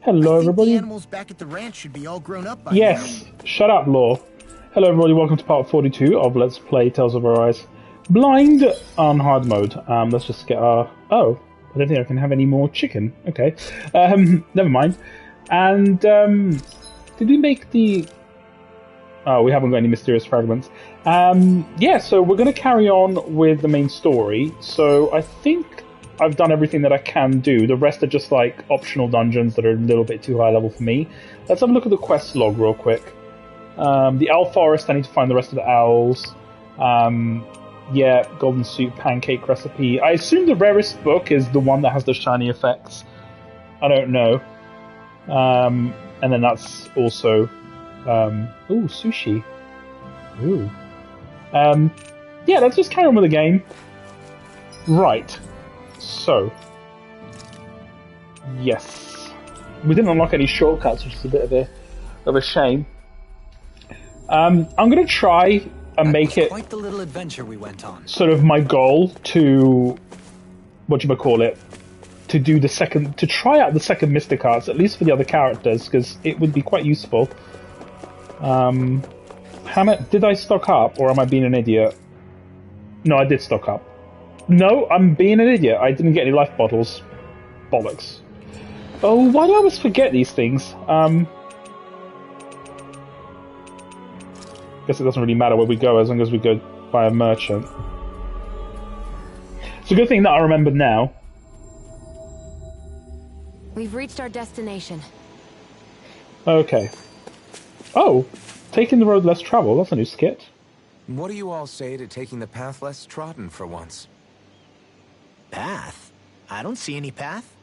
Hello, everybody. The animals back at the ranch should be all grown up by Yes, shut up, Law. Hello, everybody. Welcome to part 42 of Let's Play Tales of Arise Blind on hard mode. Let's just get our... Oh, I don't think I can have any more chicken. Okay. Never mind. And, did we make the... Oh, we haven't got any mysterious fragments. Yeah, so we're going to carry on with the main story. So I think I've done everything that I can do. The rest are just like optional dungeons that are a little bit too high level for me. Let's have a look at the quest log real quick. The Owl Forest, I need to find the rest of the owls. Yeah, Golden Soup Pancake Recipe. I assume the rarest book is the one that has the shiny effects. I don't know. And then that's also... ooh, sushi. Ooh. Yeah, let's just carry on with the game. Right. So. Yes. We didn't unlock any shortcuts, which is a bit of a shame. I'm going to try and make it quite the little adventure we went on. Sort of my goal to... whatchamacallit? To try out the second Mystic Arts, at least for the other characters, because it would be quite useful. Did I stock up, or am I being an idiot? No, I did stock up. No, I'm being an idiot. I didn't get any life bottles. Bollocks. Oh, why do I always forget these things? Guess it doesn't really matter where we go as long as we go by a merchant. It's a good thing that I remembered now. We've reached our destination. Okay. Oh, taking the road less traveled. That's a new skit. What do you all say to taking the path less trodden for once? Path? I don't see any path.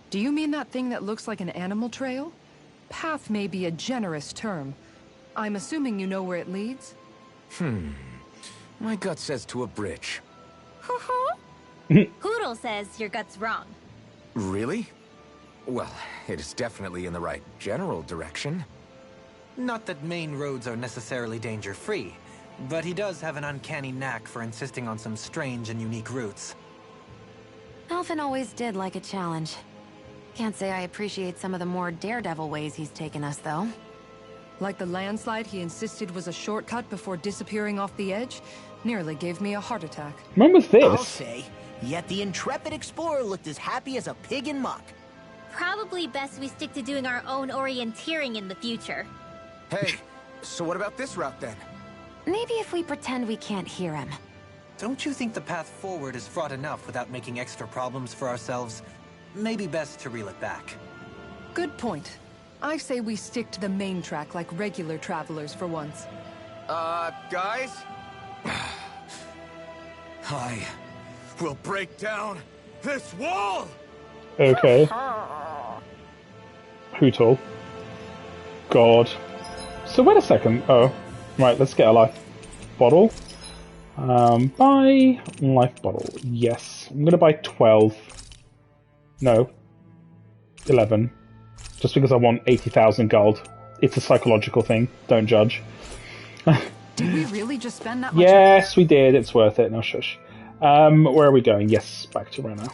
Do you mean that thing that looks like an animal trail? Path may be a generous term. I'm assuming you know where it leads? My gut says to a bridge. Hoodle says your gut's wrong. Really? Well, it is definitely in the right general direction. Not that main roads are necessarily danger-free, but he does have an uncanny knack for insisting on some strange and unique routes. Alphen always did like a challenge. Can't say I appreciate some of the more daredevil ways he's taken us, though. Like the landslide he insisted was a shortcut before disappearing off the edge? Nearly gave me a heart attack. When was this? I'll say, yet the intrepid explorer looked as happy as a pig in muck. Probably best we stick to doing our own orienteering in the future. Hey, so what about this route then? Maybe if we pretend we can't hear him. Don't you think the path forward is fraught enough without making extra problems for ourselves? Maybe best to reel it back. Good point. I say we stick to the main track like regular travelers for once. Guys? I will break down this wall! Okay. Hootle. God. So wait a second. Oh. Right, let's get a life bottle. Buy life bottle. Yes. I'm gonna buy 12. No. 11. Just because I want 80,000 gold. It's a psychological thing. Don't judge. Did we really just spend that much? Yes, we did. It's worth it. No shush. Where are we going? Yes, back to Rena.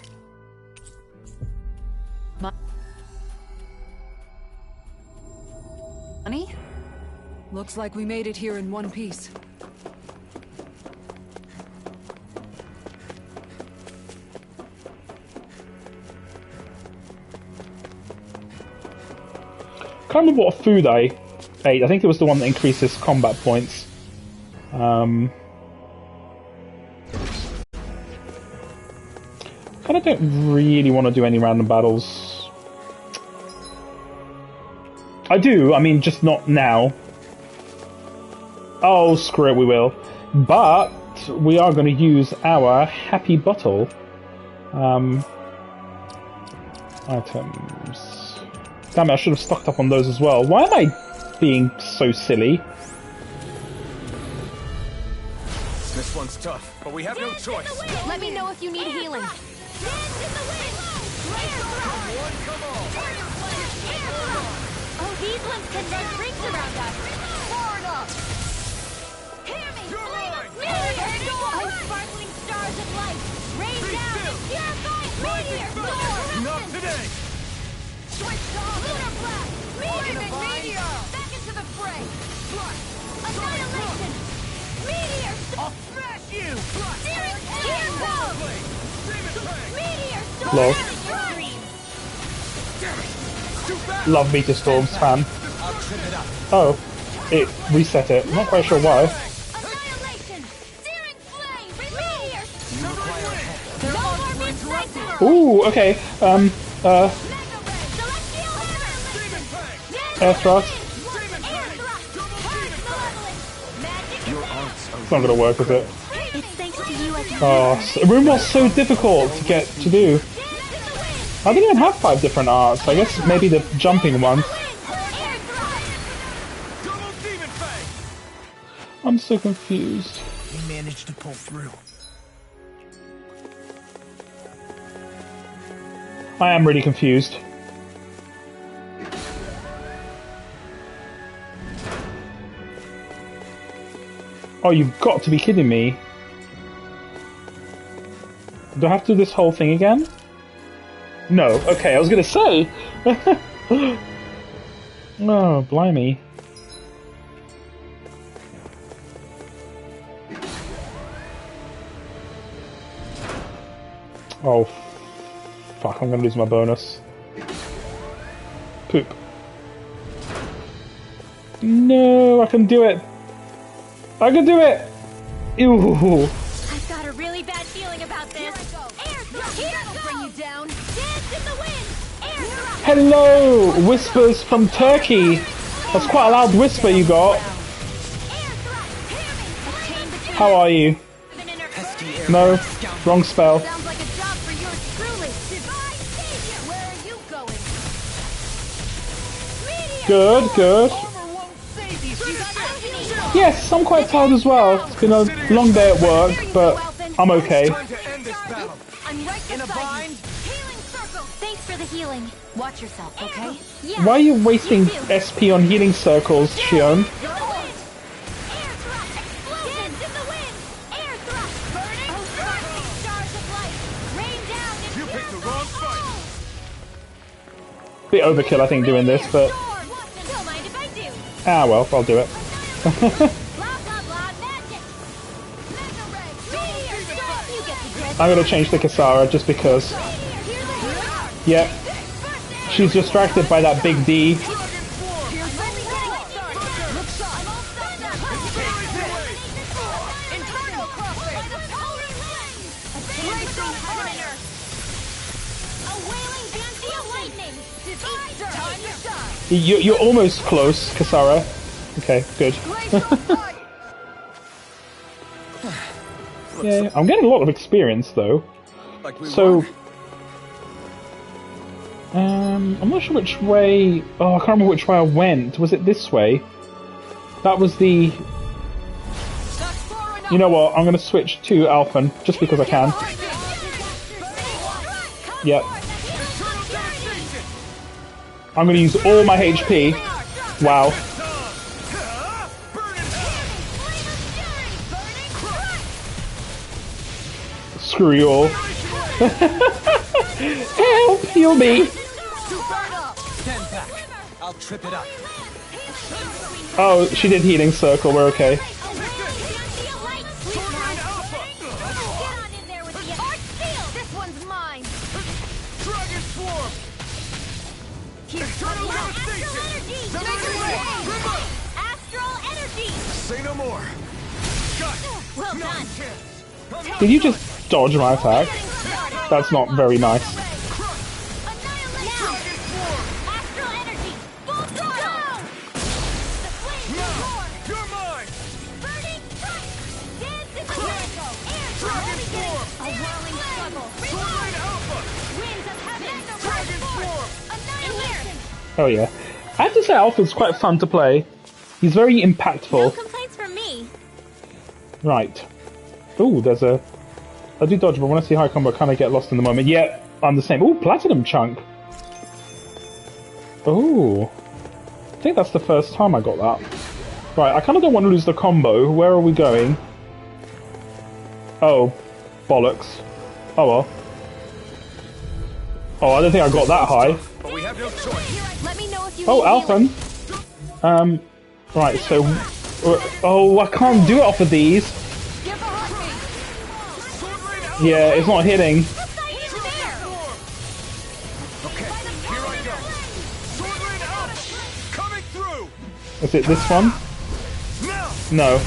Money? Looks like we made it here in one piece. Can't remember what food I ate. I think it was the one that increases combat points. Kind of don't really want to do any random battles. I do, I mean, just not now. Oh, screw it, we will. But we are going to use our happy bottle. Items. Damn it, I should have stocked up on those as well. Why am I being so silly? This one's tough, but we have no choice. Let me know if you need healing. Oh, these ones can run rings around us. Far enough. Hear me. You're mine. Oh, sparkling stars of light. Rain down and purify meteor storm. Not today! Lunar Blast! Meteor! Back into the fray! Annihilation! Meteor! I'll smash you! Searing Hero! Meteor! Storm! Lol. Extreme! Love Meteor Storms, fan. Oh, it reset it. I'm not quite sure why. Annihilation! Searing Flame! Meteor! No more mid-cycle! Ooh, okay. Mega Ray! Celestial Hammer! Air thrust. Air Thrust! Purge Malevolence! Magic It's not gonna work, is it? It's thanks to you I can Room was so difficult to get to do. dance in the wind! I didn't even have 5 different arts. I guess maybe the jumping one. Air Thrust! I'm so confused. We managed to pull through. I am really confused. Oh, you've got to be kidding me. Do I have to do this whole thing again? No. Okay, I was gonna say. Oh, blimey. Oh, fuck, I'm gonna lose my bonus. Poop. No, I can do it. I can do it! Ew. I've got a really bad feeling about this. Air Thrust! Here goes! Bring you down! Dance in the wind! Air Thrust! Hello, whispers from Turkey. That's quite a loud whisper you got. Air Thrust! Hammy! How are you? No, wrong spell. Sounds like a job for yours truly. Divine Savior! Where are you going? Meteor! Good, good. Yes, I'm quite tired as well. It's been a long day at work, but I'm okay. Time to end this battle. I'm right In a beside bind? you. Healing circle! Thanks for the healing. Watch yourself, okay? Yeah. Why are you wasting You too. SP on healing circles, Shion? In the wind! Air thrust! Explosion! Dance in the wind! Air thrust! Burning! Bursting stars of light! Rain down in You picked the wrong fight. Bit overkill, I think, doing this, but Don't mind if I do. well, I'll do it. Blah blah blah magic! Mega Ray! Meteor Storm! You get the drift. I'm gonna change to Kasara just because. Meteor! Here they are! Yep, she's distracted by that big D. Here's what we get! I'm all stunned up! Inferno Crusher! By the power of lens! Racing heaven and earth! A wailing fancy of lightning! Time to shine! You're almost close, Kasara. Okay, good. Yeah, I'm getting a lot of experience though. Like we So, were. I'm not sure which way. Oh, I can't remember which way I went. Was it this way? That was the. You know what? I'm going to switch to Alphen just because I can. Yep. I'm going to use all my HP. Wow. Screw you all. Help! Heal me! Stand back. I'll trip it up. Oh, she did healing circle. We're okay. Get on in there with the Arch Steel! This one's mine! Dragon Swarm. Eternal Astral Energy! Say no more. Well done! Did you just dodge my attack? That's not very nice. Annihilation! Astral Energy! Full throttle! The flames roar! You're mine. Burning strike! Dance in the wind! Air Dragon Swarm! A whirling struggle! Tornado Alpha. Winds of heaven! Dragon Swarm. Annihilation! Oh yeah. I have to say Alpha's quite fun to play. He's very No impactful. complaints from me! Right. Ooh, there's a... I do dodge, but when I see high combo, I kind of get lost in the moment. Yeah, I'm the same. Ooh, Platinum Chunk. Ooh. I think that's the first time I got that. Right, I kind of don't want to lose the combo. Where are we going? Oh, bollocks. Oh well. Oh, I don't think I got that high. But we have no Let me know if you Oh, need healing. Alphen. Right, so... oh, I can't do it off of these. Give a heartbeat. Yeah, it's not hitting. He's there. Okay, here I go. Sword Rain out! Coming through! Is it this one? Now! No.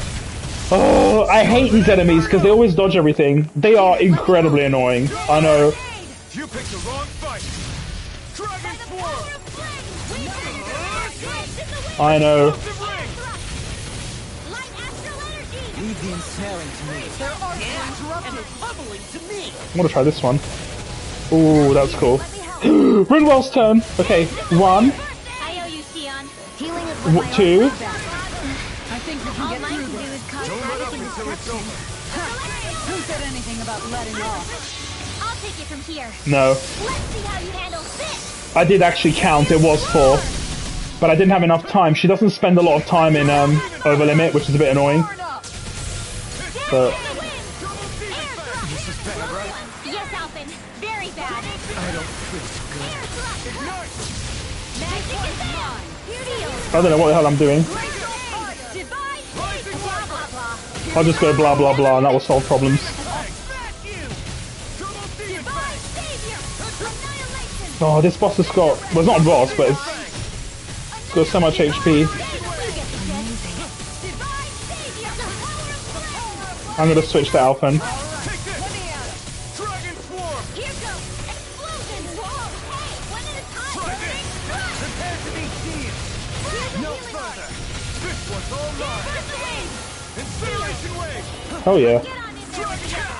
Oh, I hate these enemies because they always dodge everything. They are incredibly annoying. I know. You picked the wrong fight! Dragon Swarm! I know. Light astral energy. Leave the ensnaring to me. I'm gonna try this one. Ooh, that's cool. Rinwell's turn. Okay, 1, I owe you, Sion. Healing is what my 2. I think we can all get I through can do this. is cause havoc and destruction. Who said anything about letting off? I'll take it from here. No. Let's see how you handle this. I did actually count. It was 4. But I didn't have enough time. She doesn't spend a lot of time in over limit, which is a bit annoying. But Yes, Alphen. Very bad. I don't feel so good. Magic is mine. I don't know what the hell I'm doing. Divide. Blah, blah, blah. I'll just go blah blah blah and that will solve problems. Divine savior. Annihilation. Oh, this boss has got... well, it's not a boss, but it's got so much HP. I'm going to switch to Alphen. Take this! Dragon Swarm! Here goes. Explosion. Whoa. Hey, one at a time. Try this! Prepare to be seen! No further! This one's all mine! Incineration Wave! Oh yeah. Get on in there.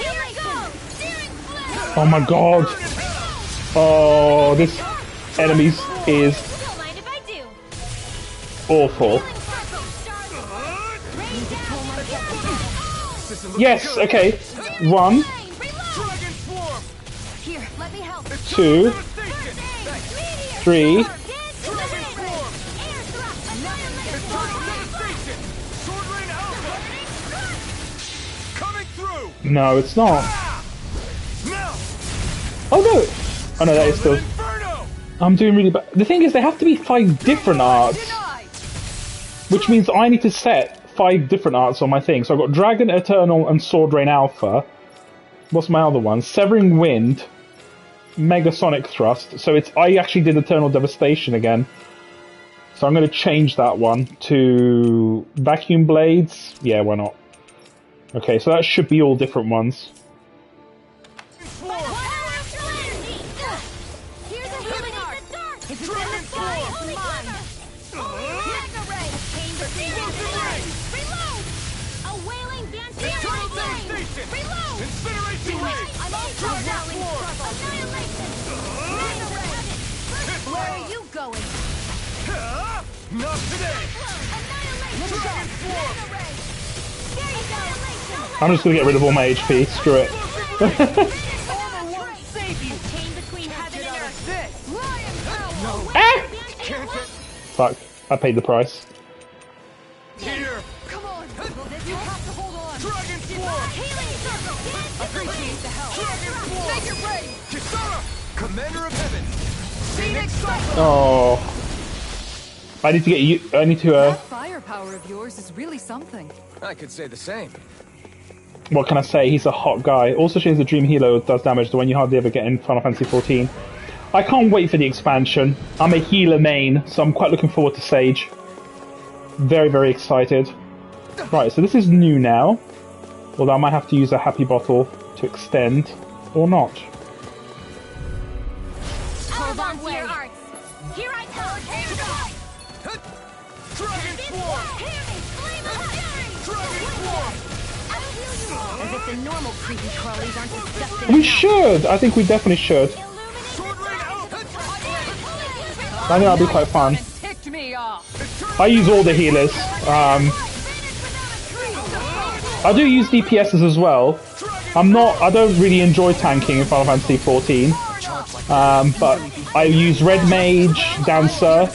Here it goes. Steering flare. Oh my god. Oh, this enemies is Don't mind if I do. awful. Yes, okay. 1, Dragon Swarm! Here, let me help. 2, 3. Dragon Swarm! Devastation! Sword Rain Alpha! Coming through! No, it's not. Now! Oh no! Oh no, that is still... Inferno! I'm doing really bad. The thing is, they have to be 5 different arts. Which means I need to set 5 different arts on my thing. So I've got Dragon, Eternal, and Sword Rain Alpha. What's my other one? Severing Wind, Mega Sonic Thrust. So it's I actually did Eternal Devastation again. So I'm going to change that one to Vacuum Blades. Yeah, why not? Okay, so that should be all different ones. Here's a healing art. If it's in the sky, it's mine. Mega ray. Reload. A wailing banshee. Eternal Devastation! Reload. Incineration Wave! I'm all charged out. Annihilation. Mega ray. Where are you going? Not today! Annihilation. Dragon Swarm! Mega ray. There you go. I'm just going to get rid of all my HP. Screw it. Chain between heaven and earth. Ah! Fuck. I paid the price. Here! Come on. You have to hold on. Dragon Swarm! Healing circle. Appreciate the help. Make it rain. Kisara! Commander of Heaven! Phoenix Cycle. Oh. I need to get you... I need to... That firepower of yours is really something. I could say the same. What can I say? He's a hot guy. Also shows the Dream Helo does damage, the one you hardly ever get in Final Fantasy XIV. I can't wait for the expansion. I'm a healer main, so I'm quite looking forward to Sage. Very, very excited. Right, so this is new now. Although I might have to use a happy bottle to extend, or not. Hold on to your arts. Here I come. Dragon Swarm! Dragon Swarm! As if the normal creepy crawlies aren't disgusting. We should! I think we definitely should. Sword Rain Alpha! I think that'll be quite fun. Ticked me off. I use all the healers. I do use DPSs as well. I don't really enjoy tanking in Final Fantasy XIV. But I use Red Mage, Dancer,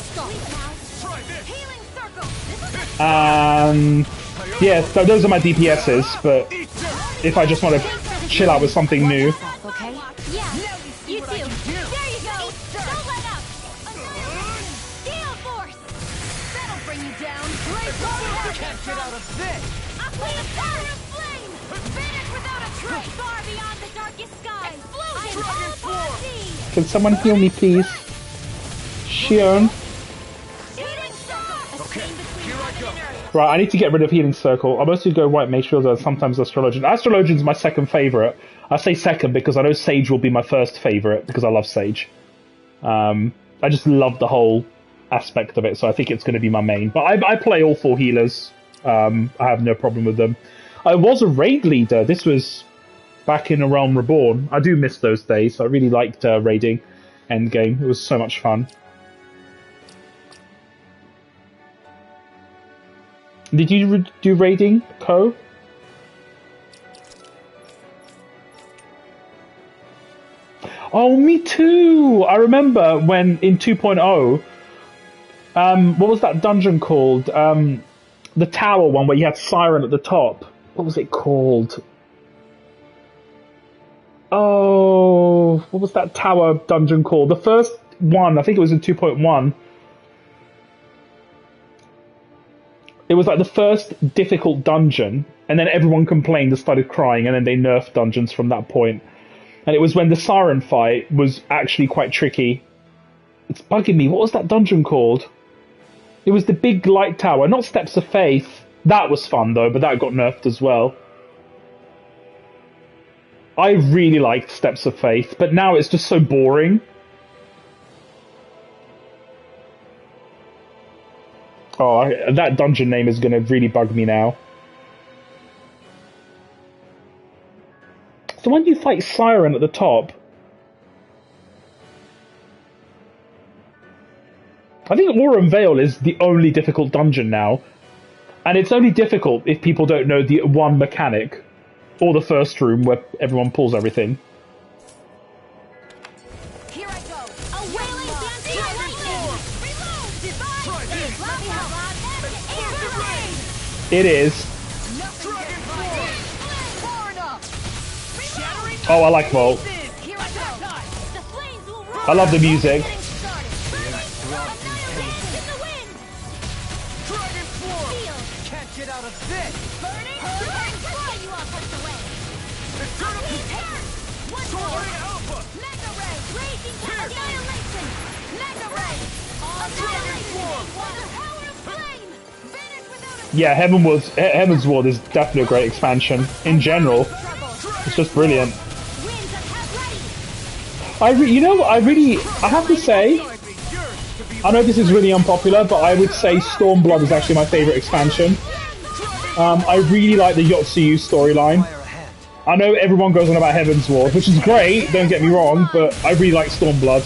and yeah, so those are my DPSs, but if I just want to chill out with something new. Okay? Yeah. You too. There you go. Don't let of this! A flame of power of flame! Vanish without a trace! Far beyond the darkest sky! Explosion! Dragon All upon form! thee! Can someone heal me, please? Shion. Healing circle! Okay, here I go. Right, I need to get rid of Healing Circle. I mostly go White Mage Fields and sometimes Astrologian. Astrologian's my second favourite. I say second because I know Sage will be my first favourite because I love Sage. I just love the whole aspect of it, so I think it's going to be my main. But I play all 4 healers. I have no problem with them. I was a raid leader. This was back in A Realm Reborn. I do miss those days. I really liked raiding Endgame. It was so much fun. Did you do raiding, Ko? Oh, me too! I remember when in 2.0, what was that dungeon called? The tower one where you had Siren at the top. What was it called? Oh, what was that tower dungeon called? The first one, I think it was in 2.1. It was like the first difficult dungeon, and then everyone complained and started crying, and then they nerfed dungeons from that point. And it was when the Siren fight was actually quite tricky. It's bugging me. What was that dungeon called? It was the big light tower, not Steps of Faith. That was fun, though, but that got nerfed as well. I really liked Steps of Faith, but now it's just so boring. Oh, that dungeon name is going to really bug me now. So when you fight Siren at the top, I think Aurum Vale is the only difficult dungeon now. And it's only difficult if people don't know the one mechanic, or the first room where everyone pulls everything. Here I go! A wailing dance to lightning! Reload! Divide! Let me have It is. Dragon form! Far enough! Shattering Oh, I like Volt. Here I go! The flames will roar! I love the music. Getting started! Annihilation in the wind! Dragon form! Feel! Can't get out of this! Burning! Fly you all pushed away! Eternal One Sword more! Ray Alpha! Mega Ray! Raging Annihilation! Mega Ray! Dragon form! The power of flame! Vanish without a Yeah, Heaven's Ward is definitely a great expansion. In general, it's just brilliant. winds attack ready! I have to say, I know this is really unpopular, but I would say Stormblood is actually my favourite expansion. I really like the Yotsuyu storyline. Fire ahead. I know everyone goes on about Heaven's Ward, which is great, don't get me wrong, but I really like Stormblood.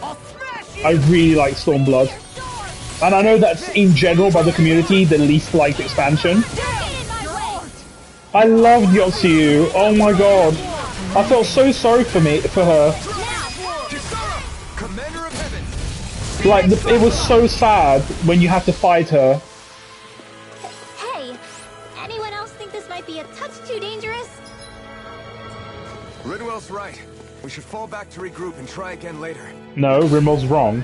I'll smash you! I really like Stormblood. And I know that's, in general, by the community, the least liked expansion. Get in my way! I loved Yotsuyu. Oh my god. I felt so sorry for her. Kisara! Commander of Heaven! Like, it was so sad when you had to fight her. Hey, anyone else think this might be a touch too dangerous? Ridwell's right. We should fall back to regroup and try again later. No, Rimmel's wrong.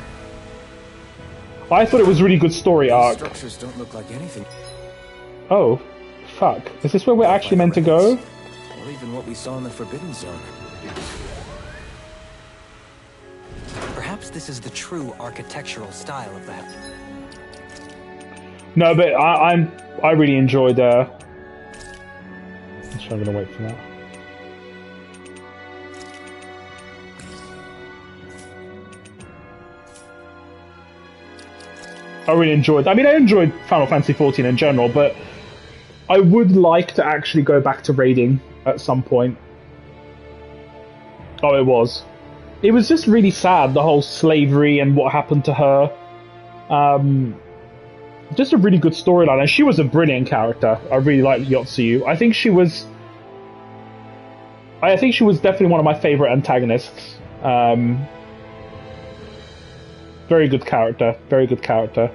I thought it was a really good story arc. Structures don't look like anything. Oh, fuck. Is this where we're actually meant to go? Or even what we saw in the Forbidden Zone. Perhaps this is the true architectural style of that. No, but I really enjoyed. I'm gonna wait for that. I really enjoyed. I mean, I enjoyed Final Fantasy XIV in general, but I would like to actually go back to raiding at some point. Oh, it was. It was just really sad, the whole slavery and what happened to her. Just a really good storyline, and she was a brilliant character. I really liked Yotsuyu. I think she was definitely one of my favorite antagonists. Very good character. Very good character.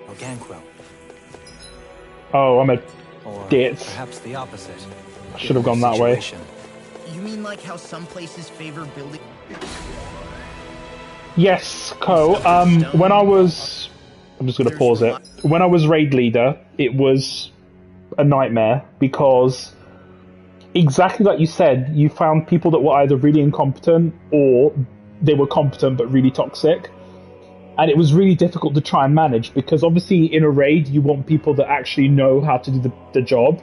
Or Ganquil. Oh, I'm a Or ditz. perhaps the opposite. I should have gone that way. Situation. You mean like how some places favor building... Yes, Ko. When I was... I'm just going to pause it. When I was raid leader, it was a nightmare because, exactly like you said, you found people that were either really incompetent or they were competent but really toxic. And it was really difficult to try and manage because obviously in a raid you want people that actually know how to do the job.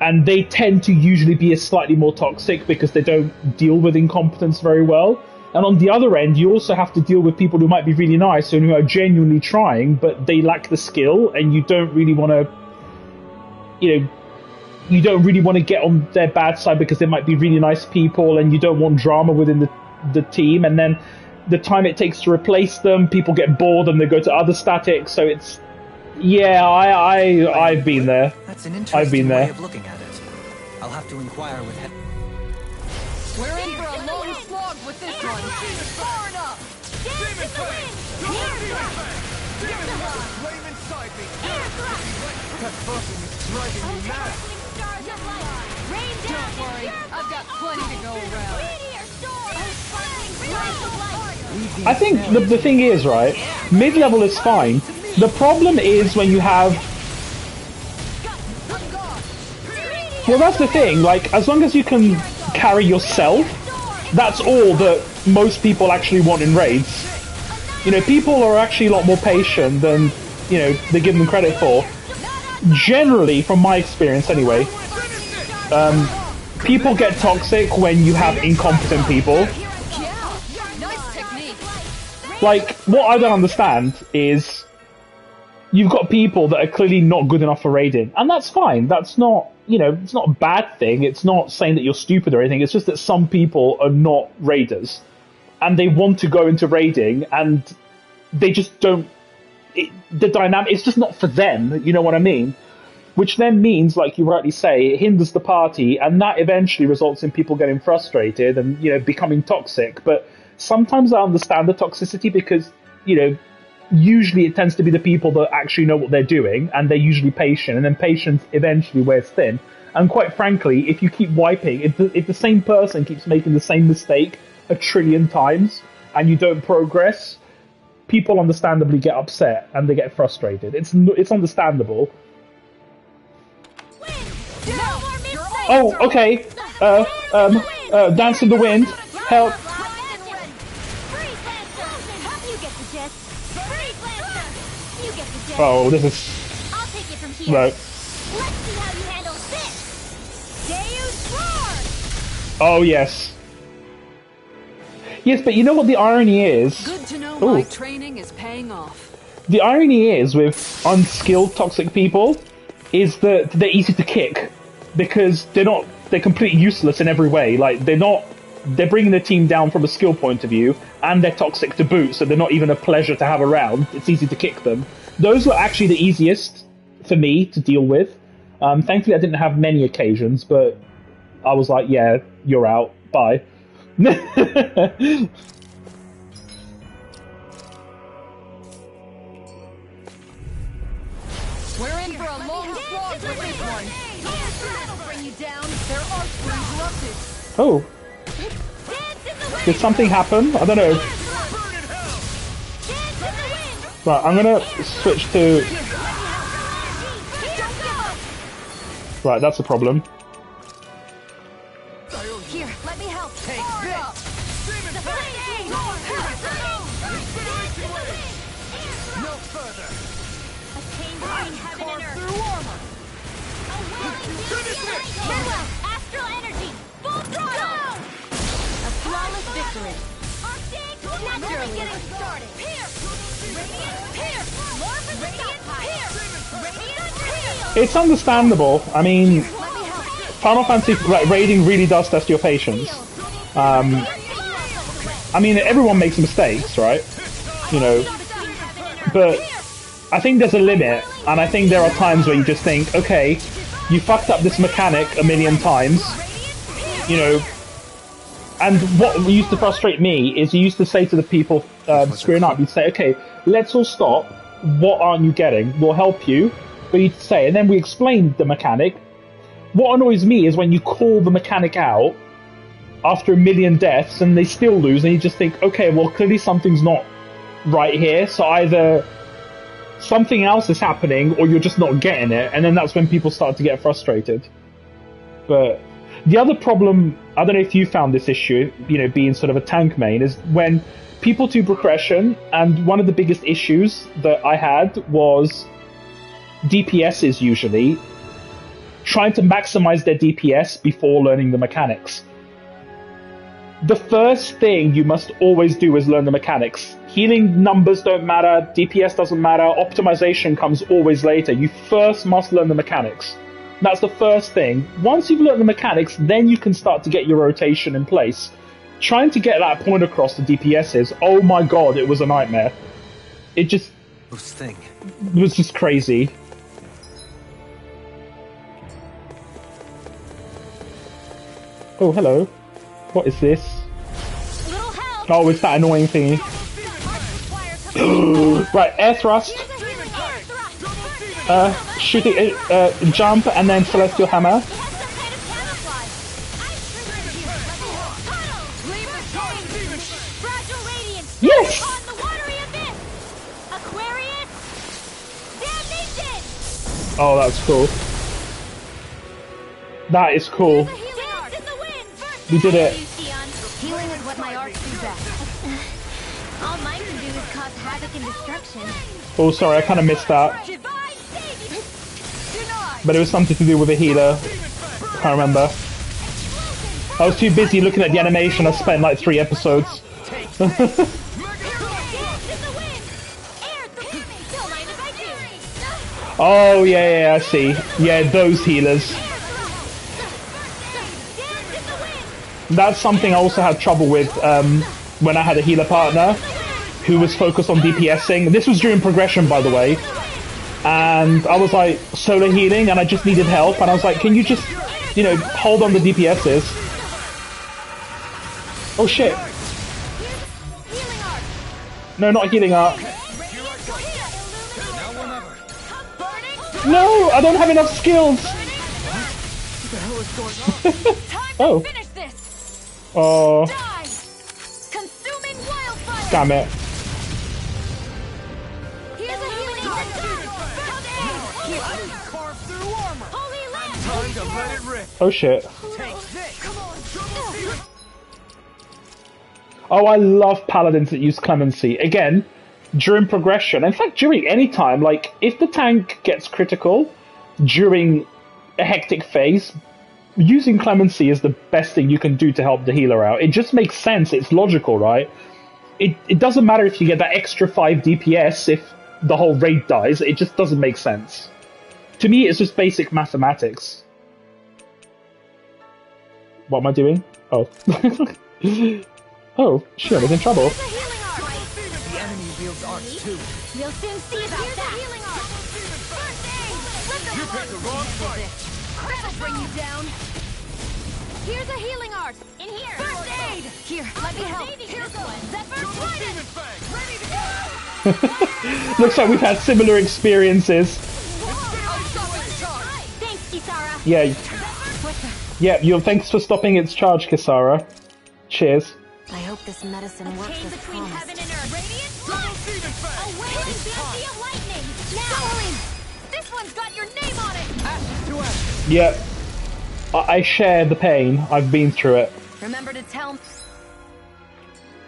And they tend to usually be slightly more toxic because they don't deal with incompetence very well. And on the other end, you also have to deal with people who might be really nice and who are genuinely trying, but they lack the skill, and you don't really want to, you don't really want to get on their bad side because they might be really nice people, and you don't want drama within the team. And then the time it takes to replace them, people get bored and they go to other statics. So it's, I've been there. That's an interesting I've been there. way of looking at it. I'll have to inquire with head. We're in for a long slog with this one. Far enough! Dance in the wind! Flame inside me! Air thrust! That buffing is driving me mad! Stars of light! Rain down! Don't worry, I've got plenty to go around. Meteor storm! Sparkling flash of light! I think the thing is, right, mid-level is fine. The problem is when you have... Well, that's the thing, like, as long as you can carry yourself, that's all that most people actually want in raids. People are actually a lot more patient than, they give them credit for. Generally, from my experience anyway, people get toxic when you have incompetent people. Nice technique. Like, what I don't understand is you've got people that are clearly not good enough for raiding, and that's fine. That's not, it's not a bad thing. It's not saying that you're stupid or anything. It's just that some people are not raiders, and they want to go into raiding, and they just don't. The dynamic, it's just not for them. You know what I mean? Which then means, like you rightly say, it hinders the party, and that eventually results in people getting frustrated and becoming toxic. But sometimes I understand the toxicity because usually it tends to be the people that actually know what they're doing, and they're usually patient, and then patience eventually wears thin. And quite frankly, if you keep wiping, if the same person keeps making the same mistake a trillion times, and you don't progress, people understandably get upset, and they get frustrated. It's understandable. Oh, okay. Dance in the Wind. Help. Oh, this is... I'll take it from here. Right. Let's see how you handle this. Deus Roar! Oh, yes. Yes, but you know what the irony is? Good to know Ooh. my training is paying off. The irony is with unskilled toxic people is that they're easy to kick because they're completely useless in every way. Like, they're bringing the team down from a skill point of view, and they're toxic to boot, so they're not even a pleasure to have around. It's easy to kick them. Those were actually the easiest for me to deal with. Thankfully, I didn't have many occasions, but I was like, yeah, you're out. Bye. We're in for a long slog with this one. That'll bring you down. Their arcs were interrupted. Oh. Did something happen? I don't know. Right, I'm gonna switch to... Right, that's a problem. Here, let me help. Take this! No further! Carve through armor! Astral energy! Full throttle! A flawless victory. Naturally. Getting started. It's understandable. I mean, Final Fantasy raiding really does test your patience. I mean, everyone makes mistakes, right? But I think there's a limit, and I think there are times where you just think, okay, you fucked up this mechanic a million times, and what used to frustrate me is you used to say to the people screwing up, you'd say, okay, let's all stop, what aren't you getting? We'll help you, but you'd say, and then we explain the mechanic. What annoys me is when you call the mechanic out, after 1 million deaths and they still lose, and you just think, okay, well, clearly something's not right here, so either something else is happening or you're just not getting it, and then that's when people start to get frustrated. But the other problem, I don't know if you found this issue, being sort of a tank main, is when people do progression, and one of the biggest issues that I had was DPSs usually trying to maximize their DPS before learning the mechanics. The first thing you must always do is learn the mechanics. Healing numbers don't matter, DPS doesn't matter, optimization comes always later. You first must learn the mechanics. That's the first thing. Once you've learned the mechanics, then you can start to get your rotation in place. Trying to get that point across the DPSs, oh my god, it was a nightmare. It just... Thing. It was just crazy. Oh, hello. What is this? Little help. Oh, it's that annoying thingy. Right, air thrust. Shooting, jump, and then celestial hammer. Yes! Oh, that's cool. That is cool. We did it. Healing is what my arts do best. All mine can do is cause havoc and destruction. Oh, sorry, I kind of missed that. But it was something to do with a healer. Can't remember. I was too busy looking at the animation. I spent like 3 episodes. Oh, yeah, I see. Yeah, those healers. That's something I also had trouble with when I had a healer partner who was focused on DPSing. This was during progression, by the way. And I was like solo healing and I just needed help. And I was like, can you just, hold on the DPSs? Oh shit. No, not healing art. No, I don't have enough skills. Oh. Oh. Damn it. Oh shit. Oh, I love paladins that use clemency. Again, during progression, in fact during any time, like if the tank gets critical during a hectic phase, using clemency is the best thing you can do to help the healer out. It just makes sense, it's logical, right? It doesn't matter if you get that extra 5 DPS if the whole raid dies, it just doesn't make sense. To me, it's just basic mathematics. What am I doing? Oh. Oh, Shion is in trouble. The enemy wields arts too. We'll soon see about that. Healing art. First aid. You picked the wrong fight. That'll bring you down. Here's a healing art. In here. First aid. Here, let me help. Here's one. Zephyr Trident. Looks like we've had similar experiences. Thanks, Kisara. Yeah, thanks for stopping its charge, Kisara. Cheers. I hope this medicine works as Between promised. heaven and earth. Radiant flash. A wailing fancy of lightning. Now. This one's got your name on it. Ashes to ashes. Yep. I share the pain. I've been through it. Remember to tell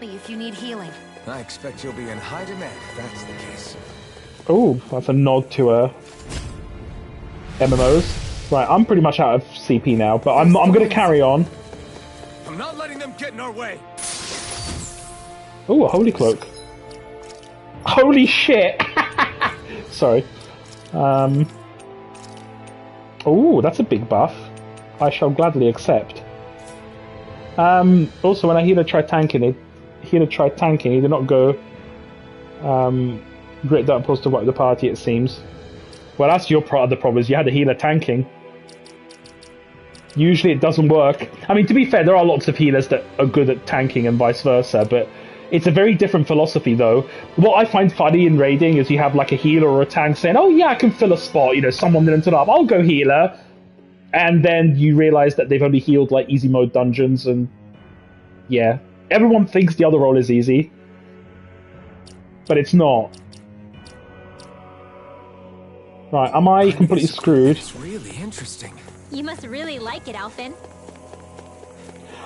me if you need healing. I expect you'll be in high demand if that's the case. Oh, that's a nod to MMOs. Right, I'm pretty much out of CP now, but I'm going to carry on. I'm not letting them get in our way. Oh, a holy cloak. Holy shit! Sorry. Oh, that's a big buff. I shall gladly accept. Also, when a healer tried tanking, he did not go grit that pulse to wipe the party, it seems. Well, that's your part of the problem, is you had a healer tanking. Usually it doesn't work. I mean, to be fair, there are lots of healers that are good at tanking and vice versa, but it's a very different philosophy, though. What I find funny in raiding is you have like a healer or a tank saying, oh yeah, I can fill a spot, someone didn't turn up, I'll go healer. And then you realise that they've only healed like easy mode dungeons and yeah. Everyone thinks the other role is easy, but it's not. Right, am I completely screwed? It's really interesting. You must really like it, Alphen.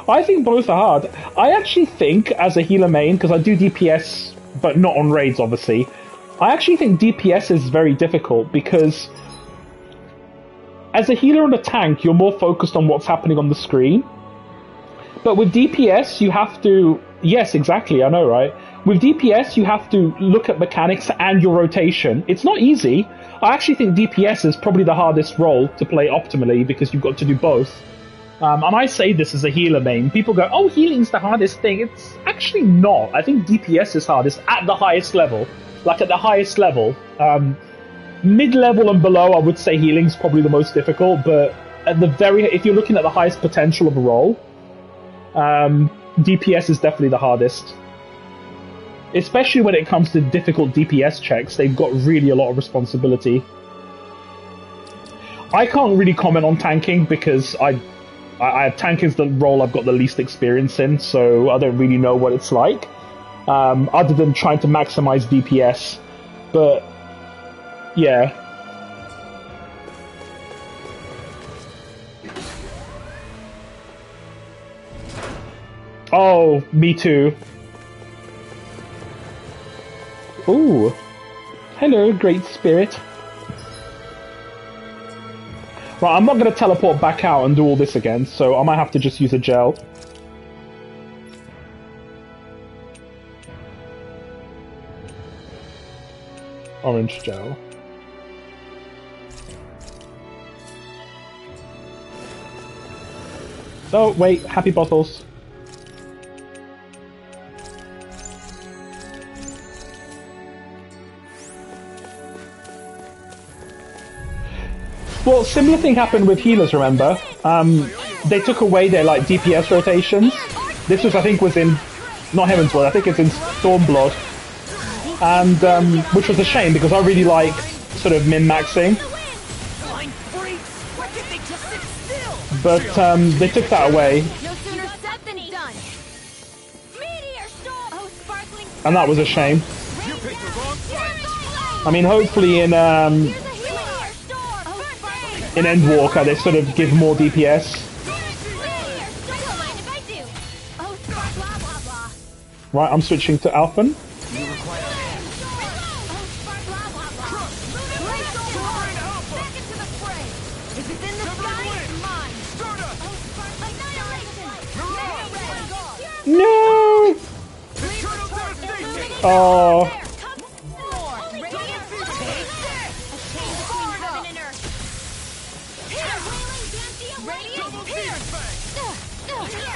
I think both are hard. I actually think, as a healer main, because I do DPS, but not on raids, obviously, I actually think DPS is very difficult, because as a healer and a tank, you're more focused on what's happening on the screen. But with DPS, you have to... Yes, exactly, I know, right? With DPS, you have to look at mechanics and your rotation. It's not easy. I actually think DPS is probably the hardest role to play optimally, because you've got to do both. And I say this as a healer main. People go, oh, healing's the hardest thing. It's actually not. I think DPS is hardest at the highest level. Like, at the highest level. Mid-level and below, I would say healing's probably the most difficult, but at the if you're looking at the highest potential of a role, DPS is definitely the hardest. Especially when it comes to difficult DPS checks, they've got really a lot of responsibility. I can't really comment on tanking because tanking is the role I've got the least experience in, so I don't really know what it's like, other than trying to maximize DPS. But yeah. Oh, me too. Ooh. Hello, Great Spirit. Right, I'm not going to teleport back out and do all this again, so I might have to just use a gel. Orange gel. Oh, wait, happy bottles. Well, similar thing happened with healers, remember? They took away their, like, DPS rotations. This was, I think, was in... Not Heavensward, I think it's in Stormblood. And, which was a shame, because I really like sort of min-maxing. But, they took that away. No sooner said than done. Meteor storm. Oh, sparkling. And that was a shame. You picked the wrong fight. I mean, hopefully in Endwalker they sort of give more DPS. Right, I'm switching to Alphen. No! Oh.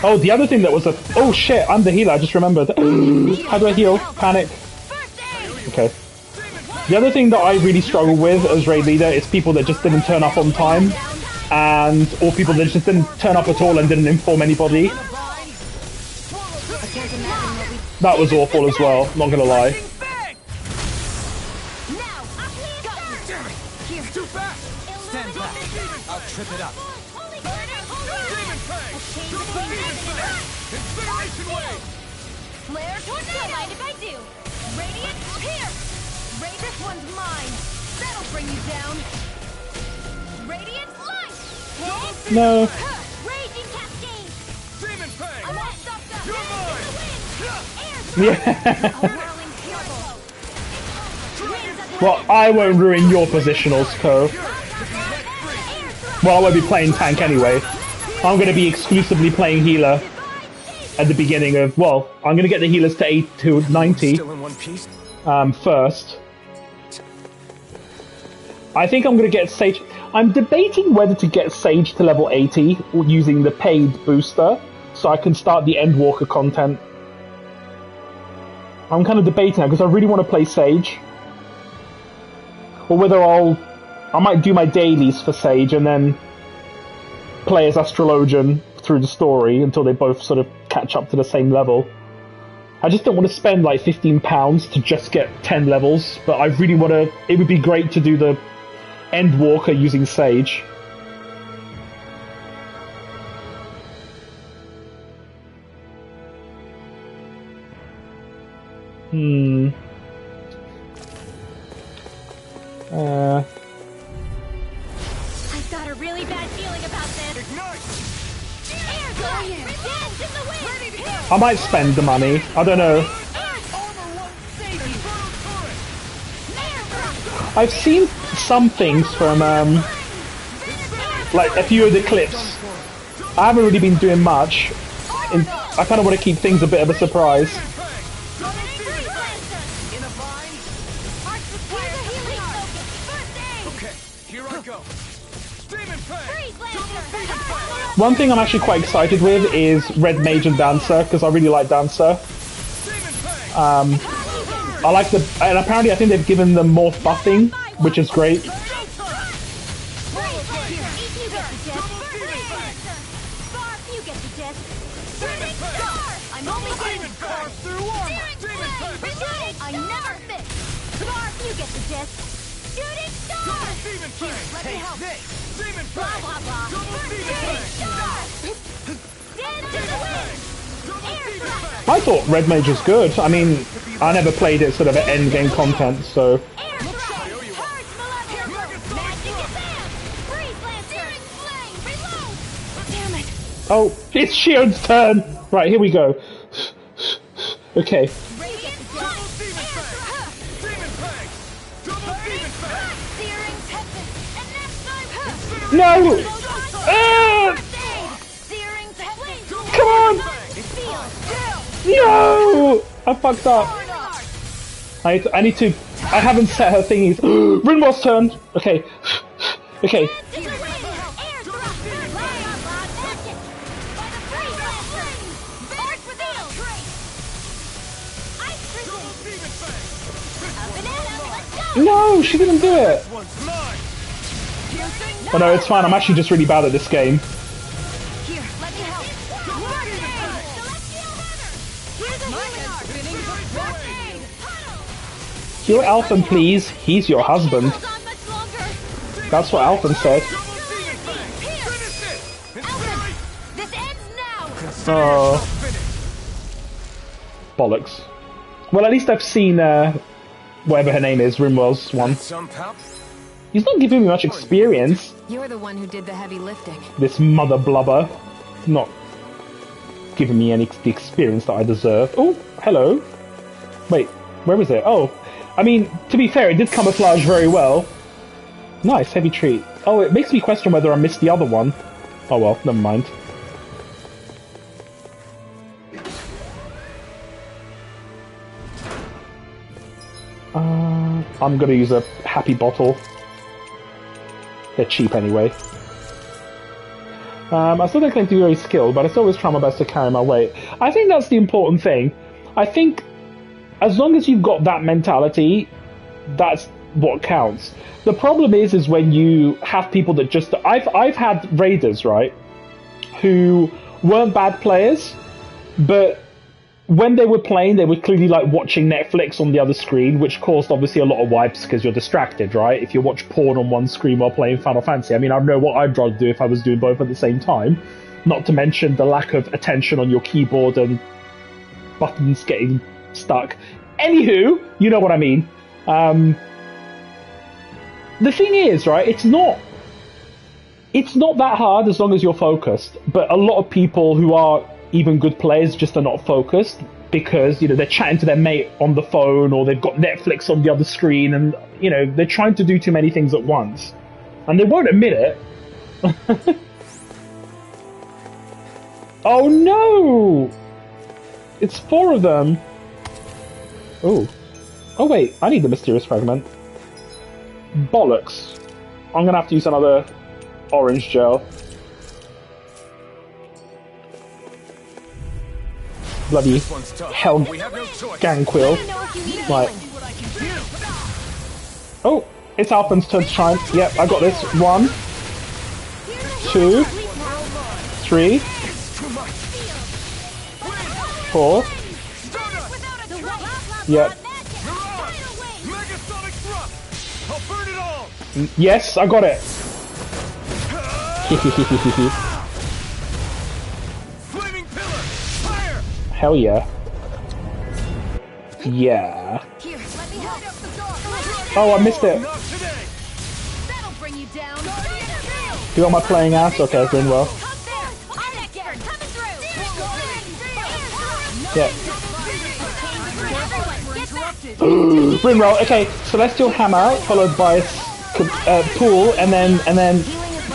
Oh, the other thing that was a... Oh shit, I'm the healer, I just remembered. How do I heal? Panic. Okay. The other thing that I really struggle with as raid leader is people that just didn't turn up on time. Or people that just didn't turn up at all and didn't inform anybody. That was awful as well, not gonna lie. Too fast! Stand back. I'll trip it up. Demon Fang! Incineration Wave! Flare tornado! Mind if I do? Radiant pierce! This one's mine! That'll bring you down! Radiant light! No. Raging cascade! Demon Fang! I'm all stuffed up! You're mine! Yeah. Well, I won't ruin your positionals, Co. Well, I won't be playing tank anyway. I'm going to be exclusively playing healer at the beginning of... Well, I'm going to get the healers to 90 Still in one piece? first. I think I'm going to get Sage... I'm debating whether to get Sage to level 80 or using the paid booster so I can start the Endwalker content. I'm kind of debating because I really want to play Sage. Or whether I might do my dailies for Sage and then play as Astrologian through the story until they both sort of catch up to the same level. I just don't want to spend like £15 to just get 10 levels, but I really want to... It would be great to do the Endwalker using Sage. Hmm. I've got a really bad feeling about this. Ignite! Air blast! Dance in the wind! Ready to go! I might spend the money. I don't know. Armor won't save you! Inferno turret! Air thrust! I've seen some things from like a few of the clips. I haven't really been doing much. I kind of want to keep things a bit of a surprise. Double Demon Fang! In a bind? Okay, here I go. Demon Fang! Double Demon Fang! One thing I'm actually quite excited with is Red Mage and Dancer, because I really like Dancer. Demon Fang! I like the, and apparently I think they've given them more buffing, which is great. Go time! Demon Fang! I'm only Demon getting Fang! Through armor! Demon Fang! I never miss. Barf, you get the gist. Shooting star. Double Demon Fang! Let me help. This! Demon Blah Fang! blah blah. Double Demon Shooting Fang! star. Dance in the wind. Double Air Demon thrust. Fang! I thought Red Mage was good. I mean, I never played it sort of at end game content, so Air thrust. Purge Malevolent. Magic advance. Freeze lancer. Flame. Reload. Damn it. oh, it's Shion's turn. Right, here we go. Okay, Radiant Double Demon Fang! Demon Fang! Double Demon Fang! Searing tempest. And next time. no, ah, Searing tempest. come on, Feel. no, I fucked up. I need to. I haven't set her thingies. Rinwell's turn. Okay, okay. Air thrust. Lay on loud magic. By the freeze lancer. Bark reveal. Ice prison. Double Demon Fang! A banana. Let's go. No, she didn't do it. One's mine! Oh no, it's fine. I'm actually just really bad at this game. Here, let me help. Celestial hammer. Here's a healing arc. Blockade. Tunnel. Kill Alphen, please. He's your husband. Hold on much longer. That's what Alphen said. Double Demon Fang! Finish it! Alvin, this ends now. Oh, Finish! bollocks. Well, at least I've seen whatever her name is, Rimwell's one. Some power? He's not giving me much experience. You're the one who did the heavy lifting. This mother blubber, not giving me any the experience that I deserve. Oh, hello. Wait, where is it? Oh, I mean, to be fair, it did camouflage very well. Nice, heavy treat. Oh, it makes me question whether I missed the other one. Oh well, never mind. I'm gonna use a happy bottle. They're cheap anyway. I still don't claim to be very skilled, but I still always try my best to carry my weight. I think that's the important thing. I think as long as you've got that mentality, that's what counts. The problem is when you have people that just... I've had raiders, right, who weren't bad players, but when they were playing, they were clearly like watching Netflix on the other screen, which caused obviously a lot of wipes because you're distracted, right? If you watch porn on one screen while playing Final Fantasy, I mean, I don't know what I'd rather do if I was doing both at the same time. Not to mention the lack of attention on your keyboard and buttons getting stuck. Anywho, you know what I mean. The thing is, right, it's not that hard as long as you're focused, but a lot of people who are even good players just are not focused because, you know, they're chatting to their mate on the phone or they've got Netflix on the other screen and, you know, they're trying to do too many things at once. And they won't admit it. Oh no! It's 4 of them. Oh. Oh wait, I need the mysterious fragment. Bollocks. I'm gonna have to use another orange gel. Bloody hell gang quill. Right. Oh, it's Alphen's turn to shine. Yep, I got this. 1, 2, 3, 4. Yep. Megasonic thrust! I'll burn it all! Yes, I got it. Flaming pillar! Fire! Hell yeah. Yeah. Here, let me help. Oh, I missed it. Not today. That'll bring you down. You got my playing ass? Okay, doing well. Come there. I'm expert coming through. Yeah. Everyone, get back. Brimroll. Okay, Celestial Hammer followed by Pool, and then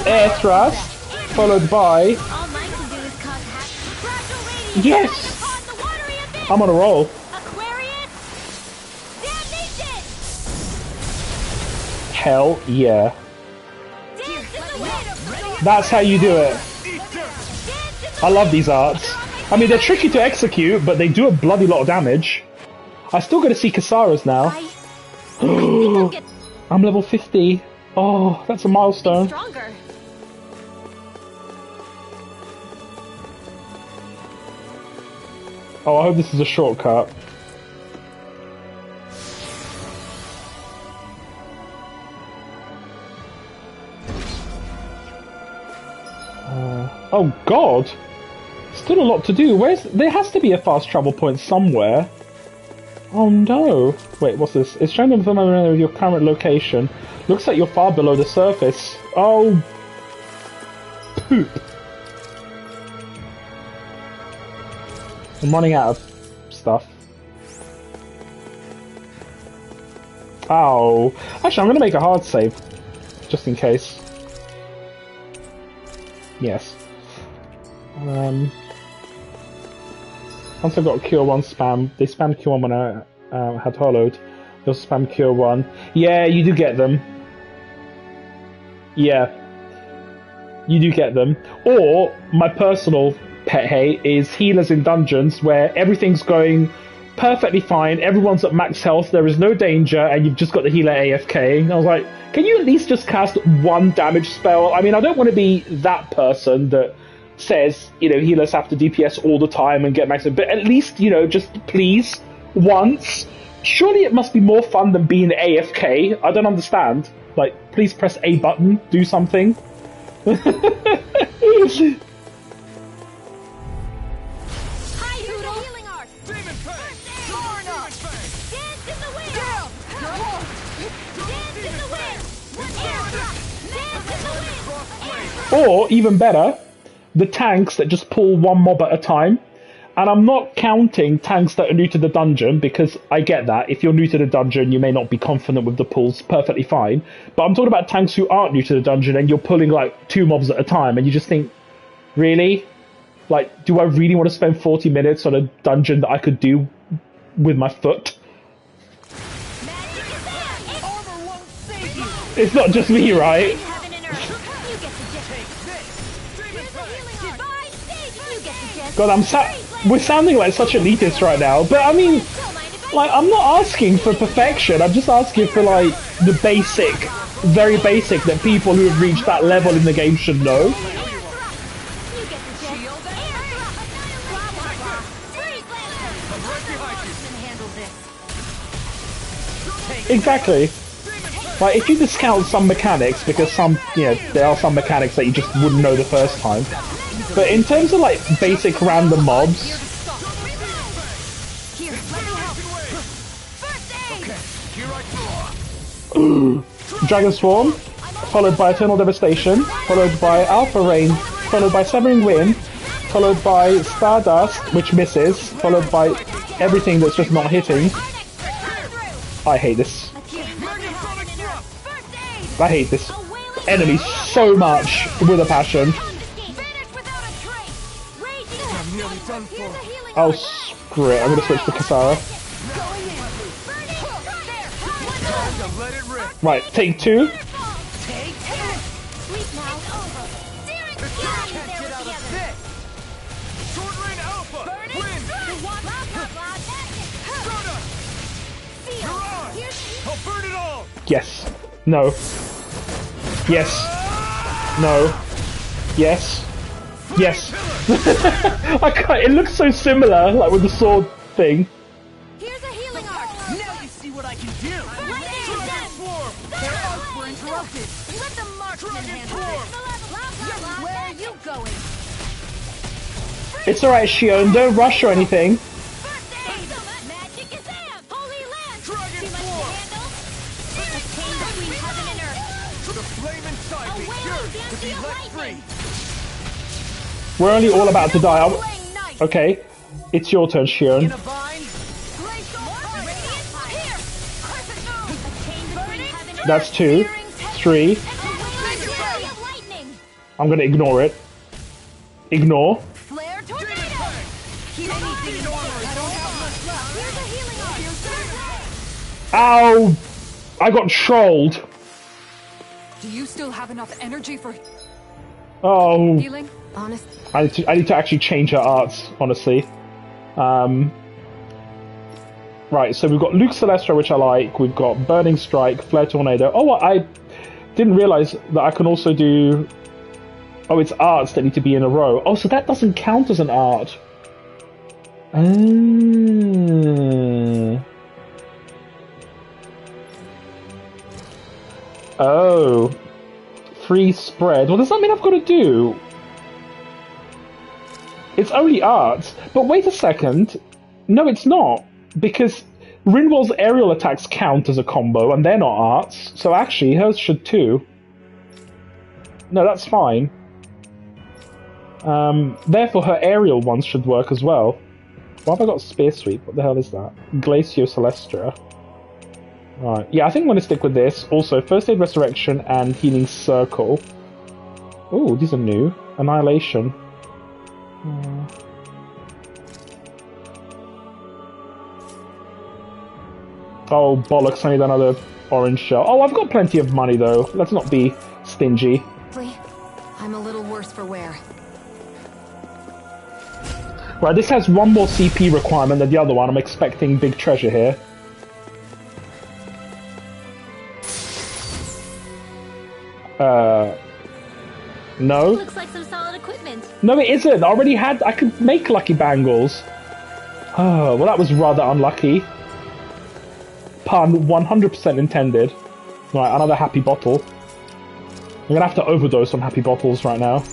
Air Thrust followed by. All mine can do is cause fragile radiance. Yes. Upon the watery abyss. I'm on a roll. Aquarius. Damnation. Hell yeah. Dance in the wind. That's how you do it. Dance in the I love these arts. I mean, they're tricky to execute, but they do a bloody lot of damage. I still got to see Kasara's now. I think I'll get I'm level 50. Oh, that's a milestone. stronger. Oh, I hope this is a shortcut. Oh god! Still a lot to do. There has to be a fast travel point somewhere. Oh no! Wait, what's this? It's showing the moment of your current location. Looks like you're far below the surface. Oh, poop! I'm running out of stuff. Oh, actually, I'm gonna make a hard save, just in case. Yes. Once I got Cure 1 spam, they spammed Cure 1 when I had hollowed. They also spammed Cure 1. Yeah, you do get them. Yeah. You do get them. Or, my personal pet hate is healers in dungeons where everything's going perfectly fine, everyone's at max health, there is no danger, and you've just got the healer AFKing. I was like, can you at least just cast one damage spell? I mean, I don't want to be that person that says, you know, healers have to DPS all the time and get max, but at least, you know, just please, once. Surely it must be more fun than being AFK. I don't understand. Like, please press A button, do something. Healing art. Demon Fang. Soaring up. Dance in the wind. Down. Dance in the wind. Air drop. Dance in the wind. Or, even better, the tanks that just pull one mob at a time. And I'm not counting tanks that are new to the dungeon, because I get that. If you're new to the dungeon, you may not be confident with the pulls, perfectly fine. But I'm talking about tanks who aren't new to the dungeon, and you're pulling like 2 mobs at a time, and you just think, really? Like, do I really want to spend 40 minutes on a dungeon that I could do with my foot? Magic is there. Armor won't save you. It's not just me, right? Heaven and earth. You get the gist. Demon Here's the Fang. healing art. Divine stage. You get the gist. God, we're sounding like such elitists right now, but I mean, Don't mind if I like, I'm not asking for perfection, I'm just asking for, like, the basic, very basic that people who have reached that level in the game should know. You get the gist. Air drop. Blah, blah, blah. Freeze Lancer. Right behind you. Can handle this. Exactly. Like, if you discount some mechanics, because some, you know, there are some mechanics that you just wouldn't know the first time. But in terms of, like, basic random mobs, Here, let me help. First aid. Here I come. Dragon Swarm, followed by Eternal Devastation, followed by Alpha Rain, followed by Severing Wind, followed by Stardust, which misses, followed by everything that's just not hitting. I hate this. I hate this enemy so much with a passion. I'm nearly done for. Oh, screw it. I'm gonna switch to Kasara. Time to let it rip. Right, take 2. Can't get out of this. Sword Rain Alpha. Wind. Soda. You're on. I'll burn it all. Yes. No. Yes. No. Yes. Yes. I can't, it looks so similar, like with the sword thing. Here's a healing art. Now you see what I can do. Lightning Dragon them. Swarm. Their arts were interrupted. Let the marksman handle this. Where are you going? It's alright, Shion, don't rush or anything. First aid. Magic is amp. We're only all about to die. Flame Knight. Okay, it's your turn, In Sheeran. a bind. Glacial Radiant Pierce. Crescent Moon. A chain between heaven and That's earth. 2, Searing tempest. 3. A wailing fury of lightning. I'm gonna ignore it. Ignore. Flare tornado. Anything in order. I don't have much left. Here's a healing arm. Ow! I got trolled. Do you still have enough energy for Oh, healing? Honest. I need to actually change her arts, honestly. Right, so we've got Luke Celestra, which I like. We've got Burning Strike, Flare Tornado. Oh, I didn't realize that I can also do... Oh, it's arts that need to be in a row. Oh, so that doesn't count as an art. Oh. Free spread. What does that mean I've got to do? It's only arts. But wait a second. No, it's not. Because Rinwell's aerial attacks count as a combo, and they're not arts. So actually, hers should too. No, that's fine. Therefore, her aerial ones should work as well. Why have I got Spear Sweep? What the hell is that? Glacio Celestra. Right. Yeah, I think I'm going to stick with this. Also, First Aid Resurrection and Healing Circle. Oh, these are new. Annihilation. Oh, bollocks, I need another orange shell. Oh, I've got plenty of money, though. Let's not be stingy. I'm a little worse for wear. Right, this has one more CP requirement than the other one. I'm expecting big treasure here. No? Looks like some solid equipment. No, it isn't. I already had... I could make lucky bangles. Oh, well, that was rather unlucky. Pun 100% intended. Right, another happy bottle. I'm gonna have to overdose on happy bottles right now.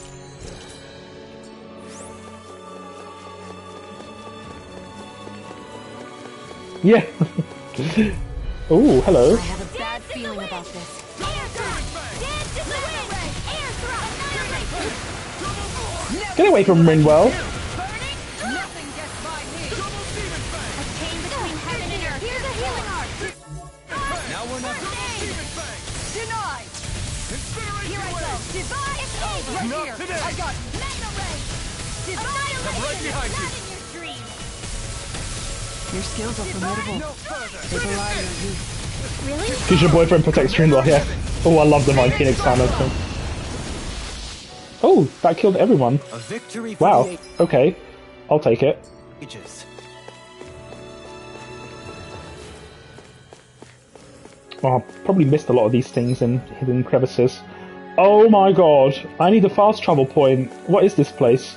Yeah. Oh, hello. I have a bad feeling about this. Get away from Rinwell. Nothing gets by me. A chain between heaven and earth. Here's a healing art. Now we're not Denied. Here I go. Divine escape. Right Not here. today. I got Mega ray. Annihilation. right behind you. Not in your dreams. your skills are formidable. no further. They belie your youth. Really? Because your boyfriend protects Rinwell, yeah. Oh, I love the Divine Phoenix sound of thing. Oh, that killed everyone. A victory for Wow. the Okay. I'll take it. ages. Oh, I probably missed a lot of these things in hidden crevices. Oh my god. I need a fast travel point. What is this place?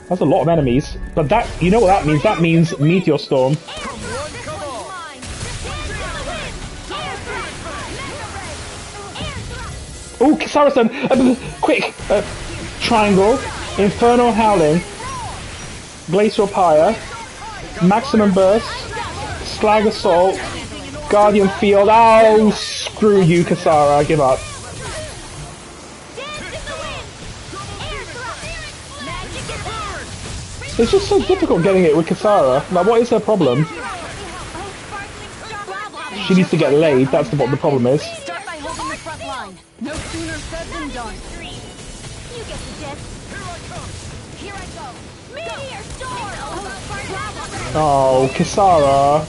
There's a lot of enemies. But that, you know what that means? That means Meteor Storm. Come one, come all. Mine. Stand to the wind. Air thrust. Mega ray. Air thrust. Oh, Saracen! Quick! Triangle. Inferno Howling. Glacial Pyre. Maximum Burst. Slag Assault. Guardian Field. Oh, screw you, Kasara. I give up. Dance in the wind. Air thrust. Magic attack. It's just so difficult getting it with Kasara. Like, what is her problem? She needs to get laid. That's what the problem is. Start by holding the front line. No sooner said than done. You get the gist. Here I go. Meteor storm. Oh, Kasara.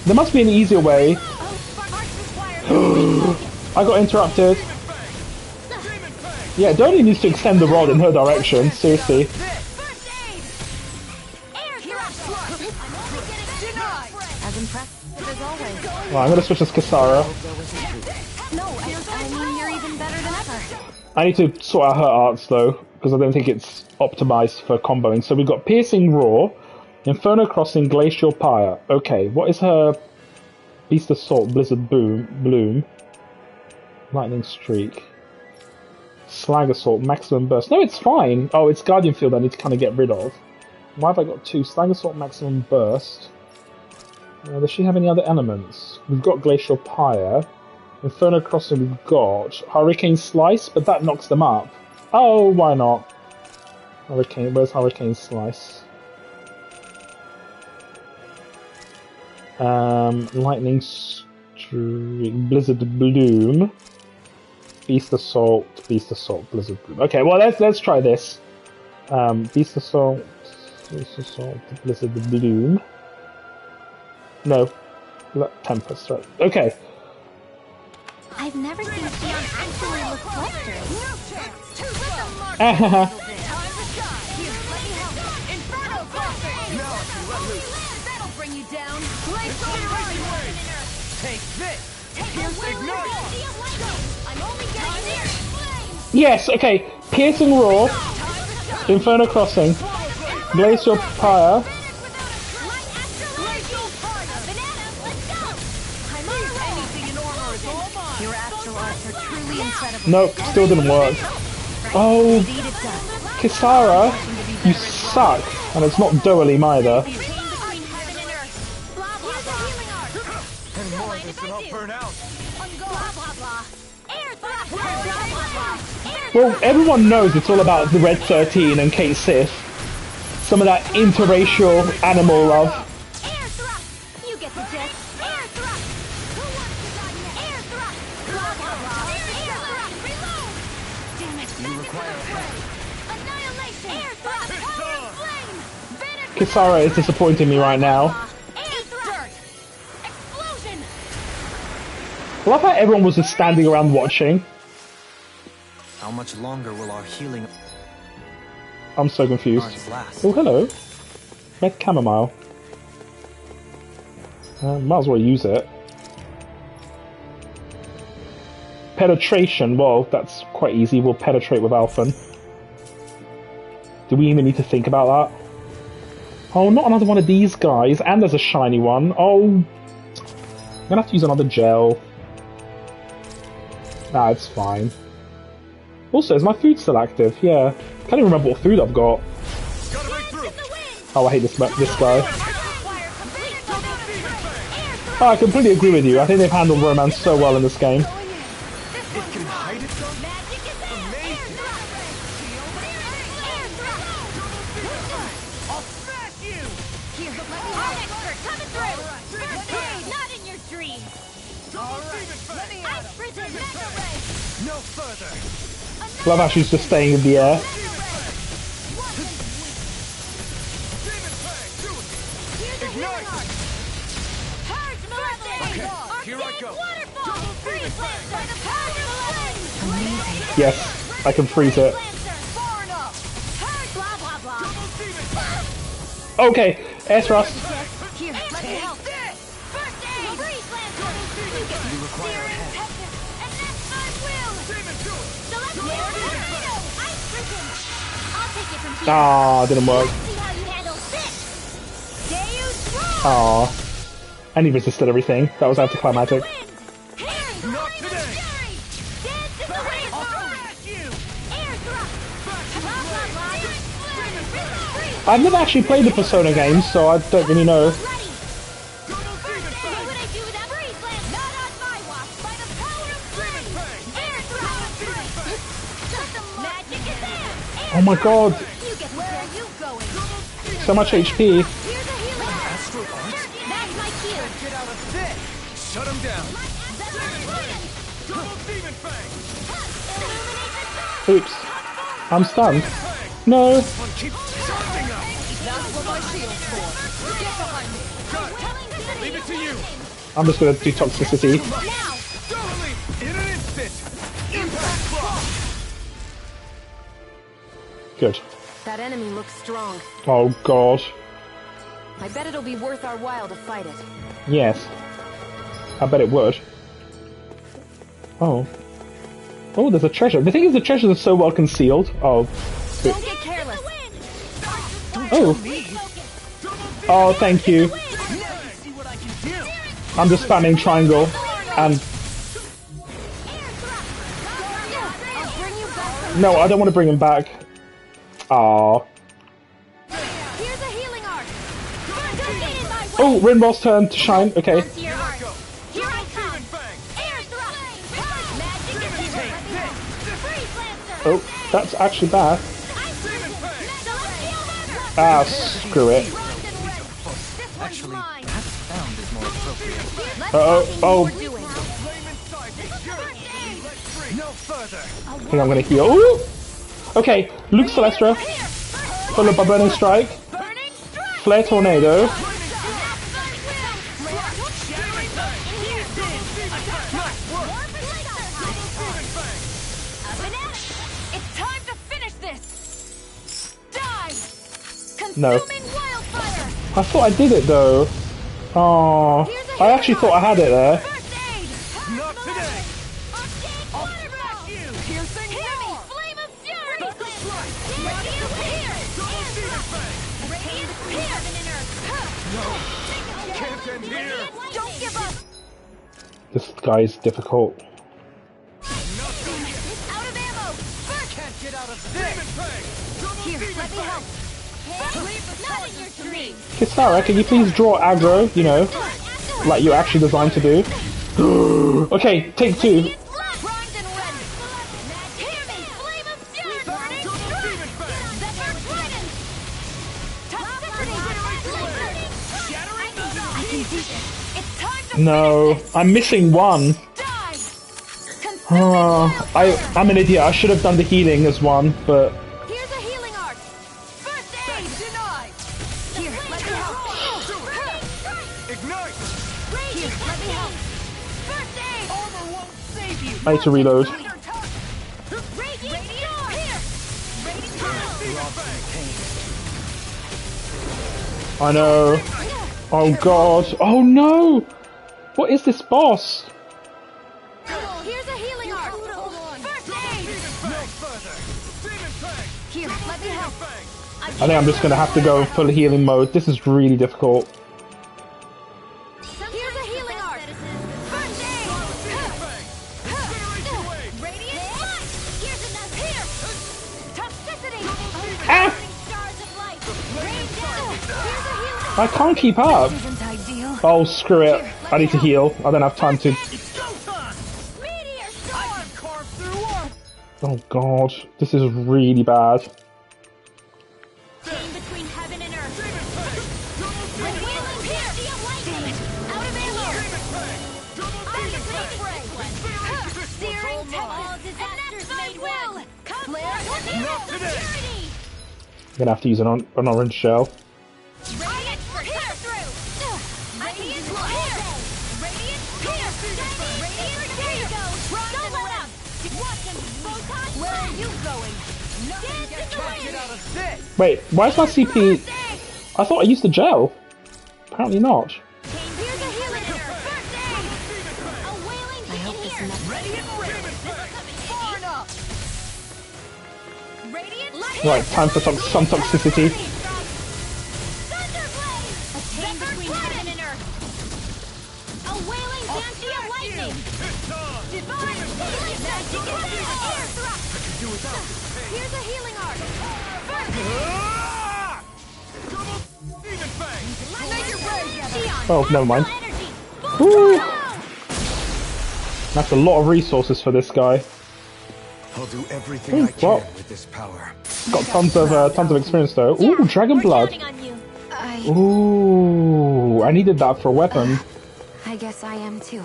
There must be an easier way. I got interrupted. Yeah, Donnie needs to extend the rod in her direction. Seriously. First aid. Air thrust. I'm only getting As impressive as always. Well, I'm gonna switch as Kasara. No, I mean, you're even better than ever. I need to sort out her arts though, because I don't think it's optimized for comboing. So we've got Piercing Roar, Inferno Crossing, Glacial Pyre. Okay, what is her Beast Assault, Blizzard Bloom, Lightning Streak, Slag Assault, Maximum Burst. No, it's fine. Oh, it's Guardian Field I need to kind of get rid of. Why have I got two? Slag Assault, Maximum Burst. Does she have any other elements? We've got Glacial Pyre. Inferno Crossing we've got. Hurricane Slice, but that knocks them up. Oh, why not? Hurricane, where's Hurricane Slice? Lightning Streak, Blizzard Bloom, Beast Assault, Blizzard Bloom. Okay, well let's try this. Beast Assault, Blizzard Bloom. No, Tempest. Right. Okay. I've never seen Xion actually look flustered. Inferno crossing! Now if you let loose. That'll bring you down. Take this! Ignite! I'm only getting near. Yes. Okay. Piercing Roar, Inferno Crossing, Glacial Pyre. Your astral arts are truly incredible. Nope, still didn't work. Oh, Indeed it does. Kisara, you suck, and it's not Doelim either. And more of this and I'll burn out. Well, everyone knows it's all about the Red 13 and Kate Sith. Some of that interracial animal love. Air thrust! You get the gist. Air thrust! Who wants to die next? Air thrust! Blah, blah, blah. Air thrust! Reload! Damn it! Back into the fray! Annihilation! Air thrust! Power and flame! Venom! Kisara is disappointing me right now. Air thrust! Explosion! I love how everyone was just standing around watching. How much longer will our healing I'm so confused. arts last? Oh, hello. Red Chamomile. Might as well use it. Penetration, well, that's quite easy. We'll penetrate with Alphen. Do we even need to think about that? Oh, not another one of these guys. And there's a shiny one. Oh. I'm gonna have to use another gel. Nah, it's fine. Also, is my food still active? Yeah. Can't even remember what food I've got. Gotta break through! Oh, I hate this guy. Oh, I completely agree with you. I think they've handled romance so well in this game. It can hide itself? Amazing! I'll smash you! Not in your dreams! Ice prison! Mega ray! No further! Love how she's just staying in the air. Demon Fang, do it! Ignite! Purge malevolence! here I go. Waterfall! Freeze Lancer! The power of flame! Yes, I can freeze it. Far enough! Purge blah blah blah! Demon Fang! Okay, air thrust. Here, let me help! First aid! Freeze Lancer! You require help. And that's my will! Demon, do it! Tornado! Ice prison! I'll take it from here! Ah, didn't work. Let's see how you handle this! Deus Roar! Ah, and he resisted everything. That was anticlimactic. Not today. Dance in the wind! I'll smash you! Air thrust! Blah blah blah! Freeze! I've never actually played the Persona games, so I don't really know. Ready! What would I do without Freeze Lancer? Not on my watch! By the power of flame! Air thrust! Magic is there! Oh my god, You get where are you going? so much HP. Here's a healing art! Astral Arts? That's my cue! Get out of this! Shut him down! That's my plan! Double Demon Fang! Illuminate the dark! Oops, I'm stunned. No. One keeps charging up! That's what my shield's for. Get behind me. Leave it to you! I'm just gonna do toxicity. Now! Totally! In an instant! Impact block! Good. That enemy looks strong. Oh god. I bet it'll be worth our while to fight it. Yes. I bet it would. Oh. Oh, there's a treasure. The thing is, the treasures are so well concealed. Oh. Don't get careless! Oh. Oh, thank you. Now you see what I can do! I'm just spamming triangle. And I'll bring you back! no, I don't want to bring him back. Aww. Here's a healing art! Don't get in my way! Oh, Rinbo's turn to shine. Okay. Onto your art! Here I come! Demon Fang! Air thrust! Magic is here! Freeze Lancer! Oh, that's actually bad. Ice prison! Ah, screw it. Actually, perhaps found is more appropriate. Oh, Flame inside me. Let free. No further. I think I'm gonna heal. Ooh! Okay, Luke Celestra, followed by Burning Strike, Flare Tornado. It's time to finish this. Die. No. Consuming wildfire. I thought I did it though. Oh, I actually thought I had it there. First aid. Not today. Arcane waterfall. Piercing heavy. Flame of fury. Radiant here. Radiant here. Can't end here. Don't give up. This guy is difficult. Out of ammo. First. Can't get out of Demon Fang. Double Here, Demon let me Fang. help. Leave the soldiers to me. Kisara, can you please draw aggro, you know, like you're actually designed to do? Okay, take two. Primed and ready. Hear me. Flame of fury. Burning Demon Fang. Zephyr Trident. Toxicity. Shattering I can do this. It's time to No, I'm missing one. die. Oh, I'm an idiot. I should have done the healing as one, but Here's a healing art. First aid. Denied. Here, let me help. Ignite. Here, let me help. First aid. Armor won't save you. I need to reload. Radiant storm. Here. Radiant Demon Fang. I know. Oh god. Oh no! What is this boss? Here's a healing art. First aid. No further. Demon Fang. Here, let me help. Fang. I think I'm just gonna have to go full healing mode. This is really difficult. Here's a healing art. First aid. Radiant light. Here's another. Here. Toxicity. Ah! Stars of light. Rain down. Here's a healing. I can't keep up. Isn't ideal. Oh, screw it. I need to heal. I don't have time to... Meteor storm. Carve through armor. Oh god. This is really bad. Chain between heaven and earth. Wheeling here. Damn it. Out of ammo. Searing all disasters made well. Flare Not today. I'm gonna have to use an orange shell. Radiant here through. Radiant here. Radiant here. Radiant here. Don't let up. Watch him. Photon. Where are you going? Nothing gets Get out of this. Wait, why is my CP... I thought I used the gel. Apparently not. Here's a healing art. First aid. A wailing beacon here. Ready and ready. Far enough. Radiant light. Right, time for some toxicity. Thunderblade. A chain between heaven and earth. A wailing banshee of lightning. Divine healing magic. Air thrust. Here's a healing art. First Demon Fang. Oh, never mind. energy. Woo! That's a lot of resources for this guy. I'll do everything I can what? with this power. Got tons of experience though. Ooh, Dragon Blood. On you. Ooh, I needed that for a weapon. I guess I am too.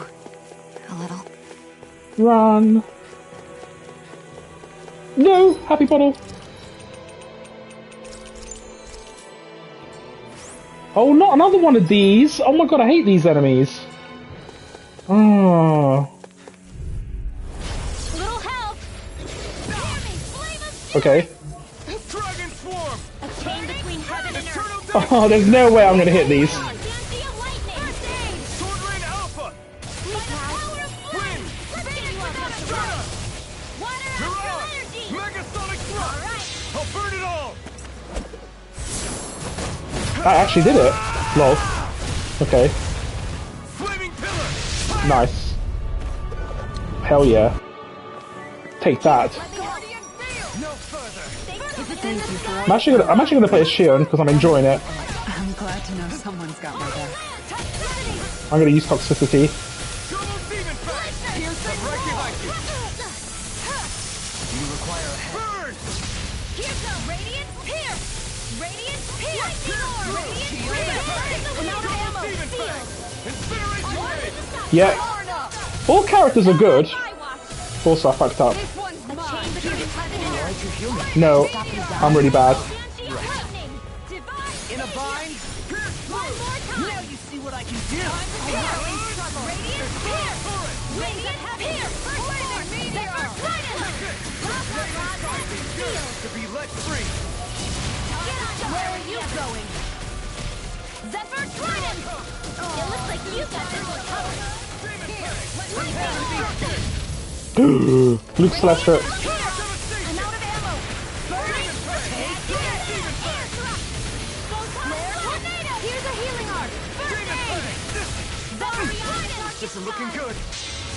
A little. Run. No, happy bottle. Oh, not another one of these. Oh my god, I hate these enemies. Oh. Little help. Hear me. Flame of Okay. Dragon Swarm. a chain between heaven and earth. Eternal Oh, there's no way I'm gonna hit these. Banshee of lightning. First aid. Sword Rain Alpha. By the power of wind. Let's get you up on the run. Water astral energy. Megasonic Thrust. All right. I'll burn it all. I actually did it. Lol. Okay. Flaming Pillar. Nice. Hell yeah. Take that. Guardian Field. No further. Thank you for all. I'm actually gonna play as Shion because I'm enjoying it. I'm glad to know someone's got my back. I'm gonna use toxicity. Double Demon Fang. I'm right behind you. You require a Burn. Here's a radiant here. Radiant Lightning Orb! Radiant I'm out of ammo! Seal! Incineration Ray! Yep. All characters are good. Also, I fucked up. This one's A mine. chain between heaven and earth. No, I'm really bad. Banshee Lightning! Divine In a bind? One more time! Now you see what I can do! Radiant Spear! Radiant Spear! Poison Meteor! To be let free! Where are you going? Zephyr Trident! It looks like you got this one covered. Luke Celestra. I'm out of ammo. Burning! Air thrust! Flare tornado! Here's a healing arc! First aid! Zephyr Trident! This is looking good!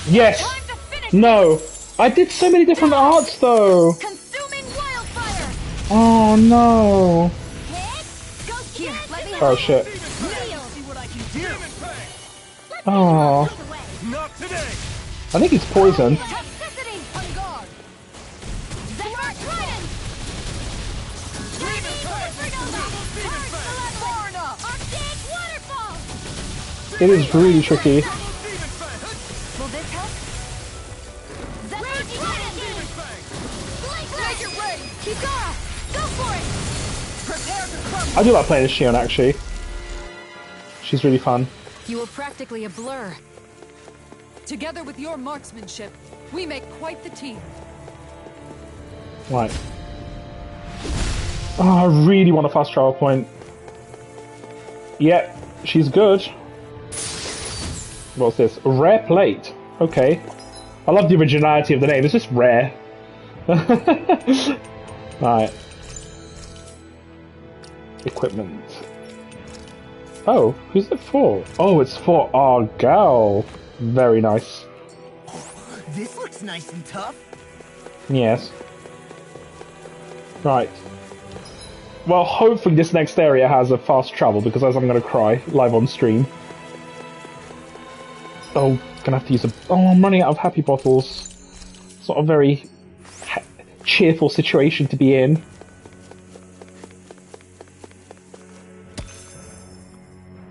Yes. Time to finish! No. I did so many different arts though. Consuming wildfire! Oh no. Hit! Ghost here, let me Oh shit. Seal! See what I can do! Oh. Not today! I think it's poison. Toxicity! On guard! Zephyr Trident! Lightning Supernova! Arc Celebra! Arctic Waterfall! It is really tricky. Will this help? Zephyr Trident! Blake it rain! Kigara! Go for it! Prepare to crumble! I do like playing as Shion actually. She's really fun. You were practically a blur. Together with your marksmanship, we make quite the team. Right. Oh, I really want a fast travel point. Yep, she's good. What's this? A rare plate. Okay. I love the originality of the name. It's just rare. Right. Equipment. Oh, who's it for? Oh, it's for our gal. Very nice. This looks nice and tough. Yes. Right. Well, hopefully this next area has a fast travel, because as I'm going to cry live on stream. Oh, gonna have to use a... Oh, I'm running out of happy bottles. It's not a very cheerful situation to be in.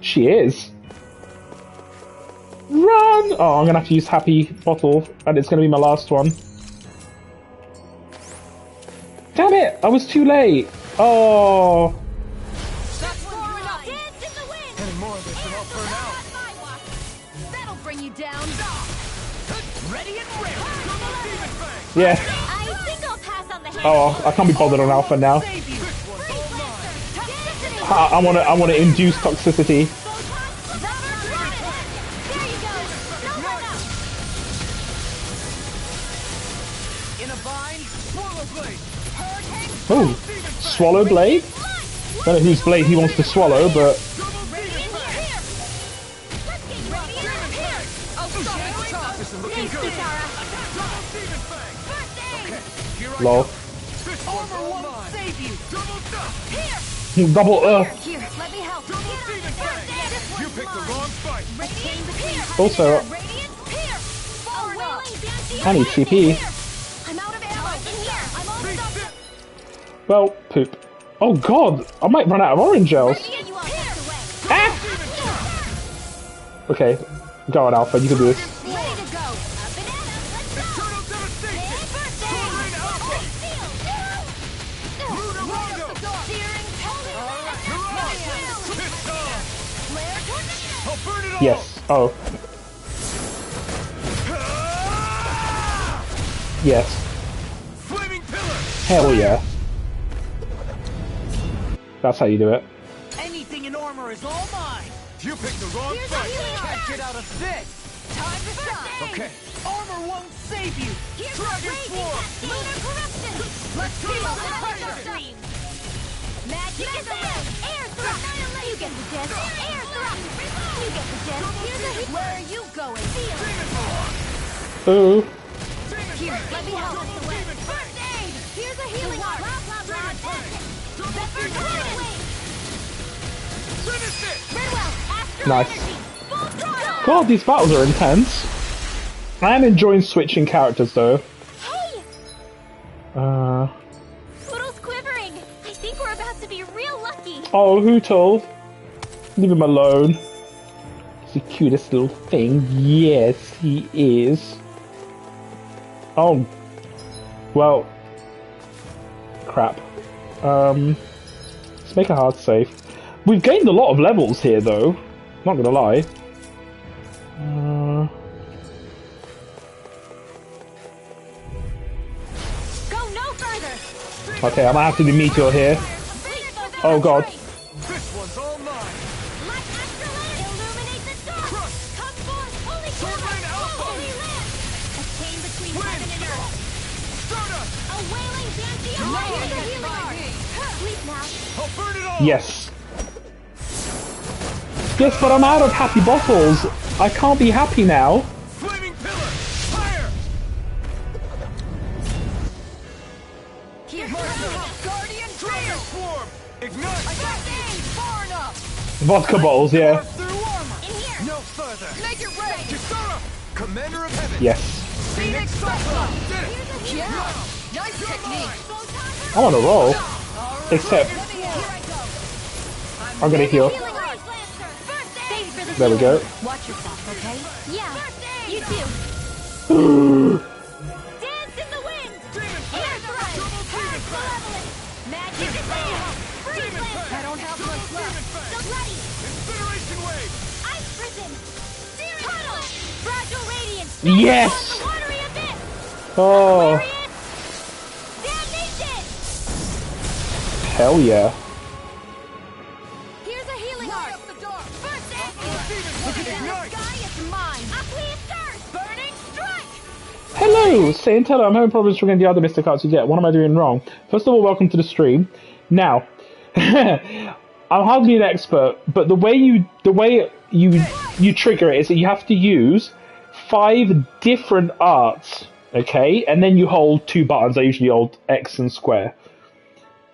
She is. Run! Oh, I'm gonna have to use happy bottle, and it's gonna be my last one. Damn it! I was too late. Oh. That's far enough! Dance in the wind! Any more of this and I'll burn out! My watch! That'll bring you down! Ready and ready! Demon Fang! Yeah. I think I'll pass on the hand. Oh, I can't be bothered on Alpha now. Save you! Toxicity! I want to induce toxicity. There you go! No one up! In a bind, Swallow Blade! Hurricane! Oh, swallow blade? I don't know whose blade he wants to swallow, but Radiant here! Let's get Radiant here! This is looking good! Kitara! First aid! Here I lol. go! This armor won't save you! Double duck! Here! Double Here, let me help! Double Demon Fang! You picked the wrong fight! Radiant here! Also, Radiant here! Oh, wailing Banshee! I need CP. I'm out of ammo! In here! I'm all stuck! Well, poop. Oh god, I might run out of orange gels. Radiant you all tucked away! Ah! Okay, go on Alpha, you can do this. Ready to go! Up and at 'em! Let's go! Eternal Devastation! First aid! Terrain Alpha! Lunar Rondo! Searing pellet! Pissed off! Flare tornado! I'll burn it all! Yes. Oh, yes. Flaming Pillar! Hell yeah. That's how you do it. Anything in armor is all mine. You picked the wrong Here's a fight! healing Can't arc. get out of this! Time to shine! Okay, Armor won't save you. Here's Dragon a raging Swarm. cascade! Lunar corruption! Let's feel the pressure! Magic missile! Air thrust! You get the gist! Air thrust! You get the gist! Here's a hit! Where are you going? Ooh. Here, let me help. First aid! Here's a healing arc! Zephyr Trident! finish it! Redwell! Astral Nice. Energy! Full throttle! God, these battles are intense. I am enjoying switching characters though. Hey! Uh, Poodle's quivering! I think think we're about to be real lucky. Oh, Hootle. Leave him alone. He's the cutest little thing. Yes, he is. Oh. Well. Crap. Let's make a hard save. We've gained a lot of levels here, though. Not gonna lie. Go no further. Okay, I might have to do Meteor here. Oh god. This one's all mine. Like Astrolabe, illuminate the dark. Come forth, holy Sword Rain Alpha. holy land. A chain between heaven and earth. Stardust. A wailing Dantia. Here's the healing art. Sleep now. I'll burn it all. Yes. Yes, but I'm out of happy bottles. I can't be happy now. Flaming pillar. Fire. Here's Guardian Dragon Swarm. Ignite. I got aim far enough. Vodka bottles, yeah. Through armor. In here. No further. Make it rain. Kisara. Commander of Heaven. Yes. Phoenix Cyclone. Did it. Here's a healing Yeah. art. Nice technique. I'm on a roll. Except, Here I go. I'm gonna heal. Healing art. First aid for the There we go. Watch yourself, okay? Yeah. You too. Dance in the wind. Air thrust. Purge malevolence. Magic missile. Freeze lancer. I don't have much left. Still ready. Incineration wave. Ice prison. Tunnel. Fragile radiance. Yes! The watery abyss. Oh, Aquarius. Damnation. hell yeah. Here's a healing art. First aid. Look at the sky. It's mine. Aqueous thirst. Burning strike. Hello, Saint. Hello, I'm having problems triggering the other mystic arts you get. What am I doing wrong? First of all, welcome to the stream. Now, I'm hardly an expert, but the way you trigger it is that you have to use 5 different arts, okay? And then you hold 2 buttons. I usually hold X and square.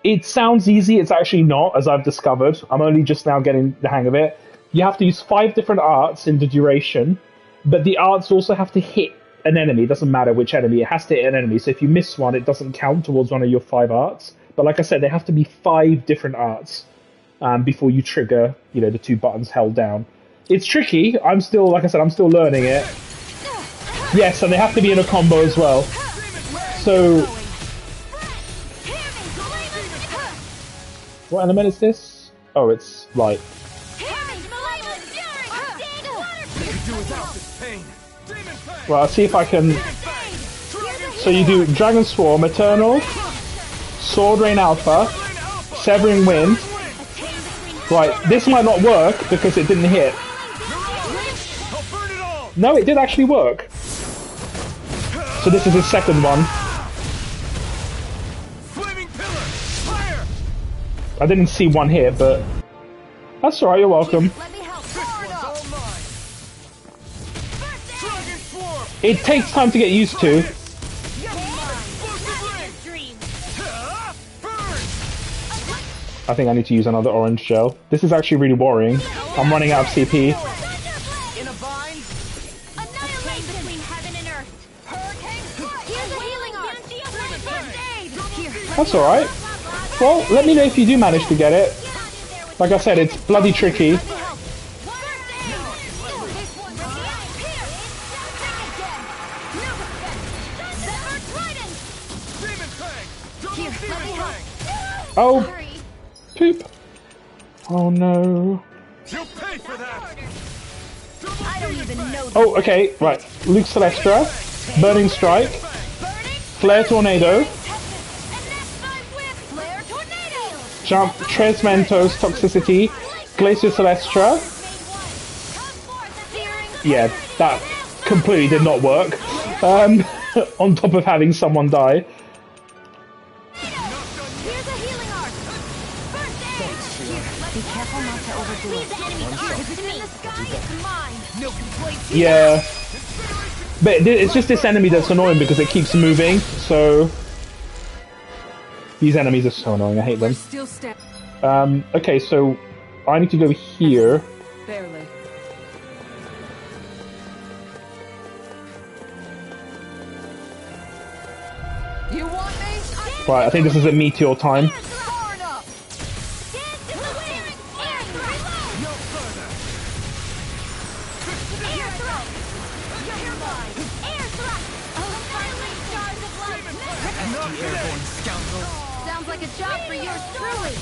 It sounds easy. It's actually not, as I've discovered. I'm only just now getting the hang of it. You have to use 5 different arts in the duration, but the arts also have to hit an enemy. It doesn't matter which enemy. It has to hit an enemy. So if you miss one, it doesn't count towards one of your 5 arts. But like I said, they have to be 5 different arts before you trigger, the 2 buttons held down. It's tricky. I'm still, like I said, I'm still learning it. Yes, and they have to be in a combo as well. So, what element is this? Oh, it's light. Well, I'll see if I can... So you do Dragon Swarm, Eternal, Sword Rain Alpha, Severing Wind. Right, this might not work because it didn't hit. No, it did actually work. So this is his second one. I didn't see one hit, but that's alright, you're welcome. It takes time to get used to. I think I need to use another orange gel. This is actually really worrying. I'm running out of CP. In a bind. Annihilation between heaven and earth. Hurricane strike. Here's a healing art. First aid. Here. That's alright. Well, let me know if you do manage to get it. Like I said, it's bloody tricky. Oh, poop. Oh no. You'll pay for that. I don't even know. Oh, okay, right. Luke Celestra, Burning Strike, Flare Tornado, Jump, Tresmentos Toxicity, Glacier Celestra. Yeah, that completely did not work. On top of having someone die. Be careful not to overdo it. Yeah. But it's just this enemy that's annoying because it keeps moving, so... These enemies are so annoying, I hate them. Still stand. Okay, so I need to go here. Barely. You want me? Right, I think this is a meteor time. Air thrust! Annihilate stars of light! Empty airborne scoundrel. Sounds like a job for yours truly!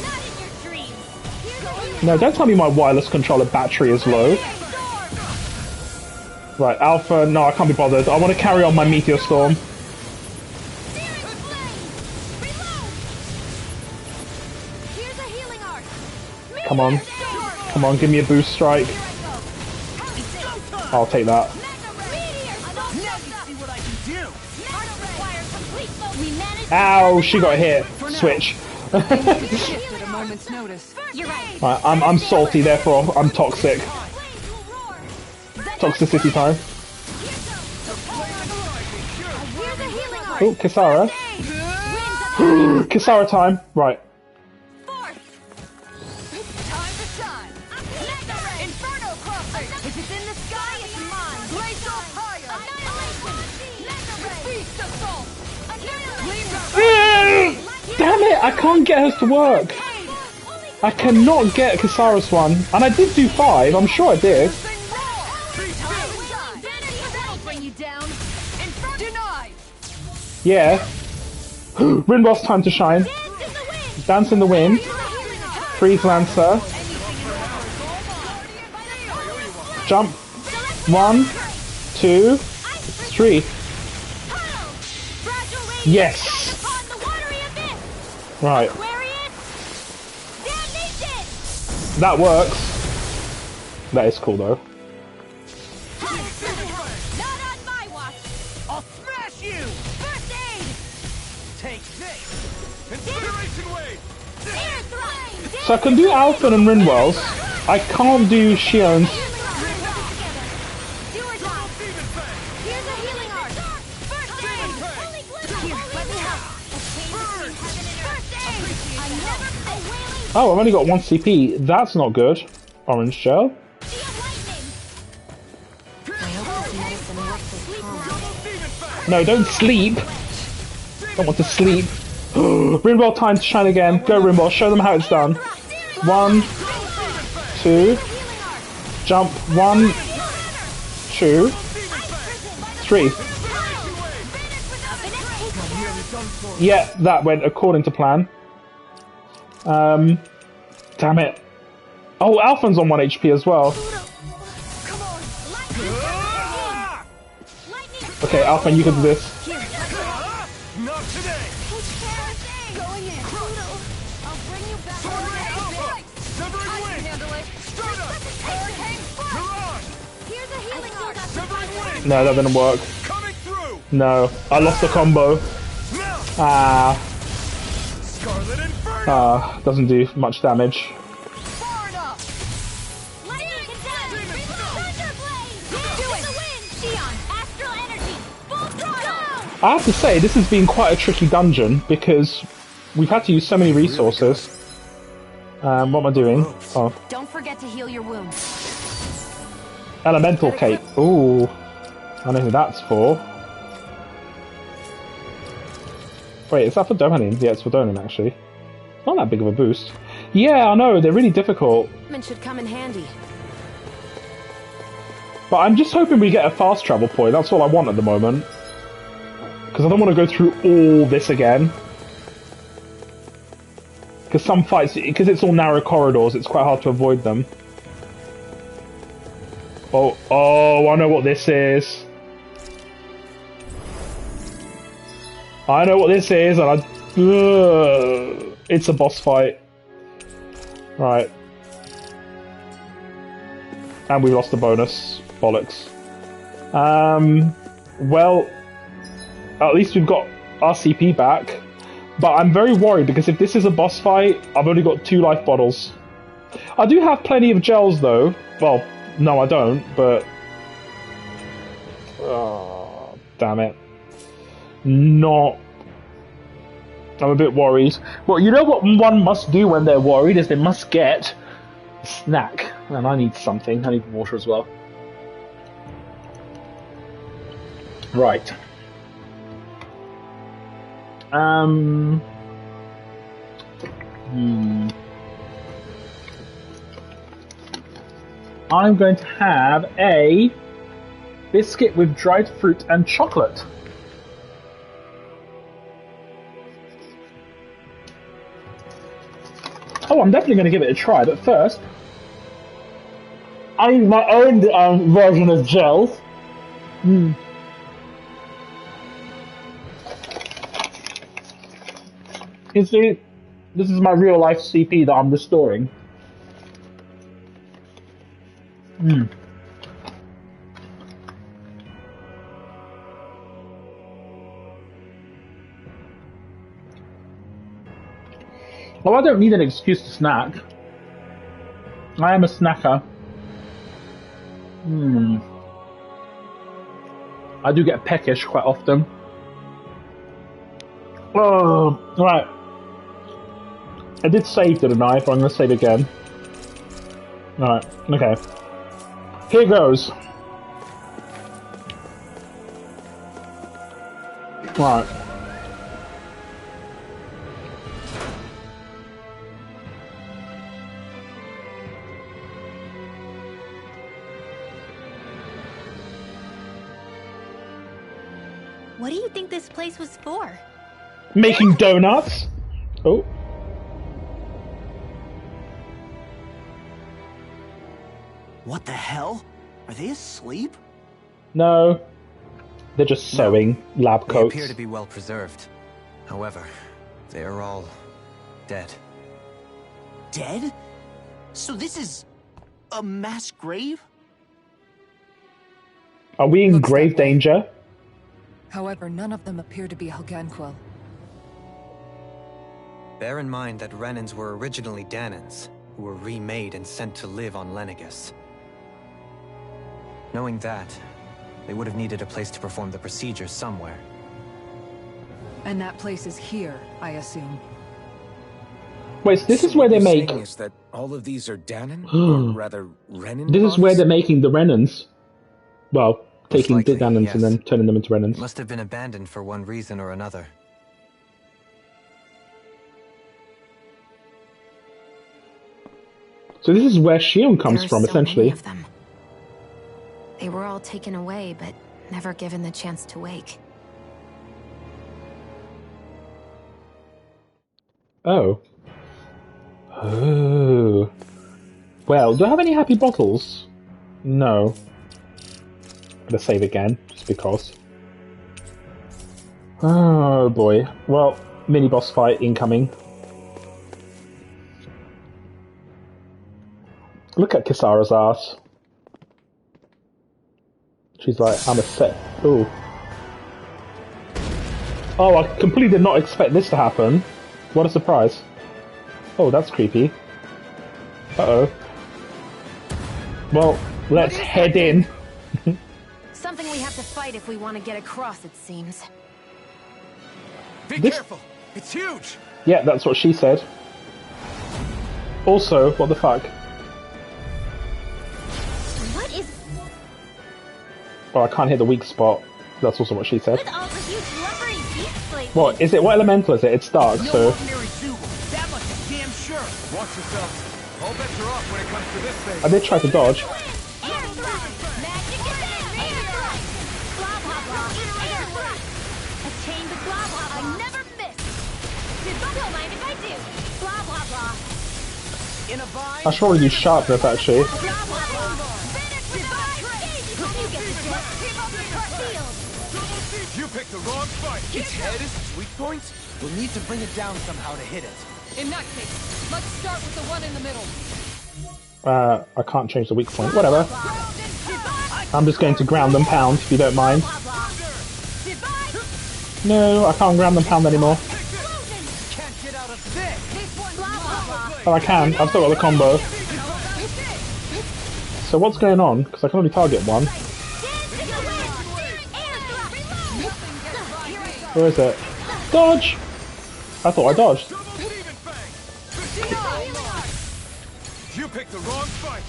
Not in your dreams! Here's a healing No, don't tell me my wireless controller battery is low. Right, Alpha, no, I can't be bothered. I want to carry on my Meteor Storm. Searing flame! Reload! Here's a healing arc! Come on. Come on, give me a boost strike. I'll take that. Ow, she got hit. Switch. Shift at a moment's notice. You're right. Right, I'm salty, therefore I'm toxic. Toxicity time. Here's a healing arc! Oh, Kisara. Kisara time. Right. Time to shine! Inferno crossing! If it's in the sky, it's mine! Blaze off higher! Annihilation! Beast assault! Annihilation! Damn it, I can't get hers to work. I cannot get Kisara's one. And I did do 5, I'm sure I did. Bring you down! Denied! Yeah. Rinwell's time to shine. Dance in the wind. Freeze Lancer. Jump. 1, 2, 3. Yes. Right. That works. That is cool though. Not on my watch! I'll smash you! First aid! Take this! Incineration wave! Air thrust! So I can do Alphen and Rinwell's. I can't do Shion's. Do or die! Demon Fang! Here's a healing arc! First aid! Holy glitter! Here, let me help! First aid! I never... A wailing... Oh, I've only got 1 CP. That's not good. Orange gel. Sea of lightning! I hope this medicine works as promised. Demon Fang! No, don't sleep. Don't want to sleep. Rinwell time to shine again. Go Rinwell, show them how it's done. 1, 2, jump. 1, 2, 3. Yeah, that went according to plan. Damn it. Oh, Alphen's on 1 HP as well. Okay, Alphen, you can do this. Not today! Going in. I'll bring you back. Severing Wind! Stardust! Mirage! Here's a healing arc. Severing Wind! No, that didn't work. Coming through! No, I lost the combo. Now! Ah, Scarlet Inferno! doesn't do much damage. Far enough. Lightning condemned. Thunderblade. Do it. The wind. Shion. Astral energy. Full throttle. I have to say, this has been quite a tricky dungeon because we've had to use so many resources. What am I doing? Oh, Don't forget to heal your wounds. Elemental Cape. Ooh, I know who that's for. Wait, is that for Dohanin? Yeah, it's for Dohanin actually. Not that big of a boost. Yeah, I know, they're really difficult. It should come in handy. But I'm just hoping we get a fast travel point. That's all I want at the moment. Because I don't want to go through all this again. Because some fights, because it's all narrow corridors, it's quite hard to avoid them. Oh, I know what this is. I know what this is, and it's a boss fight. Right. And we lost the bonus. Bollocks. Well, at least we've got our CP back. But I'm very worried because if this is a boss fight, I've only got 2 life bottles. I do have plenty of gels though. Well, no I don't, but... Oh, damn it. Not... I'm a bit worried. Well, you know what one must do when they're worried is they must get a snack. And I need something. I need water as well. Right. I'm going to have a Biscuit with dried fruit and chocolate. Oh, I'm definitely going to give it a try, but first, I need my own version of gels. You see, this is my real life CP that I'm restoring. Well, I don't need an excuse to snack. I am a snacker. I do get peckish quite often. Oh, right. I did save, didn't I? But I'm going to save again. Alright, okay. Here goes. Right. What do you think this place was for? Making donuts? Oh. What the hell? Are they asleep? No. They're just sewing lab They coats. appear to be well preserved. However, they are all dead. Dead? So this is a mass grave? Are we in Looks grave that way. danger? However, none of them appear to be Helganquil. Bear in mind that Renans were originally Danans, who were remade and sent to live on Lenegus. Knowing that, they would have needed a place to perform the procedure somewhere. And that place is here, I assume. Wait, so this So is where what they you're make... saying is that all of these are Danon? Or rather, Renan This is where bots? they're making the Renans. Well, taking the likely, Danans yes. and then turning them into Renans. It must have been abandoned for one reason or another. So this is where Shion comes There are from, so many essentially. of them. They were all taken away, but never given the chance to wake. Oh. Oh. Well, do I have any happy bottles? No. I'm gonna save again, just because. Oh boy. Well, mini boss fight incoming. Look at Kisara's ass. She's like, I'm a set. Ooh. Oh, I completely did not expect this to happen. What a surprise. Oh, that's creepy. Uh-oh. Well, let's head in. Something we have to fight if we want to get across, it seems. Be This- careful! It's huge! Yeah, that's what she said. Also, what the fuck? What is Oh, I can't hit the weak spot. That's also what she said. with all the huge rubbery beaks lately? What is it? What elemental is it? It's dark, No so... ordinary zoo. That much is damn sure. Watch yourselves. All bets are off when it comes to this thing. I did try to dodge. Air thrust! Magic attack! Air thrust! Glob hopper! Air thrust! A chain to glob hopper! I never miss! Don't mind if I do! Glob hopper! In a bind. I should probably use sharpness, actually. Glob hopper! Finish with a trade! You get the gist! Keep up the field! You picked the wrong fight! Its head is weak points. We'll need to bring it down somehow to hit it. In that case, let's start with the one in the middle. I can't change the weak point. Whatever. I'm just going to ground and pound, if you don't mind. No, I can't ground and pound anymore. Can't get out of this. Oh, I can. I've still got the combo. So what's going on? Because I can only target one. Where is it? Dodge! I thought I dodged. Demon Fang! You picked the wrong fight!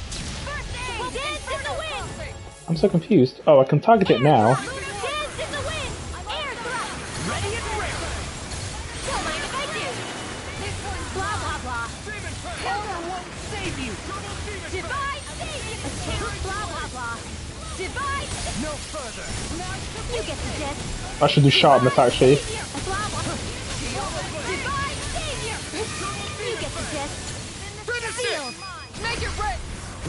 Dance in the wind! I'm so confused. Oh, I can target it now. Dance in the wind! Air thrust! Ready and ready. Don't mind if I do! Blah blah blah! Demon Fang! Order won't save you. Divide save! A chain blah blah blah! Divide. No further. You get the gist. I should do sharpness actually. Divide savior. You get the gist. Shield. Make it red.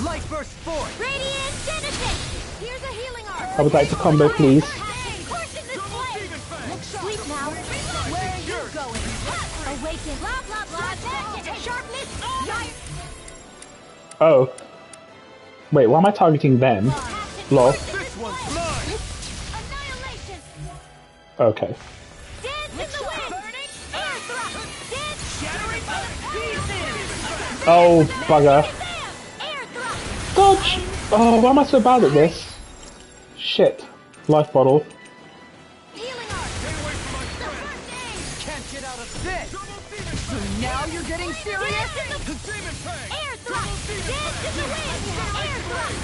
Light burst forth. Radiant Genesis. Here's a healing arm. I would like to combo, please. Course in this way. Sleep now. Where are you going? Awaken. Blah blah blah. Sharpness. Oh. Wait, why am I targeting them? Lol. This one's mine. Annihilation. Okay. Dance in the wind. Air thrust. Dance. Shattering pieces. Oh, bugger. Air thrust. Dodge! Oh, why am I so bad at this? Shit. Life bottle. Healing arm. Stay away from my friend. Can't get out of this. So now you're getting serious? Demon Fang. Air thrust. Dance in the wind. Air thrust.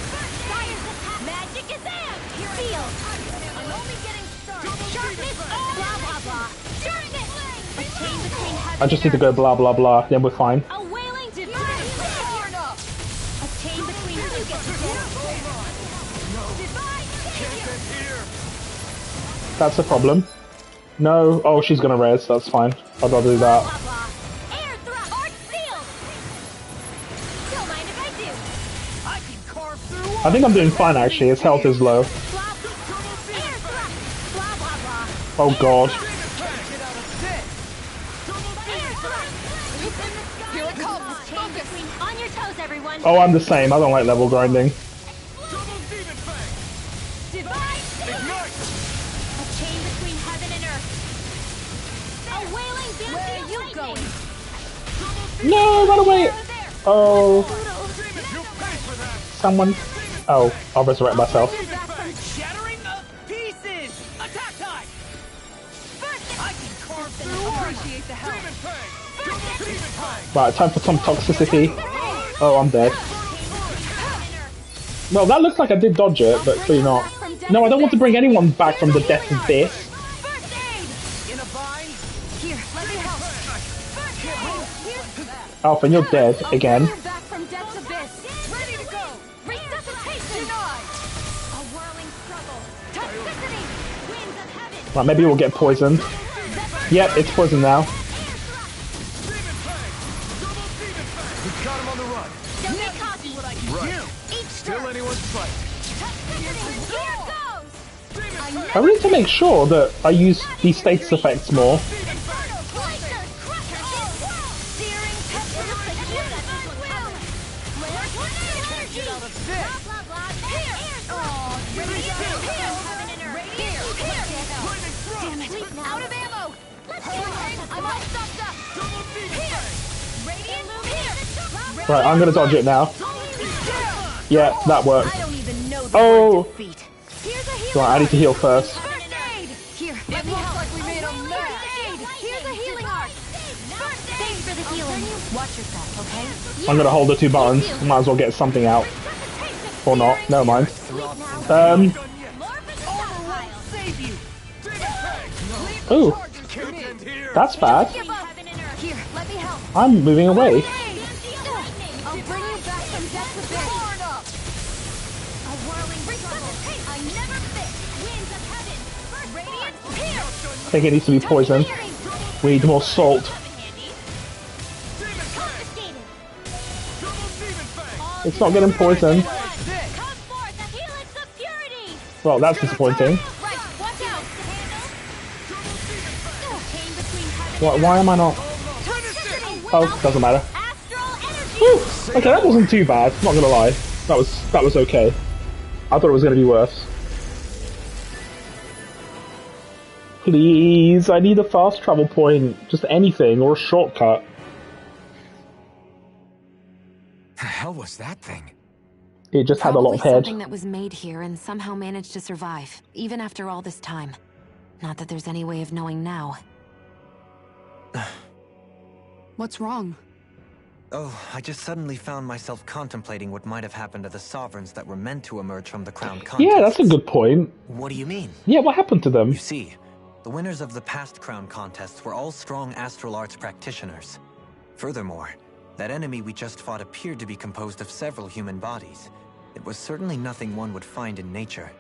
Fire's attack. Magic is amped. Field. I'm only getting started. Sharpness. Blah blah blah. Sharpness. A chain between heaven I just need to go blah blah blah, then we're fine. A wailing divine. A chain between you get the divine savior. Here. That's a problem. No. Oh, she's gonna res. That's fine. I'd rather do that. Blah blah. Air thrust. Arc field. Don't mind if I do. I can carve through. I think I'm doing fine actually. His health is low. Blah blah. Air thrust. Blah blah blah. Oh god. Can't get out of this. Air thrust. It's in the sky. Here it comes. Chain between. On your toes, everyone. Oh, I'm the same. I don't like level grinding. Double Demon Fang. Divine savior. Ignite. A chain between heaven and earth. A wailing dance. Where are you going? No, run away! Oh, You pay for that. someone. Oh, I'll resurrect myself. Shattering of pieces. Attack time. I can carve through. Appreciate the help. Demon Fang. Double Demon Fang. Right, time for some toxicity. Oh, I'm dead. Well, that looks like I did dodge it, but clearly not. No, I don't want to bring anyone back from the death of this. First aid. In a bind. Here, let me help. First aid. Alpha, you're dead again. You're back from death's abyss. Ready to go. Resuscitation. Denied. A whirling struggle. Toxicity. Winds of heaven. Right, maybe we'll get poisoned. Yep, it's poisoned now. Demon Fang. Double Demon Fang. We've got him on the run. Don't get cocky. Right. Each Still stroke. anyone's fight. Toxicity. Here goes. Demon Fang. I really need to make sure that I use these status effects more. Inferno Glacier. Crusher. Searing pestilence. Energy. Out of this. Blah blah blah. Here. Damn it. Out of ammo. Let's go. I'm all stopped up. Double Demon Fang. Radiant here. Right, I'm gonna dodge it now. Yeah, that worked. I don't even know the Oh. word defeat. Here's a healing. Right, I need to heal first. First aid. Here, Let let me me help. like we made a First mess. aid. Here's a healing art. Thanks for the healing. Watch yourself, okay? I'm gonna hold the two buttons. Might as well get something out. Or not. Never mind. Done yet. Save you. Demon Fang. Ooh, Can't end here. that's bad. Here, let me help. I'm moving away. I'll bring you back from death to death. A whirling struggle. I never fit. Winds of heaven. Radiant here. I think it needs to be poisoned. We need more salt. Confiscated. Double Demon Fang. It's not getting poisoned. Come forth, the helix of purity. Well, that's disappointing. Right, watch out. Chain between heaven Why am I not? Oh, doesn't matter. astral energy. Whew. Okay, that wasn't too bad. Not gonna lie. That was okay. I thought it was gonna be worse. Please, I need a fast travel point. Just anything or a shortcut. The hell was that thing? It just had a lot of Probably head. something that was made here and somehow managed to survive, even after all this time. Not that there's any way of knowing now. What's wrong? Oh, I just suddenly found myself contemplating what might have happened to the sovereigns that were meant to emerge from the crown contest. Yeah, that's a good point. What do you mean? Yeah, what happened to them? You see, the winners of the past crown contests were all strong astral arts practitioners. Furthermore, that enemy we just fought appeared to be composed of several human bodies. It was certainly nothing one would find in nature.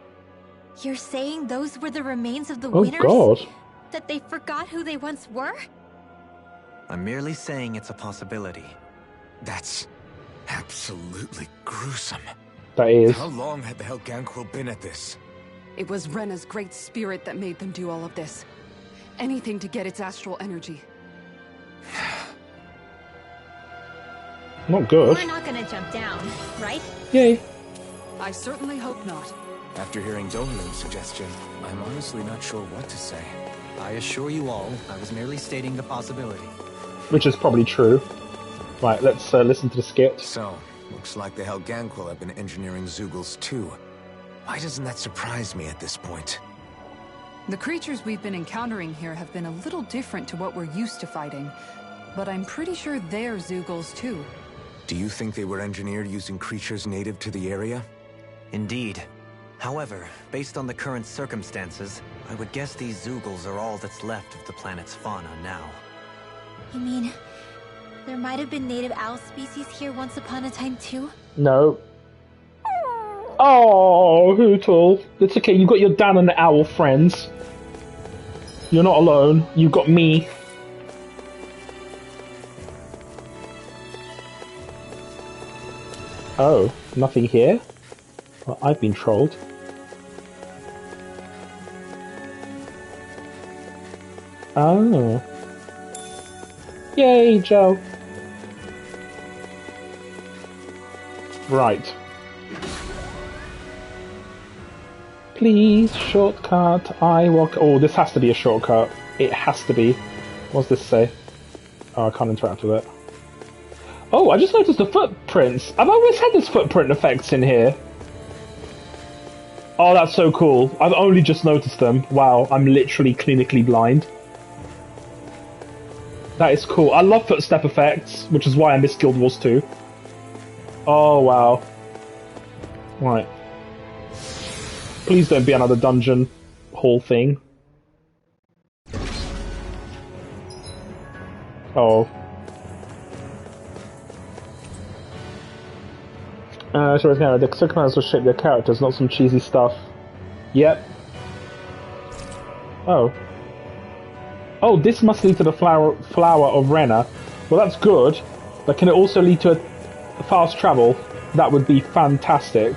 You're saying those were the remains of the Oh winners? god. That they forgot who they once were? I'm merely saying it's a possibility. That's absolutely gruesome. That is. How long had the Helganquil been at this? It was Rena's great spirit that made them do all of this. Anything to get its astral energy. Not good. We're not gonna jump down, right? Yay. I certainly hope not. After hearing Dohlin's suggestion, I'm honestly not sure what to say. I assure you all, I was merely stating the possibility. Which is probably true. Right, let's listen to the skit. So, looks like the Helganquil have been engineering Zeugles too. Why doesn't that surprise me at this point? The creatures we've been encountering here have been a little different to what we're used to fighting. But I'm pretty sure they're Zeugles too. Do you think they were engineered using creatures native to the area? Indeed. However, based on the current circumstances, I would guess these Zeugles are all that's left of the planet's fauna now. You mean, there might have been native owl species here once upon a time too? No. Oh, Hootle. It's okay, you've got your Dan and the Owl friends. You're not alone. You've got me. Oh, nothing here? Well, I've been trolled. Oh. Yay, Joe. Right. Please, shortcut. I walk. Oh, this has to be a shortcut. It has to be. What's this say? Oh, I can't interact with it. Oh, I just noticed the footprints. I've always had this footprint effects in here. Oh, that's so cool. I've only just noticed them. Wow, I'm literally clinically blind. That is cool. I love footstep effects, which is why I miss Guild Wars 2. Oh, wow. Right. Please don't be another dungeon hall thing. Oh. So the circumstances will shape their characters, not some cheesy stuff. Yep. Oh. Oh, this must lead to the flower of Rena. Well, that's good. But can it also lead to a fast travel? That would be fantastic.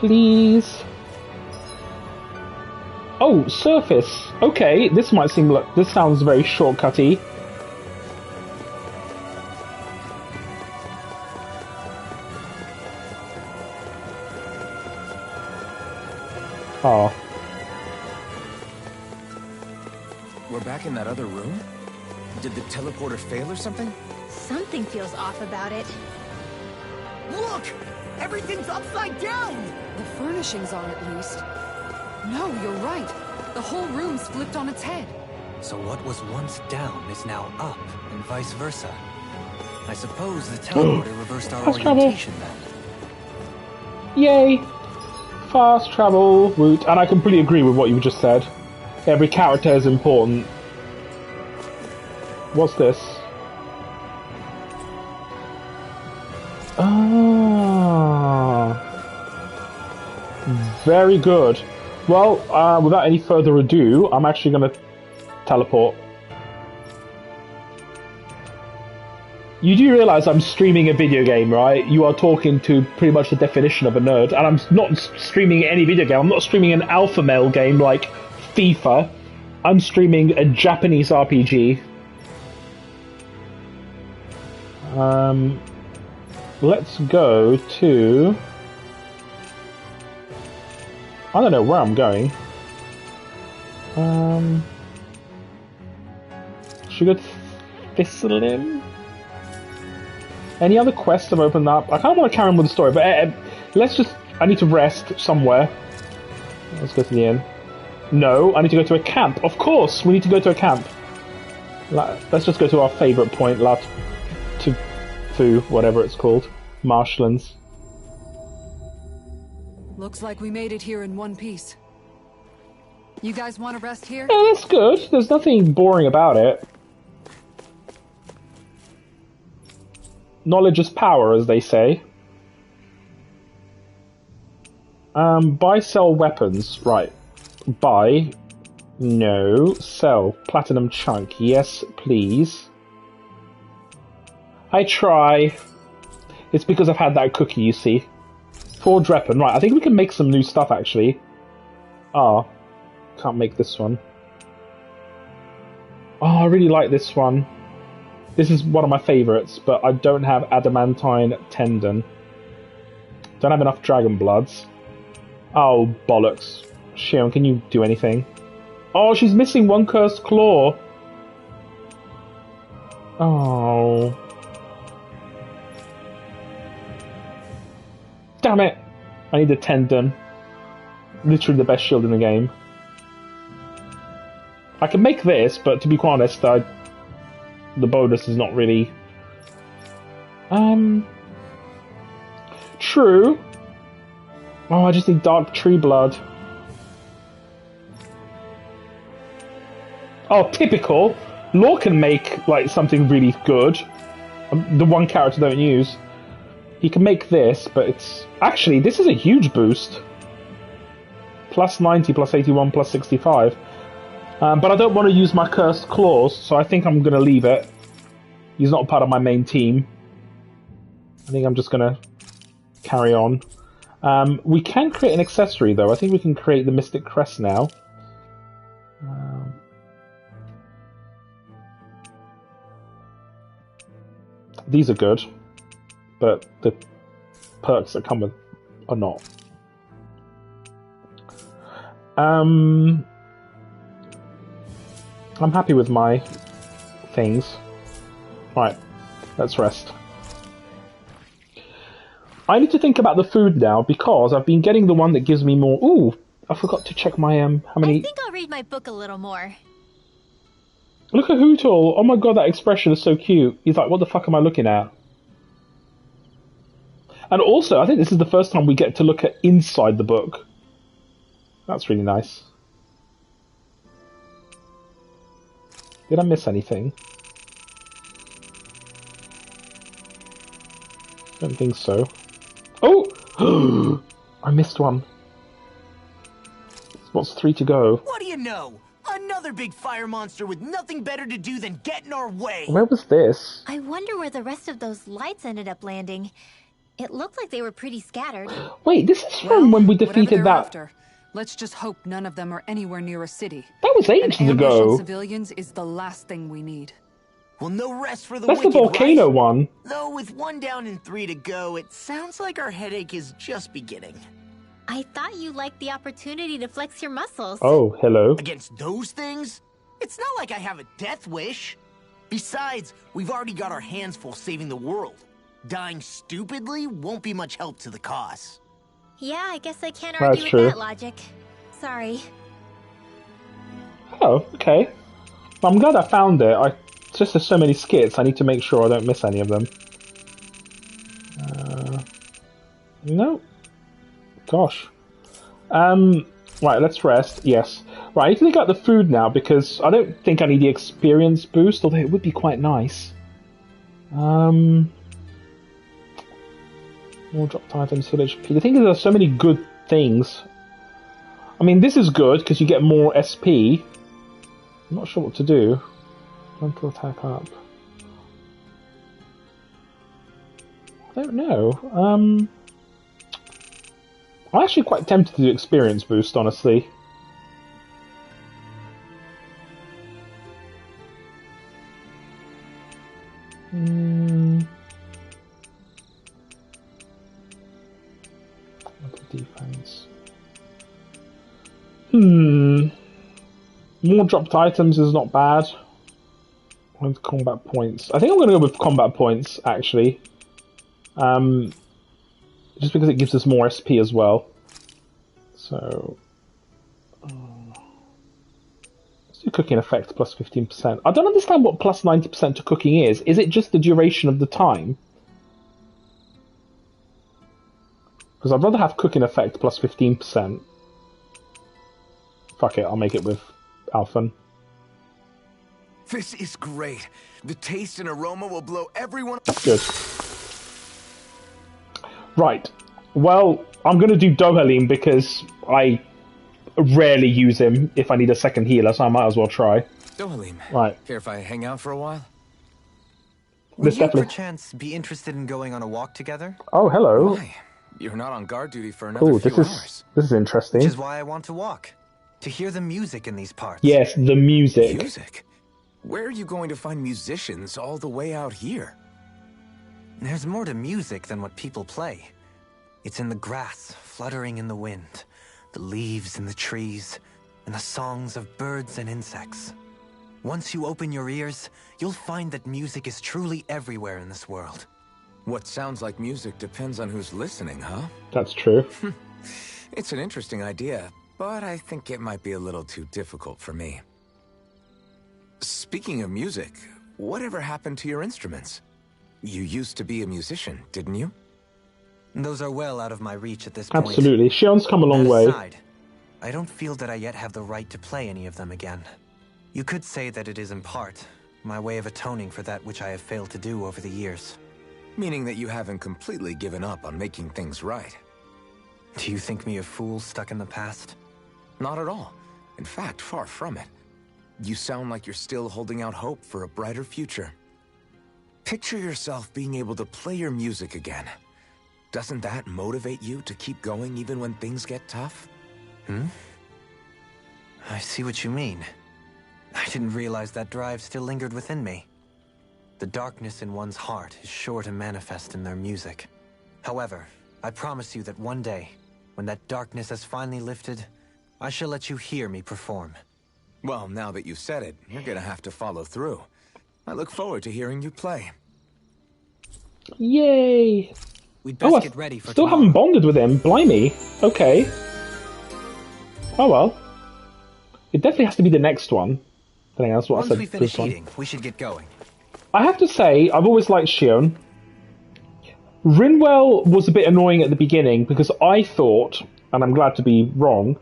Please. Oh, surface. Okay, this might seem like this sounds very shortcutty. Oh. We're back in that other room? Did the teleporter fail or something? Something feels off about it. Look! Everything's upside down! The furnishings are, at least. No, you're right. The whole room's flipped on its head. So what was once down is now up, and vice versa. I suppose the teleporter reversed our orientation then. Yay! Fast travel route, and I completely agree with what you just said. Every character is important. What's this? Ah, very good. Well, without any further ado, I'm actually going to teleport. You do realise I'm streaming a video game, right? You are talking to pretty much the definition of a nerd, and I'm not streaming any video game. I'm not streaming an alpha male game like FIFA. I'm streaming a Japanese RPG. Let's go to... I don't know where I'm going. Should we go to Thistlein? Any other quests have opened up? I kind of want to carry on with the story, but let's just... I need to rest somewhere. Let's go to the inn. No, I need to go to a camp. Of course, we need to go to a camp. Let's just go to our favourite point, whatever it's called. Marshlands. Looks like we made it here in one piece. You guys want to rest here? Yeah, that's good. There's nothing boring about it. Knowledge is power, as they say. Buy, sell weapons. Right. Buy. No. Sell. Platinum chunk. Yes, please. I try. It's because I've had that cookie, you see. Forge weapon. Right, I think we can make some new stuff, actually. Ah. Can't make this one. Oh, I really like this one. This is one of my favourites, but I don't have adamantine tendon. Don't have enough dragon bloods. Oh, bollocks. Shion, can you do anything? Oh, she's missing one cursed claw. Oh. Damn it. I need a tendon. Literally the best shield in the game. I can make this, but to be quite honest, the bonus is not really... True. Oh, I just need dark tree blood. Oh, typical. Law can make, like, something really good. The one character I don't use. He can make this, but it's... Actually, this is a huge boost. Plus 90, plus 81, plus 65. But I don't want to use my cursed claws, so I think I'm going to leave it. He's not part of my main team. I think I'm just going to carry on. We can create an accessory, though. I think we can create the Mystic Crest now. These are good, but the perks that come with are not. I'm happy with my things. Right, let's rest. I need to think about the food now because I've been getting the one that gives me more. Ooh, I forgot to check my how many. I think I'll read my book a little more. Look at Hootle. Oh my god, that expression is so cute. He's like, what the fuck am I looking at? And also, I think this is the first time we get to look at inside the book. That's really nice. Did I miss anything? Don't think so. Oh! I missed one. What's 3 to go? What do you know? Another big fire monster with nothing better to do than get in our way. Where was this? I wonder where the rest of those lights ended up landing. It looked like they were pretty scattered. Wait, this is from when we defeated that. After, let's just hope none of them are anywhere near a city. That was ages An ambush ago. on civilians is the last thing we need. Well, no rest for the That's wicked, the volcano right? one. Though with 1 down and 3 to go, it sounds like our headache is just beginning. I thought you liked the opportunity to flex your muscles. Oh, hello. Against those things? It's not like I have a death wish. Besides, we've already got our hands full saving the world. Dying stupidly won't be much help to the cause. Yeah, I guess I can't That's argue with true. that logic. Sorry. Oh, okay. Well, I'm glad I found it. It's just there's so many skits, I need to make sure I don't miss any of them. No. Gosh. Right, let's rest. Yes. Right, I need to think about the food now because I don't think I need the experience boost, although it would be quite nice. More dropped items, full HP. The thing is, there's so many good things. I mean, this is good because you get more SP. I'm not sure what to do. Mental attack up. I don't know. I'm actually quite tempted to do experience boost, honestly. Defense. More dropped items is not bad. With combat points. I think I'm going to go with combat points, actually. Just because it gives us more SP as well. So... let's do cooking effect plus 15%. I don't understand what plus 90% to cooking is. Is it just the duration of the time? Because I'd rather have cooking effect plus 15%. Fuck it, I'll make it with Alphen. This is great. The taste and aroma will blow everyone... Good. Right. Well, I'm going to do Dohalim because I rarely use him if I need a second healer, so I might as well try. Dohalim. Right. Care if I hang out for a while? Would you definitely... perchance be interested in going on a walk together? Oh, hello. Why? You're not on guard duty for another few hours. This is interesting. Which is why I want to walk. To hear the music in these parts. Yes, the music. Music? Where are you going to find musicians all the way out here? There's more to music than what people play. It's in the grass, fluttering in the wind, the leaves in the trees, and the songs of birds and insects. Once you open your ears, you'll find that music is truly everywhere in this world. What sounds like music depends on who's listening, huh? That's true. It's an interesting idea, but I think it might be a little too difficult for me. Speaking of music, whatever happened to your instruments? You used to be a musician, didn't you? Those are well out of my reach at this point. Absolutely. Shion's come a long way. Aside, I don't feel that I yet have the right to play any of them again. You could say that it is in part my way of atoning for that which I have failed to do over the years. Meaning that you haven't completely given up on making things right. Do you think me a fool stuck in the past? Not at all. In fact, far from it. You sound like you're still holding out hope for a brighter future. Picture yourself being able to play your music again. Doesn't that motivate you to keep going even when things get tough? I see what you mean. I didn't realize that drive still lingered within me. The darkness in one's heart is sure to manifest in their music. However, I promise you that one day, when that darkness has finally lifted, I shall let you hear me perform. Well, now that you've said it, you're gonna have to follow through. I look forward to hearing you play. Yay! We'd best get ready for still tomorrow. haven't bonded with him. Blimey. Okay. Oh well. It definitely has to be the next one. I think that's what Once I said. we finish this one. eating, we should get going. I have to say, I've always liked Shion. Rinwell was a bit annoying at the beginning because I thought, and I'm glad to be wrong,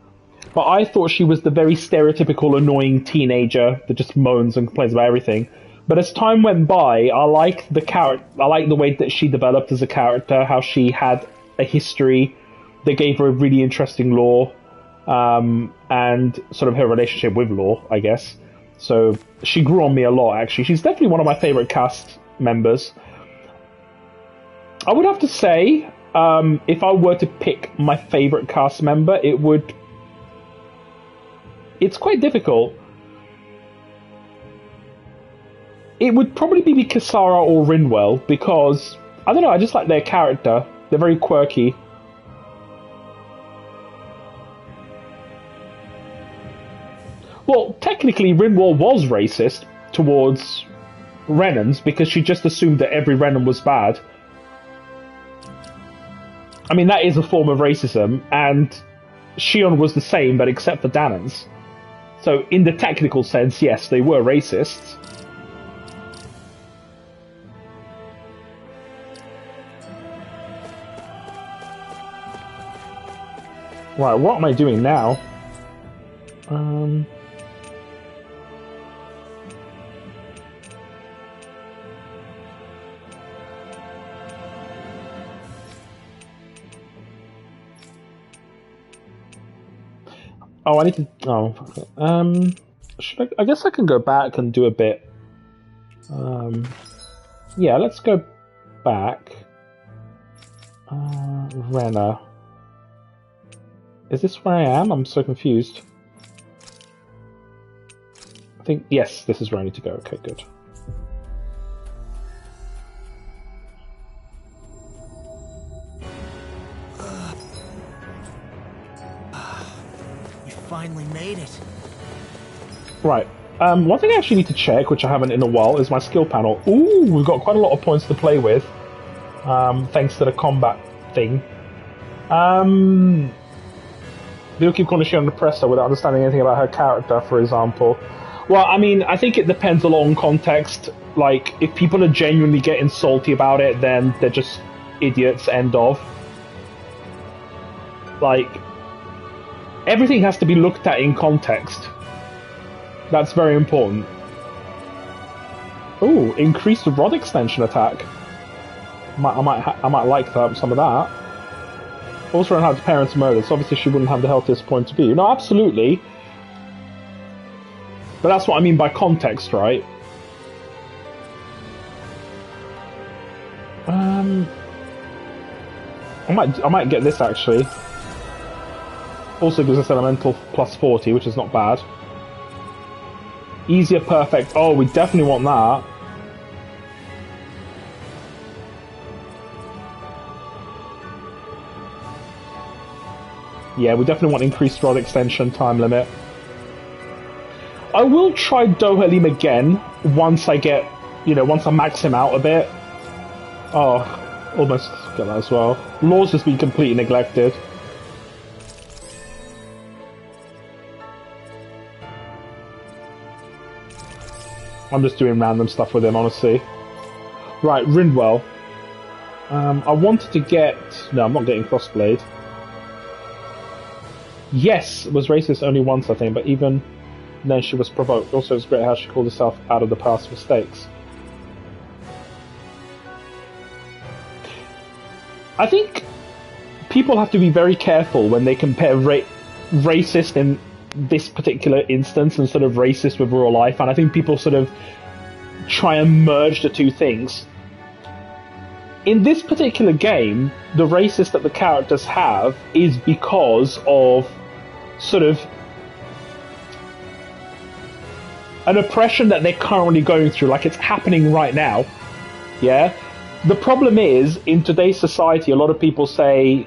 but I thought she was the very stereotypical annoying teenager that just moans and complains about everything. But as time went by, I liked the character. I liked the way that she developed as a character, how she had a history that gave her a really interesting lore, and sort of her relationship with lore, I guess. So she grew on me a lot, actually. She's definitely one of my favorite cast members. I would have to say, if I were to pick my favorite cast member, it's quite difficult. It would probably be Kisara or Rinwell, because, I don't know, I just like their character. They're very quirky. Well, technically, Rinwell was racist towards Renans, because she just assumed that every Renan was bad. I mean, that is a form of racism, and Shion was the same, but except for Danans. So, in the technical sense, yes, they were racists. Right, what am I doing now? Oh, I need to... Oh, fuck it. Should I guess I can go back and do a bit... yeah, let's go back. Rena. Is this where I am? I'm so confused. I think... Yes, this is where I need to go. Okay, good. Finally made it. Right. One thing I actually need to check, which I haven't in a while, is my skill panel. Ooh, we've got quite a lot of points to play with, thanks to the combat thing. They'll keep calling Shion Oppressor without understanding anything about her character, for example. Well, I mean, I think it depends a lot on context. Like, if people are genuinely getting salty about it, then they're just idiots, end of. Like... Everything has to be looked at in context. That's very important. Ooh, increased rod extension attack. I might like that, some of that. Also, had parents murdered, so obviously she wouldn't have the healthiest point of view. No, absolutely. But that's what I mean by context, right? I might get this actually. Also gives us elemental plus 40, which is not bad. Easier perfect. Oh, we definitely want that. Yeah, we definitely want increased rod extension time limit. I will try Dohalim again once I get, once I max him out a bit. Oh, almost get that as well. Law's just been completely neglected. I'm just doing random stuff with him, honestly. Right, Rindwell. I wanted to get... No, I'm not getting Crossblade. Yes, was racist only once, I think, but even then she was provoked. Also, it's great how she called herself out of the past mistakes. I think people have to be very careful when they compare racist in this particular instance and sort of racist with real life, and I think people sort of try and merge the two things. In this particular game, the racist that the characters have is because of sort of an oppression that they're currently going through, like it's happening right now. Yeah? The problem is, in today's society, a lot of people say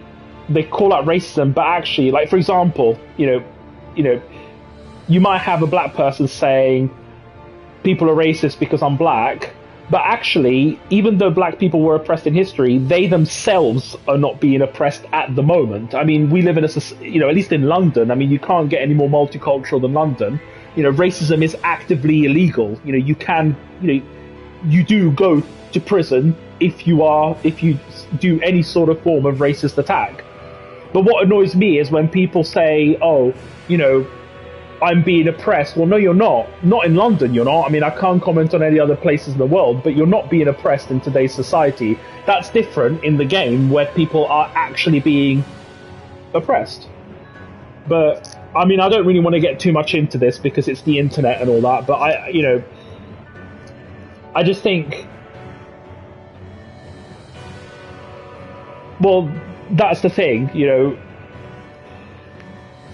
they call out racism, but actually, like for example, you might have a black person saying people are racist because I'm black, but actually, even though black people were oppressed in history, they themselves are not being oppressed at the moment. I mean, we live in at least in London, I mean, you can't get any more multicultural than London. Racism is actively illegal. You do go to prison if you do any sort of form of racist attack. But what annoys me is when people say, oh, I'm being oppressed. Well, no, you're not. Not in London, you're not. I mean, I can't comment on any other places in the world, but you're not being oppressed in today's society. That's different in the game where people are actually being oppressed. But, I mean, I don't really want to get too much into this because it's the internet and all that, but I just think... Well, that's the thing,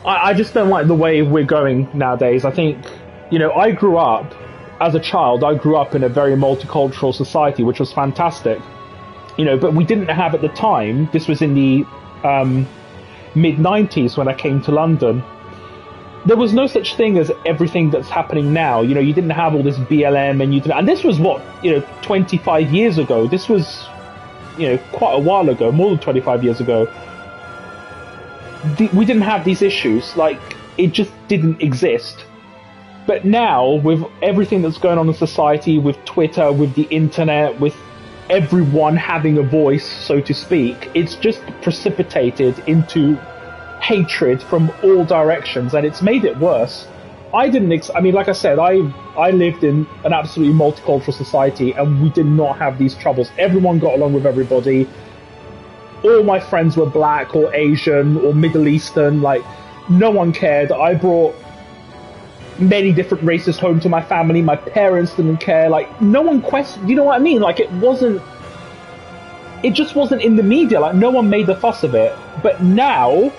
I just don't like the way we're going nowadays. I think, I grew up, as a child, I grew up in a very multicultural society, which was fantastic. But we didn't have at the time, this was in the mid-90s when I came to London, there was no such thing as everything that's happening now. You didn't have all this BLM, and this was 25 years ago. This was, quite a while ago, more than 25 years ago. We didn't have these issues, like, it just didn't exist. But now, with everything that's going on in society, with Twitter, with the internet, with everyone having a voice, so to speak, it's just precipitated into hatred from all directions, and it's made it worse. I mean, like I said, I lived in an absolutely multicultural society, and we did not have these troubles. Everyone got along with everybody. All my friends were black or Asian or Middle Eastern, like, no one cared. I brought many different races home to my family. My parents didn't care. Like, no one questioned, you know what I mean? Like, it just wasn't in the media. Like, no one made a fuss of it. But now,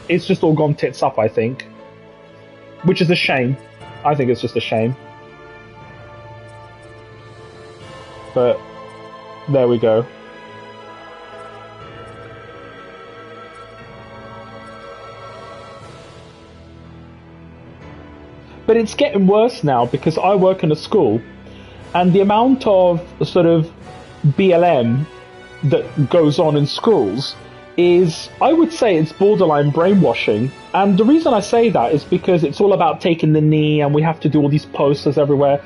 it's just all gone tits up, I think. Which is a shame. I think it's just a shame. But, there we go. But it's getting worse now because I work in a school, and the amount of sort of BLM that goes on in schools is, I would say, it's borderline brainwashing. And the reason I say that is because it's all about taking the knee, and we have to do all these posters everywhere.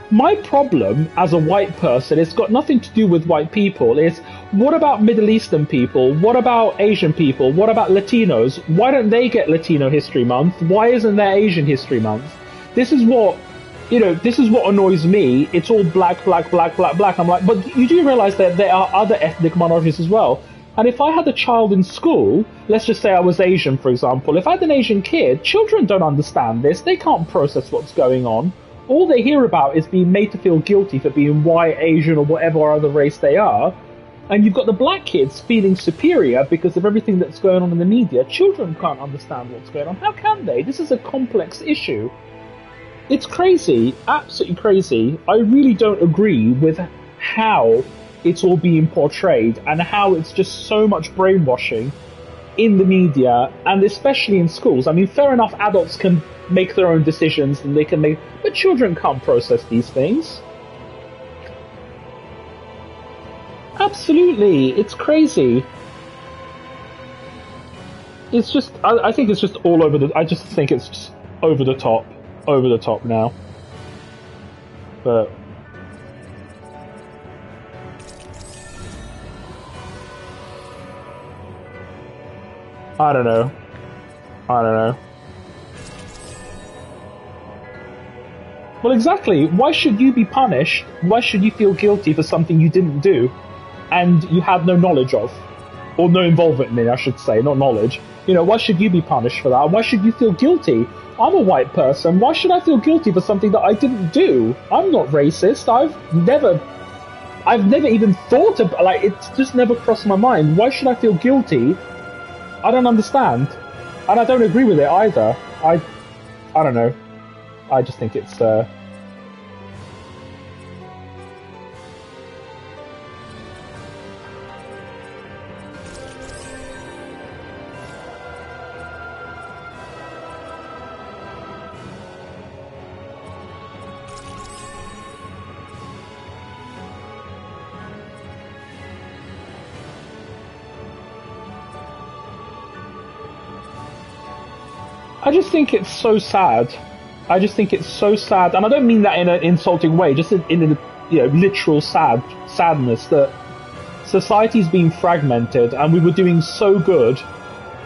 My problem as a white person, it's got nothing to do with white people, is what about Middle Eastern people? What about Asian people? What about Latinos? Why don't they get Latino History Month? Why isn't there Asian History Month? This is what annoys me. It's all black, black, black, black, black. I'm like, but you do realize that there are other ethnic minorities as well. And if I had a child in school, let's just say I was Asian, for example, if I had an Asian kid, children don't understand this. They can't process what's going on. All they hear about is being made to feel guilty for being white, Asian, or whatever other race they are. And you've got the black kids feeling superior because of everything that's going on in the media. Children can't understand what's going on. How can they? This is a complex issue. It's crazy, absolutely crazy. I really don't agree with how it's all being portrayed and how it's just so much brainwashing in the media and especially in schools. I mean, fair enough, adults can make their own decisions and they can make, but children can't process these things. Absolutely, it's crazy. It's just, I think it's just all over the, I just think it's just over the top now. But I don't know. Well, exactly. Why should you be punished? Why should you feel guilty for something you didn't do and you had no knowledge of? Or no involvement in, I should say, not knowledge. You know, why should you be punished for that? Why should you feel guilty? I'm a white person. Why should I feel guilty for something that I didn't do? I'm not racist. I've never even thought of, like, it's just never crossed my mind. Why should I feel guilty? I don't understand. And I don't agree with it either. I don't know. I just think it's, I just think it's so sad. I just think it's so sad, and I don't mean that in an insulting way, just in a literal sadness that society's being fragmented, and we were doing so good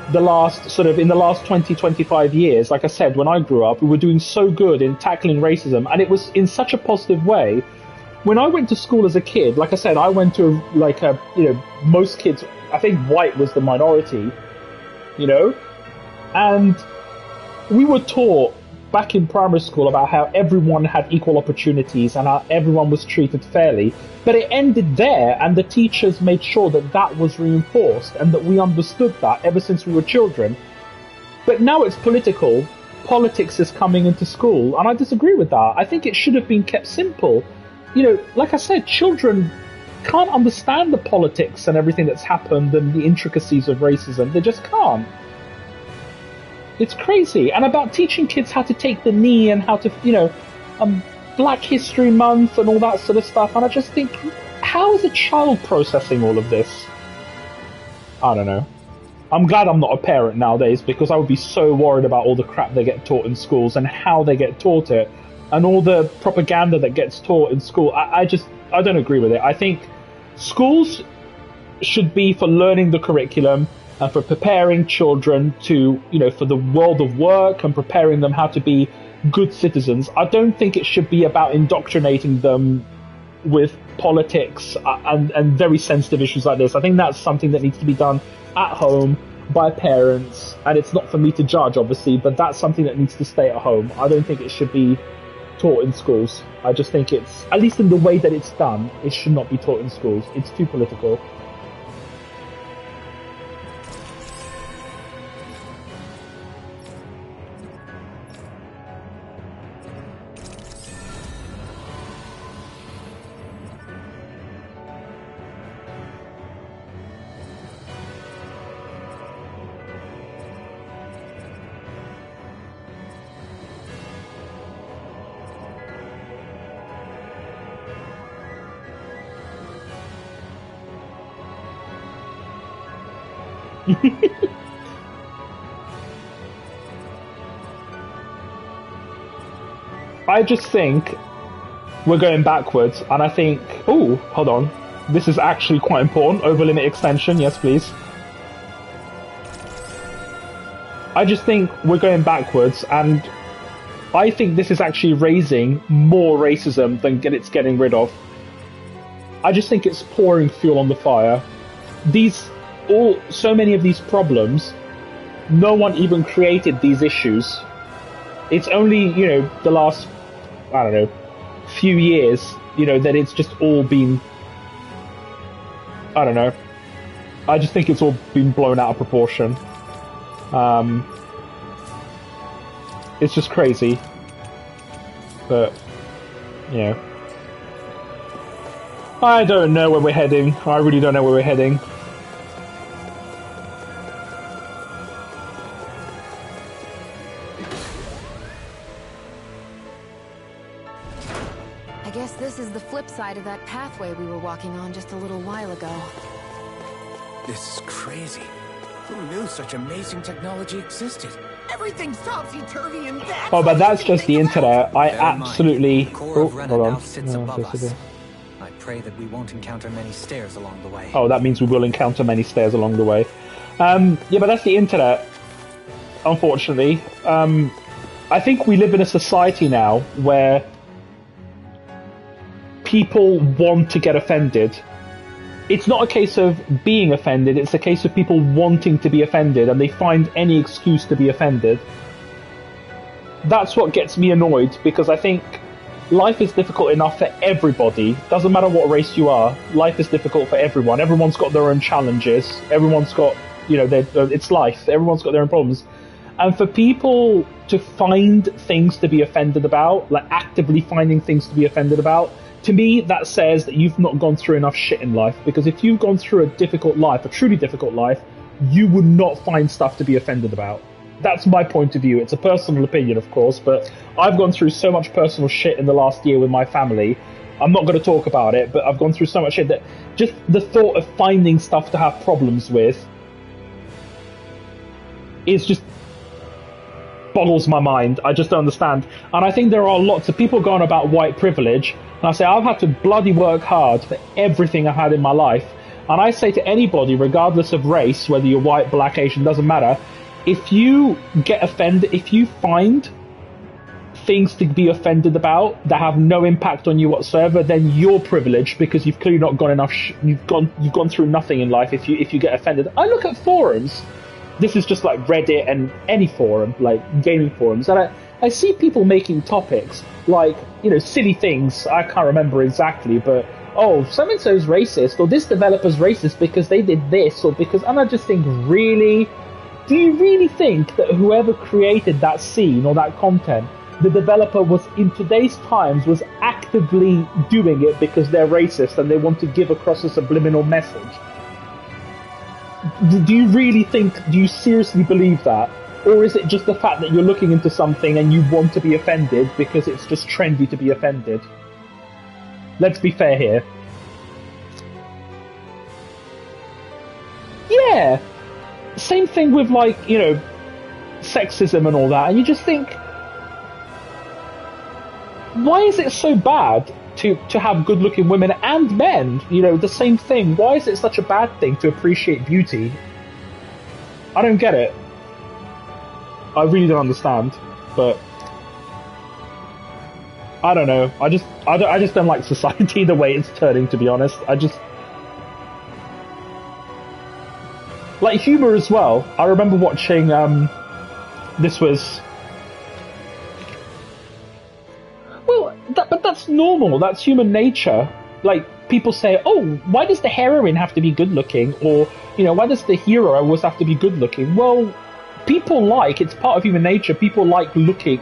in the last 20, 25 years. Like I said, when I grew up, we were doing so good in tackling racism, and it was in such a positive way. When I went to school as a kid, like I said, I went to most kids, I think white was the minority, and we were taught back in primary school about how everyone had equal opportunities and how everyone was treated fairly. But it ended there, and the teachers made sure that that was reinforced and that we understood that ever since we were children. But now it's political. Politics is coming into school, and I disagree with that. I think it should have been kept simple. Like I said, children can't understand the politics and everything that's happened and the intricacies of racism. They just can't. It's crazy. And about teaching kids how to take the knee and how to, Black History Month and all that sort of stuff. And I just think, how is a child processing all of this? I don't know. I'm glad I'm not a parent nowadays, because I would be so worried about all the crap they get taught in schools and how they get taught it and all the propaganda that gets taught in school. I don't agree with it. I think schools should be for learning the curriculum and for preparing children to, for the world of work and preparing them how to be good citizens. I don't think it should be about indoctrinating them with politics and very sensitive issues like this. I think that's something that needs to be done at home by parents, and it's not for me to judge, obviously, but that's something that needs to stay at home. I don't think it should be taught in schools. I just think it's, at least in the way that it's done, it should not be taught in schools. It's too political. I just think we're going backwards, and I think... Oh, hold on. This is actually quite important. Over-limit extension, yes please. I just think we're going backwards, and I think this is actually raising more racism than it's getting rid of. I just think it's pouring fuel on the fire. so many of these problems, no one even created these issues. It's only, the last, I don't know, few years, that it's just all been, I don't know. I just think it's all been blown out of proportion. It's just crazy. But, I don't know where we're heading. I really don't know where we're heading. I guess this is the flip side of that pathway we were walking on just a little while ago. This is crazy. Who knew such amazing technology existed? Everything's topsy-turvy and that's Oh, but all that's you can just the think about. internet. I Bear in mind, absolutely... the core of hold Renan on. now sits No, above this is us. it. I pray that we won't encounter many stairs along the way. Oh, that means we will encounter many stairs along the way. Yeah, but that's the internet, unfortunately. I think we live in a society now where people want to get offended. It's not a case of being offended, it's a case of people wanting to be offended, and they find any excuse to be offended. That's what gets me annoyed, because I think life is difficult enough for everybody. Doesn't matter what race you are, life is difficult for everyone. Everyone's got their own challenges. Everyone's got, it's life. Everyone's got their own problems. And for people to find things to be offended about, like actively finding things to be offended about, to me, that says that you've not gone through enough shit in life. Because if you've gone through a difficult life, a truly difficult life, you would not find stuff to be offended about. That's my point of view. It's a personal opinion, of course, but I've gone through so much personal shit in the last year with my family. I'm not going to talk about it, but I've gone through so much shit that just the thought of finding stuff to have problems with is just boggles my mind. I just don't understand. And I think there are lots of people going about white privilege, and I say I've had to bloody work hard for everything I had in my life. And I say to anybody, regardless of race, whether you're white, black, Asian, doesn't matter, if you get offended, if you find things to be offended about that have no impact on you whatsoever, then you're privileged, because you've clearly not gone enough. You've gone through nothing in life if you get offended. I look at forums. This is just like Reddit and any forum, like gaming forums, and I see people making topics like, silly things. I can't remember exactly, but oh, so-and-so's racist, or this developer's racist because they did this, or because... And I just think, really? Do you really think that whoever created that scene or that content, the developer was, in today's times, was actively doing it because they're racist and they want to give across a subliminal message? Do you seriously believe that? Or is it just the fact that you're looking into something and you want to be offended because it's just trendy to be offended? Let's be fair here. Yeah. Same thing with, sexism and all that. And you just think, why is it so bad to have good-looking women and men? The same thing. Why is it such a bad thing to appreciate beauty? I don't get it. I really don't understand. But I don't know. I just don't like society the way it's turning, to be honest. Like humor as well. I remember watching, this was... Well, but that's normal. That's human nature. Like, people say, oh, why does the heroine have to be good looking? Or, why does the hero always have to be good looking? Well, it's part of human nature. People like looking,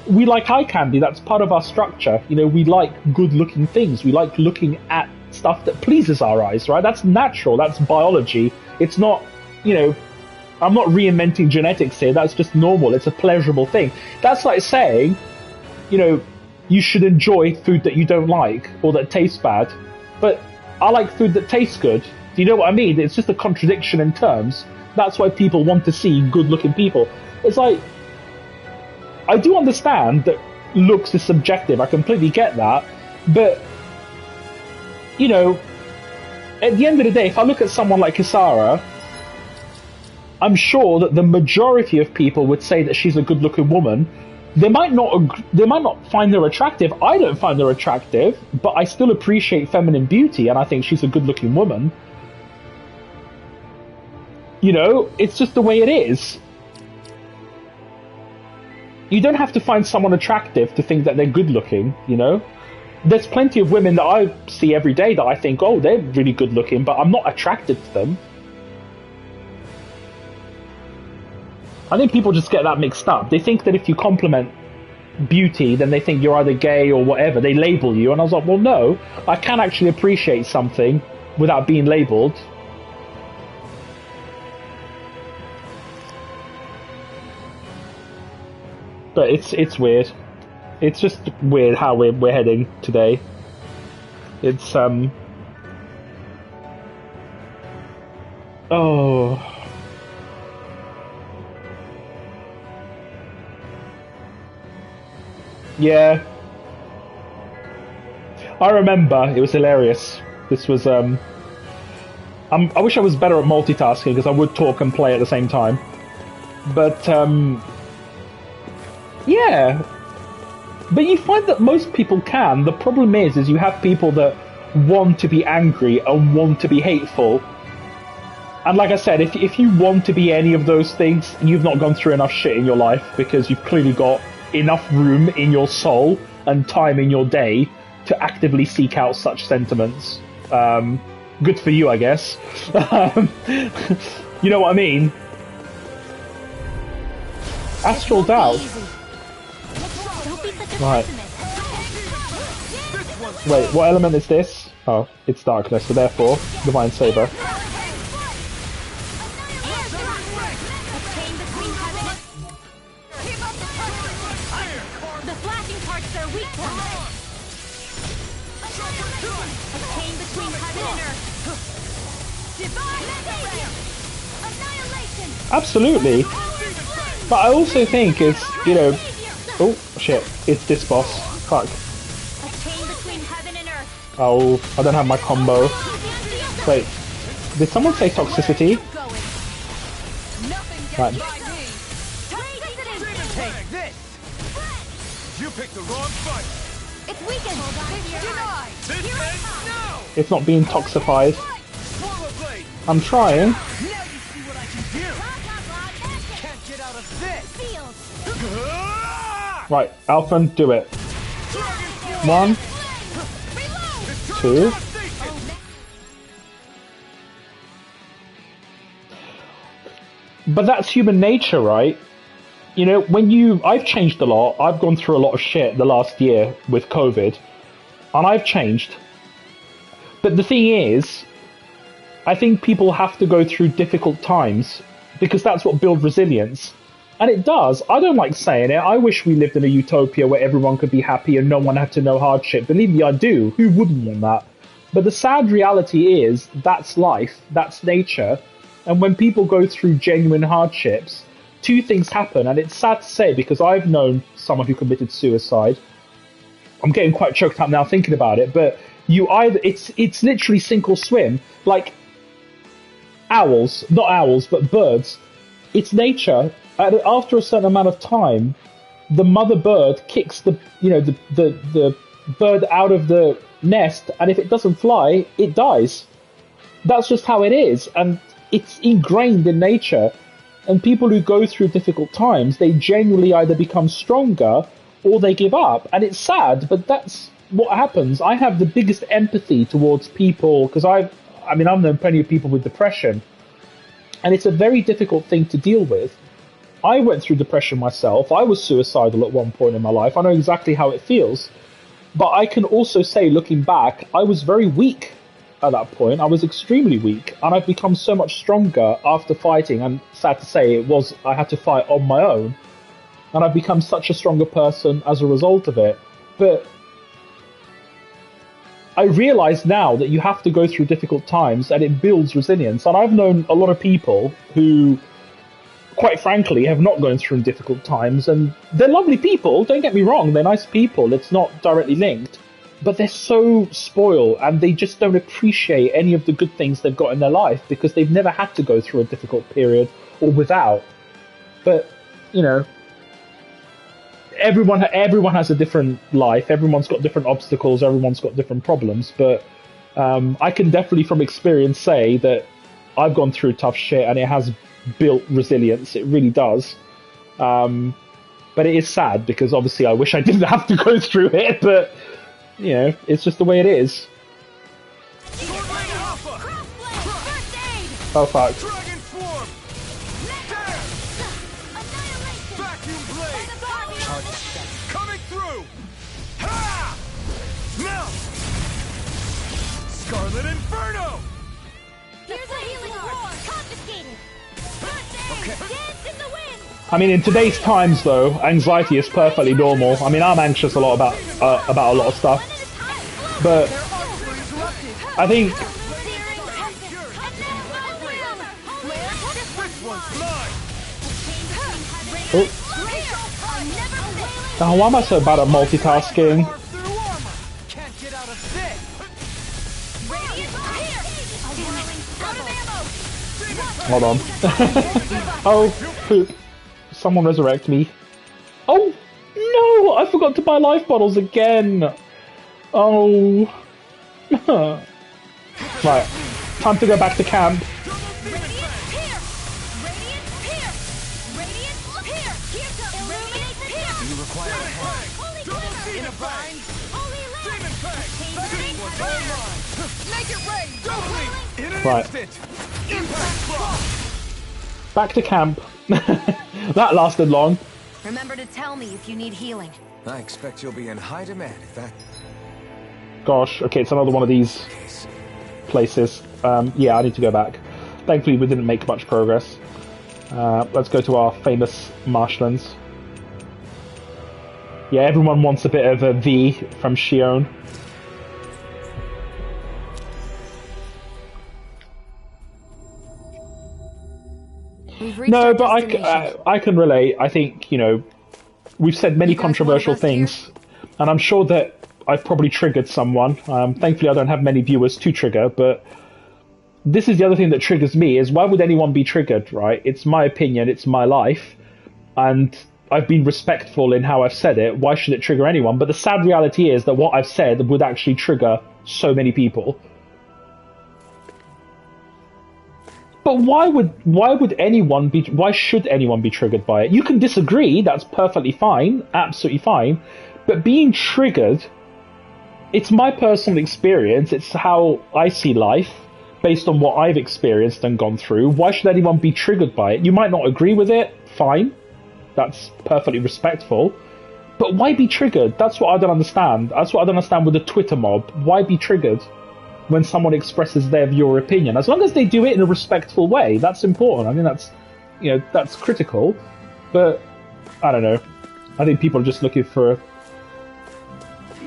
we like eye candy. That's part of our structure. We like good looking things. We like looking at stuff that pleases our eyes, right? That's natural. That's biology. It's not, I'm not reinventing genetics here. That's just normal. It's a pleasurable thing. That's like saying, you should enjoy food that you don't like or that tastes bad. But I like food that tastes good. Do you know what I mean? It's just a contradiction in terms. That's why people want to see good-looking people. It's like, I do understand that looks is subjective. I completely get that. But, at the end of the day, if I look at someone like Kisara, I'm sure that the majority of people would say that she's a good-looking woman. They might not find her attractive. I don't find her attractive, but I still appreciate feminine beauty, and I think she's a good-looking woman. You know, it's just the way it is. You don't have to find someone attractive to think that they're good looking, you know? There's plenty of women that I see every day that I think, oh, they're really good looking, but I'm not attracted to them. I think people just get that mixed up. They think that if you compliment beauty, then they think you're either gay or whatever. They label you, and I was like, well, no, I can actually appreciate something without being labeled. But it's weird. It's just weird how we're heading today. It's oh. Yeah. I remember, it was hilarious. This was I wish I was better at multitasking because I would talk and play at the same time. But yeah. But you find that most people can. The problem is you have people that want to be angry and want to be hateful. And like I said, if you want to be any of those things, you've not gone through enough shit in your life, because you've clearly got enough room in your soul and time in your day to actively seek out such sentiments. Good for you, I guess. You know what I mean? Astral Doubt. Right. Wait, what element is this? Oh, it's darkness, so therefore, Divine Saber. The flashing part's their weak point. A chain between heaven and earth. Divine annihilation. Absolutely. But I also think it's, you know... Oh, shit. It's this boss. Fuck. A chain between heaven and earth. Oh, I don't have my combo. Wait. Did someone say toxicity? Right. Take this! You picked the wrong fight! It's weakened! Denied! This ends now! It's not being toxified. Swallow blade! I'm trying. Now you see what I can do! Can't get out of this! Right, Alphen, do it. 1, 2. But that's human nature, right? You know, I've changed a lot. I've gone through a lot of shit the last year with COVID, and I've changed. But the thing is, I think people have to go through difficult times because that's what builds resilience. And it does. I don't like saying it. I wish we lived in a utopia where everyone could be happy and no one had to know hardship. Believe me, I do. Who wouldn't want that? But the sad reality is, that's life. That's nature. And when people go through genuine hardships, two things happen. And it's sad to say because I've known someone who committed suicide. I'm getting quite choked up now thinking about it. But it's literally sink or swim. Like owls, not owls, but birds. It's nature. After a certain amount of time, the mother bird kicks the bird out of the nest, and if it doesn't fly, it dies. That's just how it is, and it's ingrained in nature. And people who go through difficult times, they genuinely either become stronger or they give up. And it's sad, but that's what happens. I have the biggest empathy towards people because I've known plenty of people with depression, and it's a very difficult thing to deal with. I went through depression myself. I was suicidal at one point in my life. I know exactly how it feels. But I can also say, looking back, I was very weak at that point. I was extremely weak. And I've become so much stronger after fighting. And sad to say, I had to fight on my own. And I've become such a stronger person as a result of it. But I realise now that you have to go through difficult times and it builds resilience. And I've known a lot of people who, quite frankly, have not gone through difficult times, and they're lovely people, don't get me wrong, they're nice people, it's not directly linked, but they're so spoiled and they just don't appreciate any of the good things they've got in their life because they've never had to go through a difficult period or without. But, you know, everyone has a different life, everyone's got different obstacles, everyone's got different problems, but I can definitely from experience say that I've gone through tough shit, and it has built resilience. It really does. But it is sad, because obviously I wish I didn't have to go through it, but, you know, it's just the way it is. Oh, fuck. Dragon Swarm! Vacuum Blade! Coming through! Ha! Now! Scarlet Inferno! Here's a healing roar! Confiscated! Okay. Dance in the wind! I mean, in today's times, though, anxiety is perfectly normal. I mean, I'm anxious a lot about a lot of stuff, but I think oh, why am I so bad at multitasking? Can't get out of this! Hold on. Oh, poop. Someone resurrect me. Oh, no! I forgot to buy life bottles again! Oh. Right. Time to go back to camp. Right. Back to camp. That lasted long. Remember to tell me if you need healing. I expect you'll be in high demand if that... Gosh, okay, it's another one of these places. Yeah, I need to go back. Thankfully, we didn't make much progress. Let's go to our famous marshlands. Yeah, everyone wants a bit of a V from Xion. No, but I can relate. I think, you know, we've said many controversial things, and I'm sure that I've probably triggered someone. Thankfully, I don't have many viewers to trigger, but this is the other thing that triggers me, is why would anyone be triggered, right? It's my opinion, it's my life, and I've been respectful in how I've said it. Why should it trigger anyone? But the sad reality is that what I've said would actually trigger so many people. But why should anyone be triggered by it? You can disagree, that's perfectly fine, absolutely fine, but being triggered, it's my personal experience, it's how I see life, based on what I've experienced and gone through. Why should anyone be triggered by it? You might not agree with it, fine, that's perfectly respectful, but why be triggered? That's what I don't understand. That's what I don't understand with the Twitter mob. Why be triggered when someone expresses their view or opinion? As long as they do it in a respectful way, that's important. I mean, that's, you know, that's critical. But I don't know. I think people are just looking for.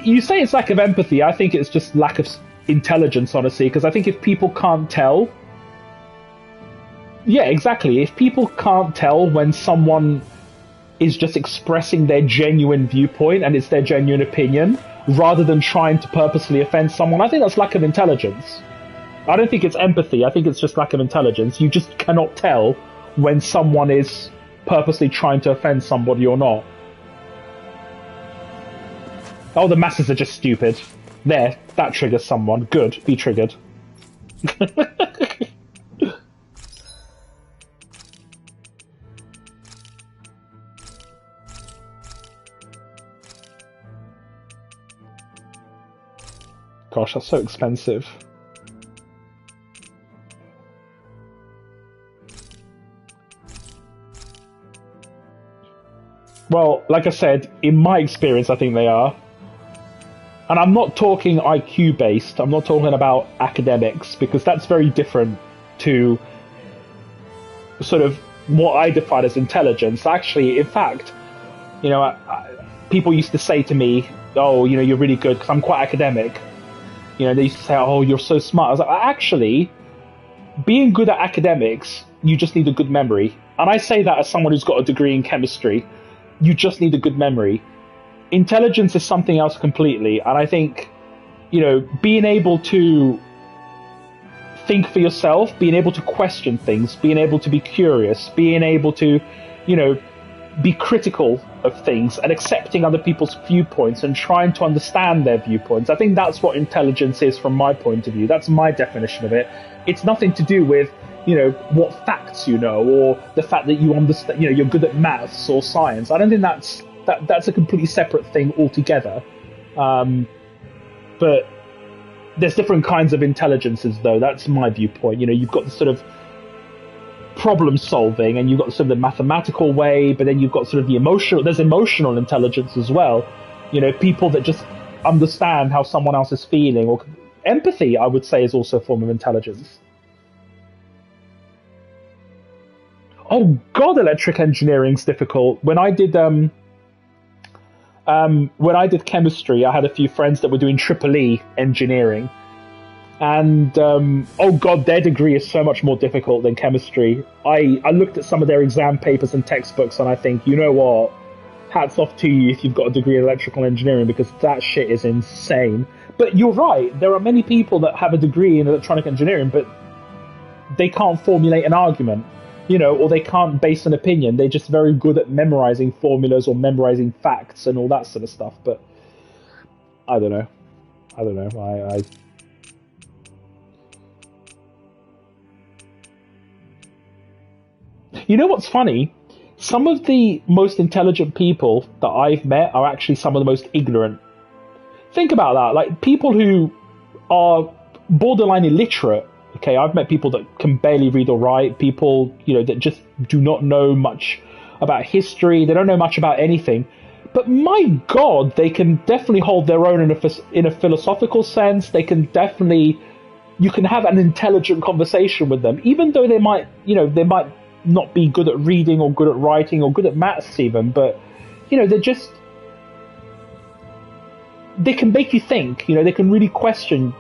You say it's lack of empathy. I think it's just lack of intelligence, honestly. Because I think if people can't tell, yeah, exactly. If people can't tell when someone is just expressing their genuine viewpoint and it's their genuine opinion, rather than trying to purposely offend someone, I think that's lack of intelligence. I don't think it's empathy, I think it's just lack of intelligence. You just cannot tell when someone is purposely trying to offend somebody or not. Oh, the masses are just stupid. There, that triggers someone. Good, be triggered. Gosh, that's so expensive. Well, like I said, in my experience, I think they are. And I'm not talking IQ based, I'm not talking about academics, because that's very different to sort of what I define as intelligence. Actually, in fact, you know, people used to say to me, oh, you know, you're really good, because I'm quite academic. You know, they used to say, oh, you're so smart. I was like, actually, being good at academics, you just need a good memory. And I say that as someone who's got a degree in chemistry. You just need a good memory. Intelligence is something else completely. And I think, you know, being able to think for yourself, being able to question things, being able to be curious, being able to, you know, be critical of things and accepting other people's viewpoints and trying to understand their viewpoints. I think that's what intelligence is from my point of view. That's my definition of it. It's nothing to do with, what facts you know, or the fact that you understand, you're good at maths or science. I don't think that's a completely separate thing altogether. But there's different kinds of intelligences, though. That's my viewpoint. You've got the sort of problem solving, and you've got sort of the mathematical way, but then you've got sort of there's emotional intelligence as well. People that just understand how someone else is feeling, or empathy, I would say, is also a form of intelligence. Oh God, electric engineering's difficult. When I did chemistry, I had a few friends that were doing Triple E engineering, and oh God, their degree is so much more difficult than chemistry. I looked at some of their exam papers and textbooks, and I think, you know what? Hats off to you if you've got a degree in electrical engineering, because that shit is insane. But you're right, there are many people that have a degree in electronic engineering, but they can't formulate an argument, or they can't base an opinion. They're just very good at memorizing formulas or memorizing facts and all that sort of stuff. But I don't know. You know what's funny? Some of the most intelligent people that I've met are actually some of the most ignorant. Think about that. Like, people who are borderline illiterate. Okay, I've met people that can barely read or write, people, that just do not know much about history, they don't know much about anything. But my God, they can definitely hold their own in a philosophical sense. They can definitely, you can have an intelligent conversation with them, even though they might not be good at reading or good at writing or good at maths even, but, they can make you think, they can really question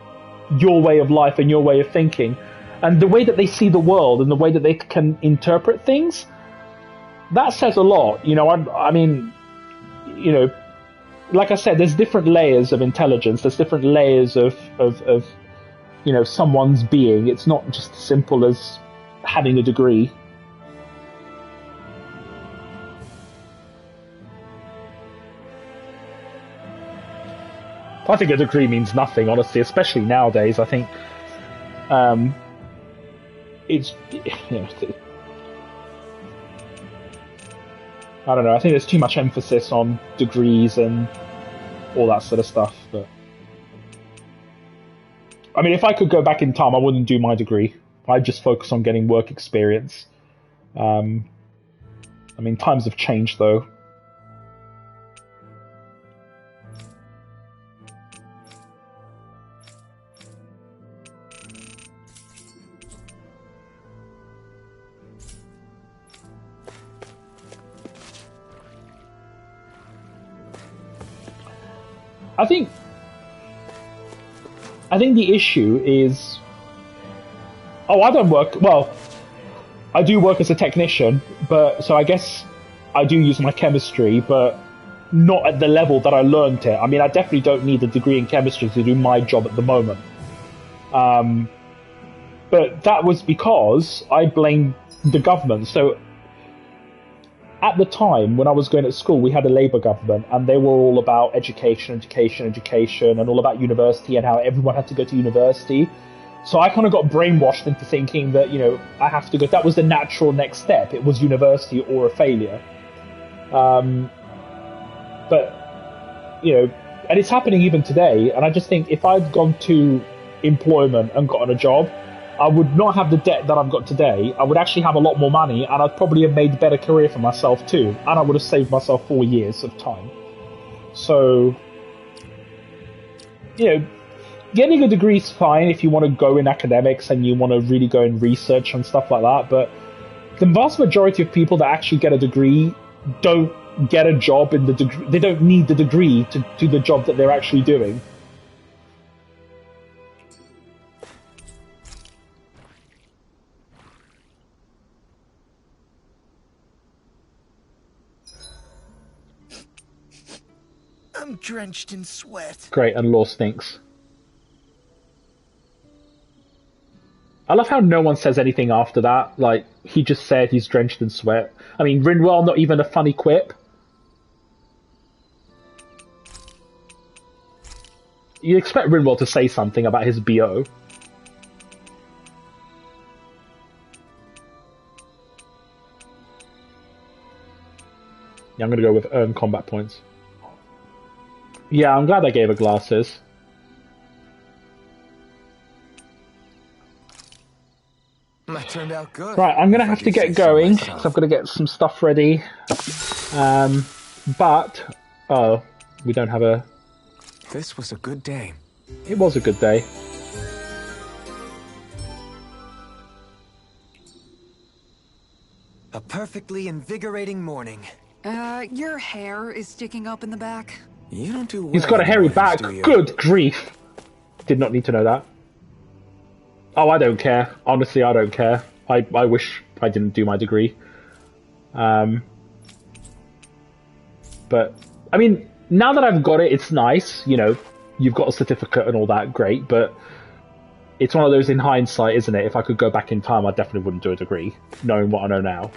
your way of life and your way of thinking, and the way that they see the world and the way that they can interpret things. That says a lot. I mean, like I said, there's different layers of intelligence. There's different layers of someone's being. It's not just as simple as having a degree. I think a degree means nothing, honestly, especially nowadays. I think it's, I don't know, I think there's too much emphasis on degrees and all that sort of stuff. But I mean, if I could go back in time, I wouldn't do my degree. I'd just focus on getting work experience. I mean, times have changed, though. I think the issue is, I don't work, well, I do work as a technician, but, so I guess I do use my chemistry, but not at the level that I learned it. I mean, I definitely don't need a degree in chemistry to do my job at the moment. But that was because I blamed the government. So at the time when I was going to school, we had a Labour government, and they were all about education, and all about university and how everyone had to go to university. So I kind of got brainwashed into thinking that, I have to go. That was the natural next step. It was university or a failure. But, and it's happening even today. And I just think if I'd gone to employment and gotten a job, I would not have the debt that I've got today. I would actually have a lot more money, and I'd probably have made a better career for myself too. And I would have saved myself 4 years of time. So, getting a degree is fine if you want to go in academics and you want to really go in research and stuff like that. But the vast majority of people that actually get a degree don't get a job in the degree. They don't need the degree to do the job that they're actually doing. I'm drenched in sweat. Great, and law stinks. I love how no one says anything after that. Like, he just said he's drenched in sweat. I mean, Rinwell, not even a funny quip. You expect Rinwell to say something about his BO. Yeah, I'm going to go with earn combat points. Yeah, I'm glad I gave her glasses. That turned out good. Right, I'm going to if I have do to say get so going, myself. because I've got to get some stuff ready. But... Oh, we don't have a... This was a good day. It was a good day. A perfectly invigorating morning. Your hair is sticking up in the back. You don't do well. He's got a in hairy mornings, back. do you? Good grief. Did not need to know that. Oh, I don't care. Honestly, I don't care. I wish I didn't do my degree. But, I mean, now that I've got it, it's nice. You know, you've got a certificate and all that, great. But it's one of those in hindsight, isn't it? If I could go back in time, I definitely wouldn't do a degree, knowing what I know now.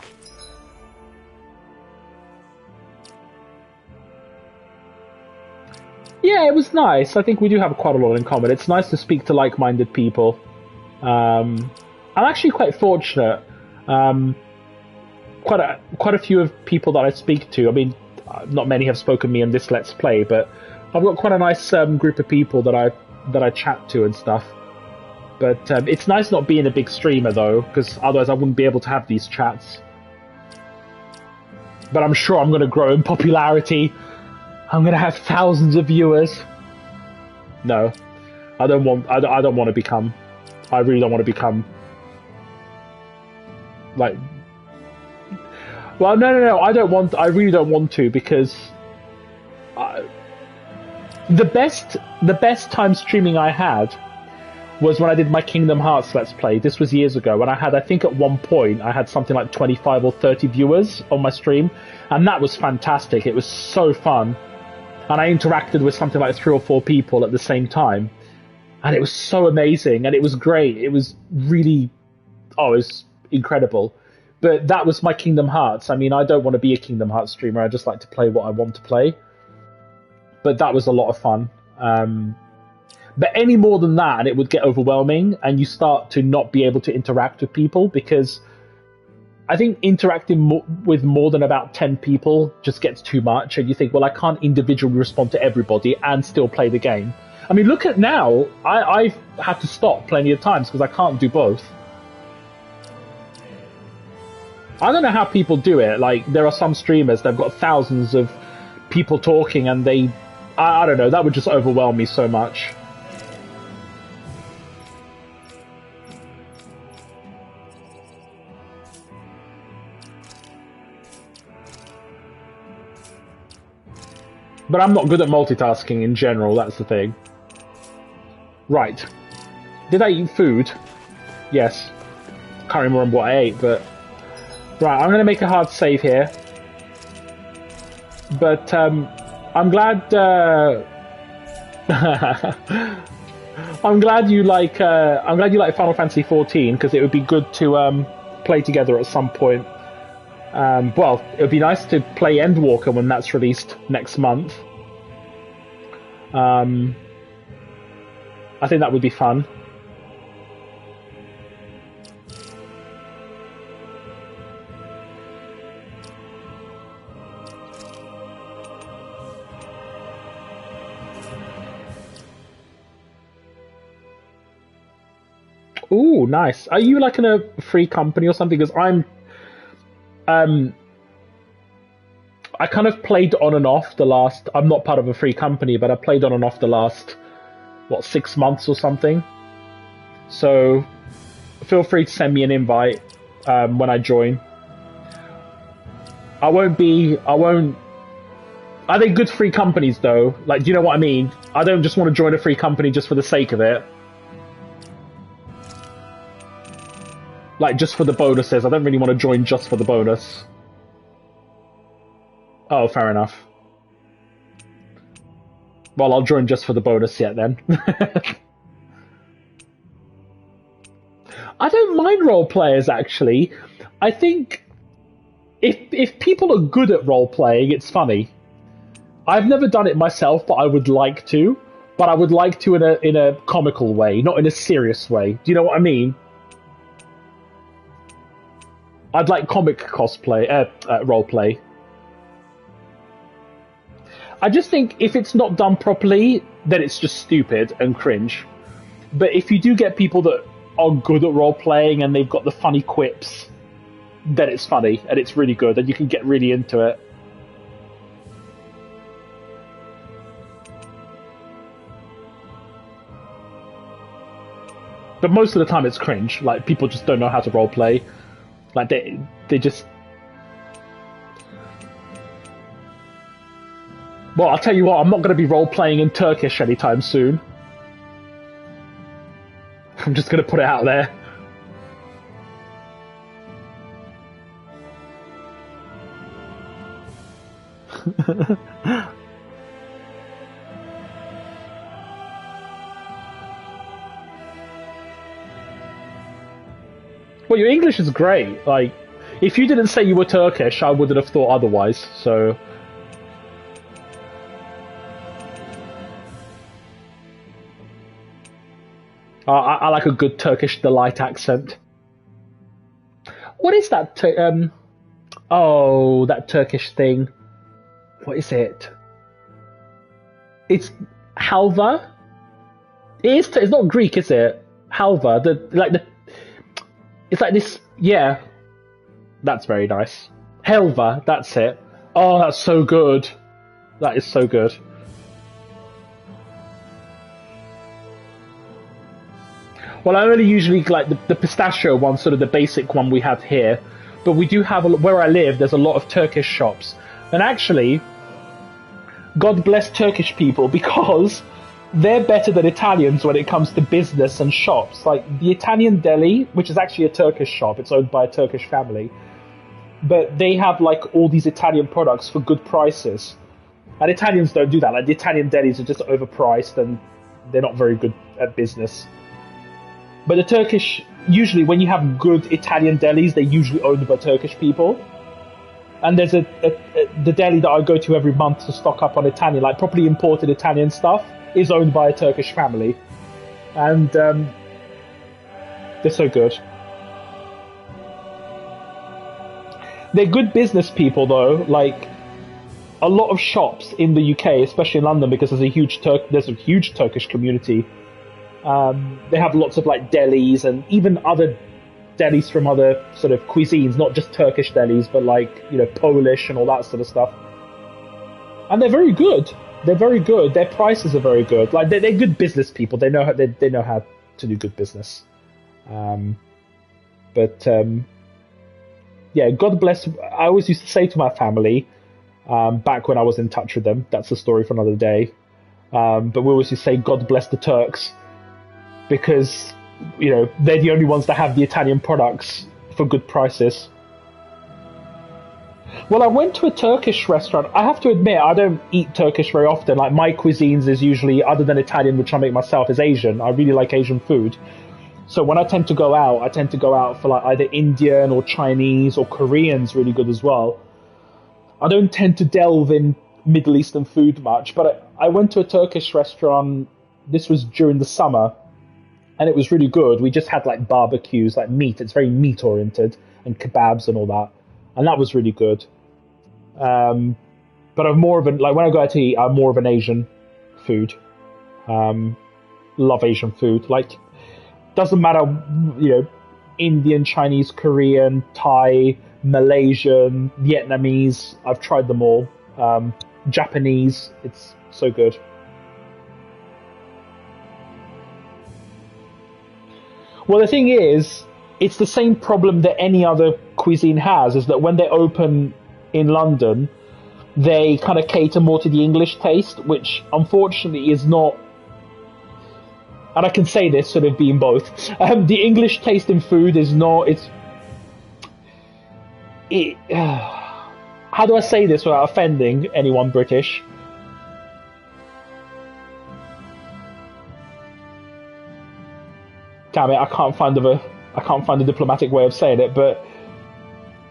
Yeah, it was nice. I think we do have quite a lot in common. It's nice to speak to like-minded people. I'm actually quite fortunate. Quite a few of people that I speak to. I mean, not many have spoken to me in this Let's Play, but I've got quite a nice group of people that I chat to and stuff. But it's nice not being a big streamer though, because otherwise I wouldn't be able to have these chats. But I'm sure I'm going to grow in popularity. I'm going to have thousands of viewers. No, I don't want to become. I really don't want to become. Like. Well, no. I don't want. I really don't want to, because. The best time streaming I had was when I did my Kingdom Hearts Let's Play. This was years ago, and I think at one point I had something like 25 or 30 viewers on my stream, and that was fantastic. It was so fun. And I interacted with something like 3 or 4 people at the same time. And it was so amazing, and it was great. It was really... Oh, it was incredible. But that was my Kingdom Hearts. I mean, I don't want to be a Kingdom Hearts streamer. I just like to play what I want to play. But that was a lot of fun. But any more than that, and it would get overwhelming, and you start to not be able to interact with people, because... I think interacting with more than about 10 people just gets too much, and you think, well, I can't individually respond to everybody and still play the game. I mean, look at now, I've had to stop plenty of times because I can't do both. I don't know how people do it. Like, there are some streamers that have got thousands of people talking, and I don't know, that would just overwhelm me so much. But I'm not good at multitasking in general, that's the thing. Right. Did I eat food? Yes. Can't remember what I ate, but... Right, I'm gonna make a hard save here. But, I'm glad, I'm glad you like Final Fantasy XIV, because it would be good to, play together at some point. Well, it would be nice to play Endwalker when that's released next month. I think that would be fun. Ooh, nice. Are you like in a free company or something? Because I kind of played on and off the last... I'm not part of a free company, but I played on and off the last, 6 months or something. So, feel free to send me an invite when I join. I won't... Are they good free companies, though? Like, do you know what I mean? I don't just want to join a free company just for the sake of it. Like, just for the bonuses. I don't really want to join just for the bonus. Oh, fair enough. Well, I'll join just for the bonus yet, then. I don't mind role players, actually. I think if people are good at role playing, it's funny. I've never done it myself, but I would like to. But I would like to in a comical way, not in a serious way. Do you know what I mean? I'd like comic cosplay, role play. I just think if it's not done properly, then it's just stupid and cringe. But if you do get people that are good at role playing and they've got the funny quips, then it's funny and it's really good and you can get really into it. But most of the time it's cringe. Like, people just don't know how to role play. Like, they just... Well, I'll tell you what, I'm not going to be role playing in Turkish anytime soon. I'm just going to put it out there. Well, your English is great. Like, if you didn't say you were Turkish, I wouldn't have thought otherwise, so... I like a good Turkish delight accent. What is that? That Turkish thing. What is it? It's halva. It's not Greek, is it? Halva. It's like this. Yeah, that's very nice. Helva. That's it. Oh, that's so good. That is so good. Well, I only usually like the pistachio one, sort of the basic one we have here. But we do have, where I live, there's a lot of Turkish shops. And actually, God bless Turkish people, because they're better than Italians when it comes to business and shops. Like, the Italian deli, which is actually a Turkish shop, it's owned by a Turkish family. But they have, like, all these Italian products for good prices. And Italians don't do that. Like, the Italian delis are just overpriced and they're not very good at business. But the Turkish, usually when you have good Italian delis, they're usually owned by Turkish people. And there's the deli that I go to every month to stock up on Italian, like properly imported Italian stuff, is owned by a Turkish family. And they're so good. They're good business people though, like a lot of shops in the UK, especially in London, because there's a huge Turkish community. They have lots of like delis and even other delis from other sort of cuisines, not just Turkish delis, but like, you know, Polish and all that sort of stuff. And they're very good. They're very good. Their prices are very good. Like, they're good business people. They know how to do good business. Yeah, God bless. I always used to say to my family, back when I was in touch with them, that's a story for another day. But we always used to say, God bless the Turks. Because, you know, they're the only ones that have the Italian products for good prices. Well, I went to a Turkish restaurant. I have to admit, I don't eat Turkish very often. Like, my cuisines is usually, other than Italian, which I make myself, is Asian. I really like Asian food. So when I tend to go out, for like either Indian or Chinese or Korean's really good as well. I don't tend to delve in Middle Eastern food much, but I went to a Turkish restaurant. This was during the summer. And it was really good. We just had like barbecues, like meat. It's very meat oriented, and kebabs and all that. And that was really good. But I'm more of like, when I go out to eat, I'm more of an Asian food. Love Asian food. Like, doesn't matter, you know, Indian, Chinese, Korean, Thai, Malaysian, Vietnamese. I've tried them all. Japanese. It's so good. Well, the thing is, it's the same problem that any other cuisine has, is that when they open in London, they kind of cater more to the English taste, which unfortunately is not... And I can say this sort of being both. The English taste in food is not... how do I say this without offending anyone British? Damn it, I can't find a diplomatic way of saying it, but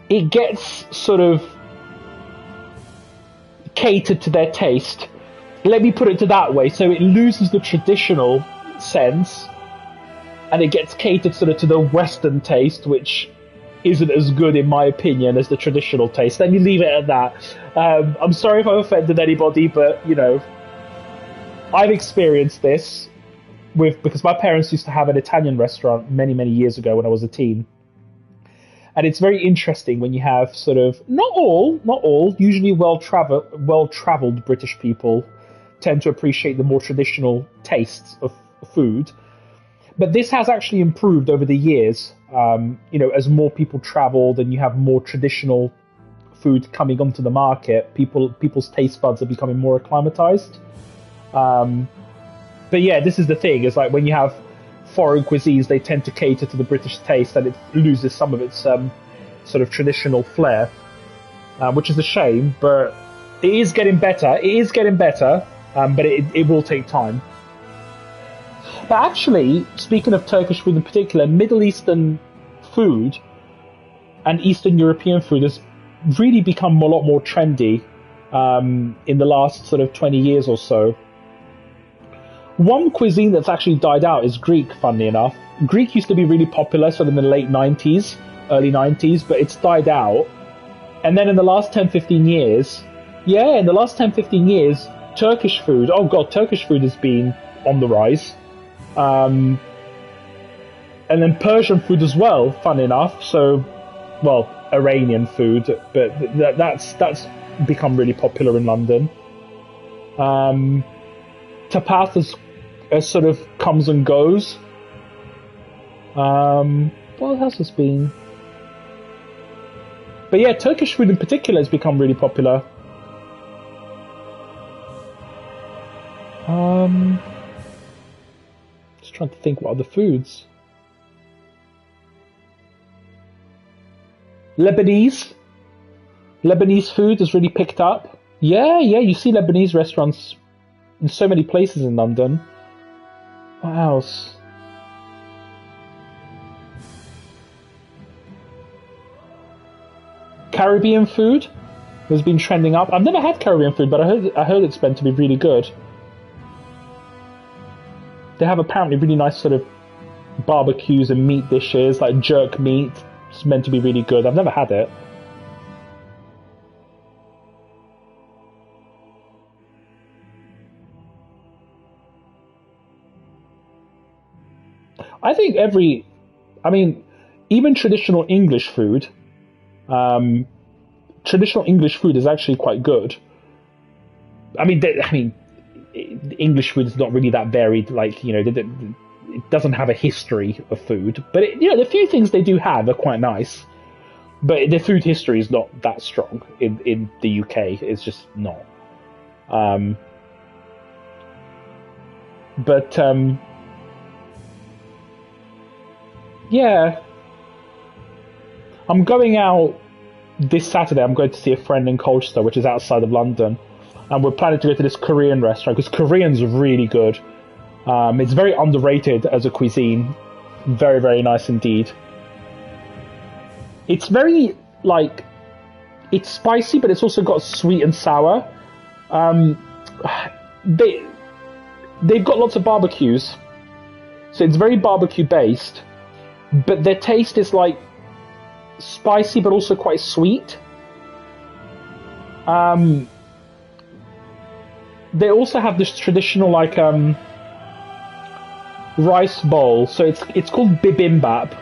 it gets sort of catered to their taste. Let me put it to that way. So it loses the traditional sense, and it gets catered sort of to the Western taste, which isn't as good, in my opinion, as the traditional taste. Let me leave it at that. I'm sorry if I've offended anybody, but, you know, I've experienced this because my parents used to have an Italian restaurant many, many years ago when I was a teen. And it's very interesting when you have sort of, not all, usually well-traveled British people tend to appreciate the more traditional tastes of food. But this has actually improved over the years. You know, as more people traveled and you have more traditional food coming onto the market, people's taste buds are becoming more acclimatized. But yeah, this is the thing, is like when you have foreign cuisines, they tend to cater to the British taste and it loses some of its sort of traditional flair, which is a shame, but it is getting better. But it will take time. But actually, speaking of Turkish food in particular, Middle Eastern food and Eastern European food has really become a lot more trendy in the last sort of 20 years or so. One cuisine that's actually died out is Greek, funnily enough. Greek used to be really popular sort of in the late 90s, early 90s, but it's died out. And then in the last 10-15 years, Turkish food, Turkish food has been on the rise. And then Persian food as well, fun enough. So, well, Iranian food, but that's become really popular in London. Tapas as sort of comes and goes. What else has been? But yeah, Turkish food in particular has become really popular. Just trying to think what other foods. Lebanese food has really picked up. Yeah, you see Lebanese restaurants in so many places in London. What else? Caribbean food has been trending up. I've never had Caribbean food, but I heard it's meant to be really good. They have apparently really nice sort of barbecues and meat dishes, like jerk meat. It's meant to be really good. I've never had it. I think even traditional English food, is actually quite good. English food is not really that varied. Like, you know, it doesn't have a history of food, but the few things they do have are quite nice. But the food history is not that strong in the UK. It's just not. Yeah. I'm going out this Saturday. I'm going to see a friend in Colchester, which is outside of London. And we're planning to go to this Korean restaurant, because Korean's really good. It's very underrated as a cuisine. Very, very nice indeed. It's very, it's spicy, but it's also got sweet and sour. They've got lots of barbecues. So it's very barbecue based. But their taste is spicy, but also quite sweet. They also have this traditional rice bowl. So it's called bibimbap.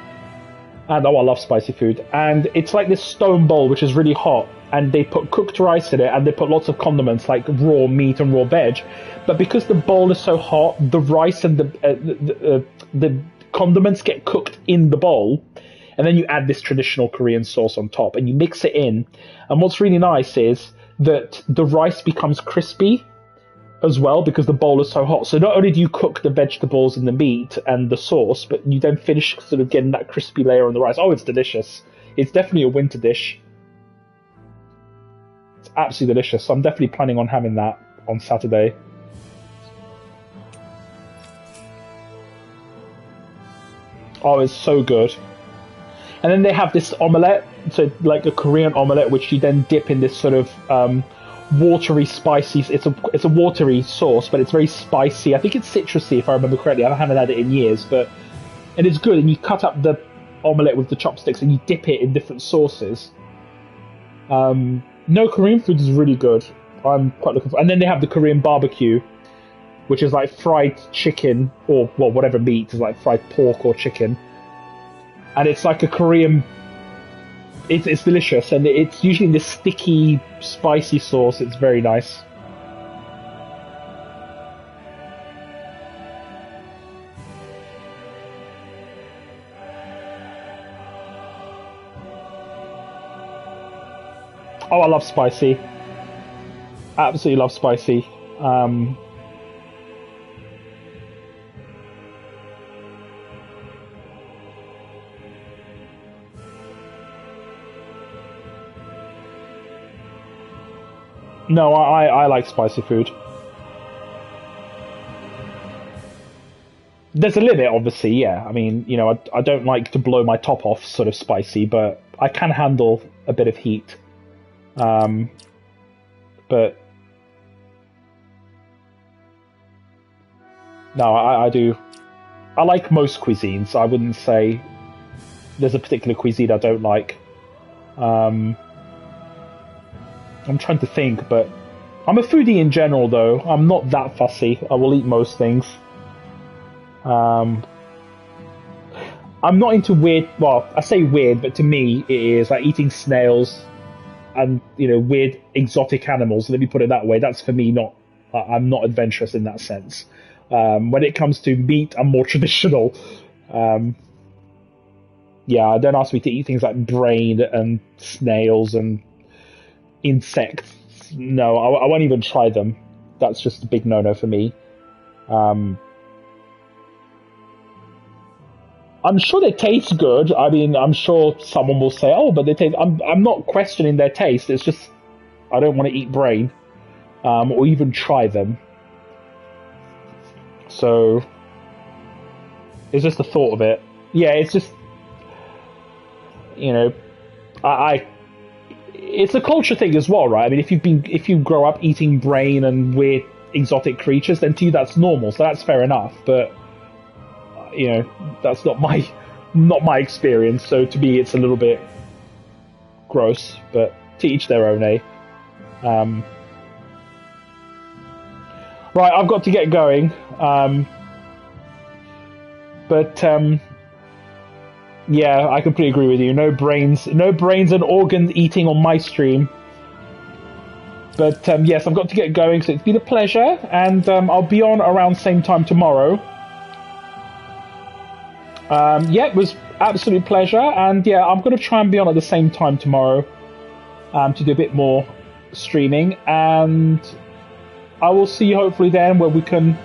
And I love spicy food. And it's like this stone bowl which is really hot. And they put cooked rice in it, and they put lots of condiments like raw meat and raw veg. But because the bowl is so hot, the rice and the condiments get cooked in the bowl, and then you add this traditional Korean sauce on top, and you mix it in. And what's really nice is that the rice becomes crispy as well, because the bowl is so hot. So not only do you cook the vegetables and the meat and the sauce, but you then finish sort of getting that crispy layer on the rice. Oh, it's delicious. It's definitely a winter dish. It's absolutely delicious. So I'm definitely planning on having that on Saturday. Oh, it's so good. And then they have this omelette, so like a Korean omelette, which you then dip in this sort of watery, spicy. It's a watery sauce, but it's very spicy. I think it's citrusy, if I remember correctly. I haven't had it in years, and it's good. And you cut up the omelette with the chopsticks and you dip it in different sauces. No, Korean food is really good. I'm quite looking for. And then they have the Korean barbecue, which is like fried chicken or well, whatever meat is like fried pork or chicken, and it's like a Korean. It's delicious, and it's usually in this sticky, spicy sauce. It's very nice. Oh, I love spicy. Absolutely love spicy. No, I like spicy food. There's a limit, obviously, yeah. I mean, you know, I don't like to blow my top off sort of spicy, but I can handle a bit of heat. But no, I do. I like most cuisines. I wouldn't say there's a particular cuisine I don't like. I'm trying to think, but I'm a foodie in general, though. I'm not that fussy. I will eat most things. I'm not into weird. Well, I say weird, but to me, it is like eating snails and, you know, weird exotic animals. Let me put it that way. That's for me not. I'm not adventurous in that sense. When it comes to meat, I'm more traditional. Yeah, don't ask me to eat things like brain and snails and insects. No, I won't even try them. That's just a big no-no for me. I'm sure they taste good. I mean, I'm sure someone will say, "Oh, but they taste." I'm not questioning their taste. It's just I don't want to eat brain, or even try them. So it's just the thought of it. Yeah, it's just, you know, it's a culture thing as well, right? I mean, if you grow up eating brain and weird exotic creatures, then to you that's normal. So that's fair enough. But you know, that's not my experience. So to me, it's a little bit gross. But to each their own, eh? Right, I've got to get going. Yeah, I completely agree with you. No brains and organ eating on my stream. But yes, I've got to get going, so it's been a pleasure, and I'll be on around the same time tomorrow. Yeah, it was absolute pleasure, and yeah, I'm going to try and be on at the same time tomorrow to do a bit more streaming, and I will see you hopefully then where we can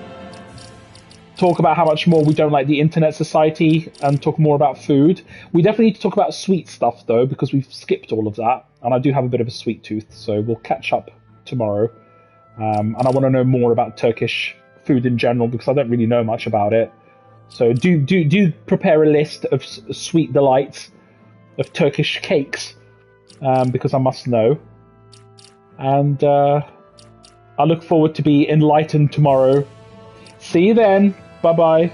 talk about how much more we don't like the internet society and talk more about food. We definitely need to talk about sweet stuff though, because we've skipped all of that, and I do have a bit of a sweet tooth, so we'll catch up tomorrow. And I want to know more about Turkish food in general, because I don't really know much about it. So do prepare a list of sweet delights of Turkish cakes, because I must know. And I look forward to be enlightened tomorrow. See you then. Bye-bye.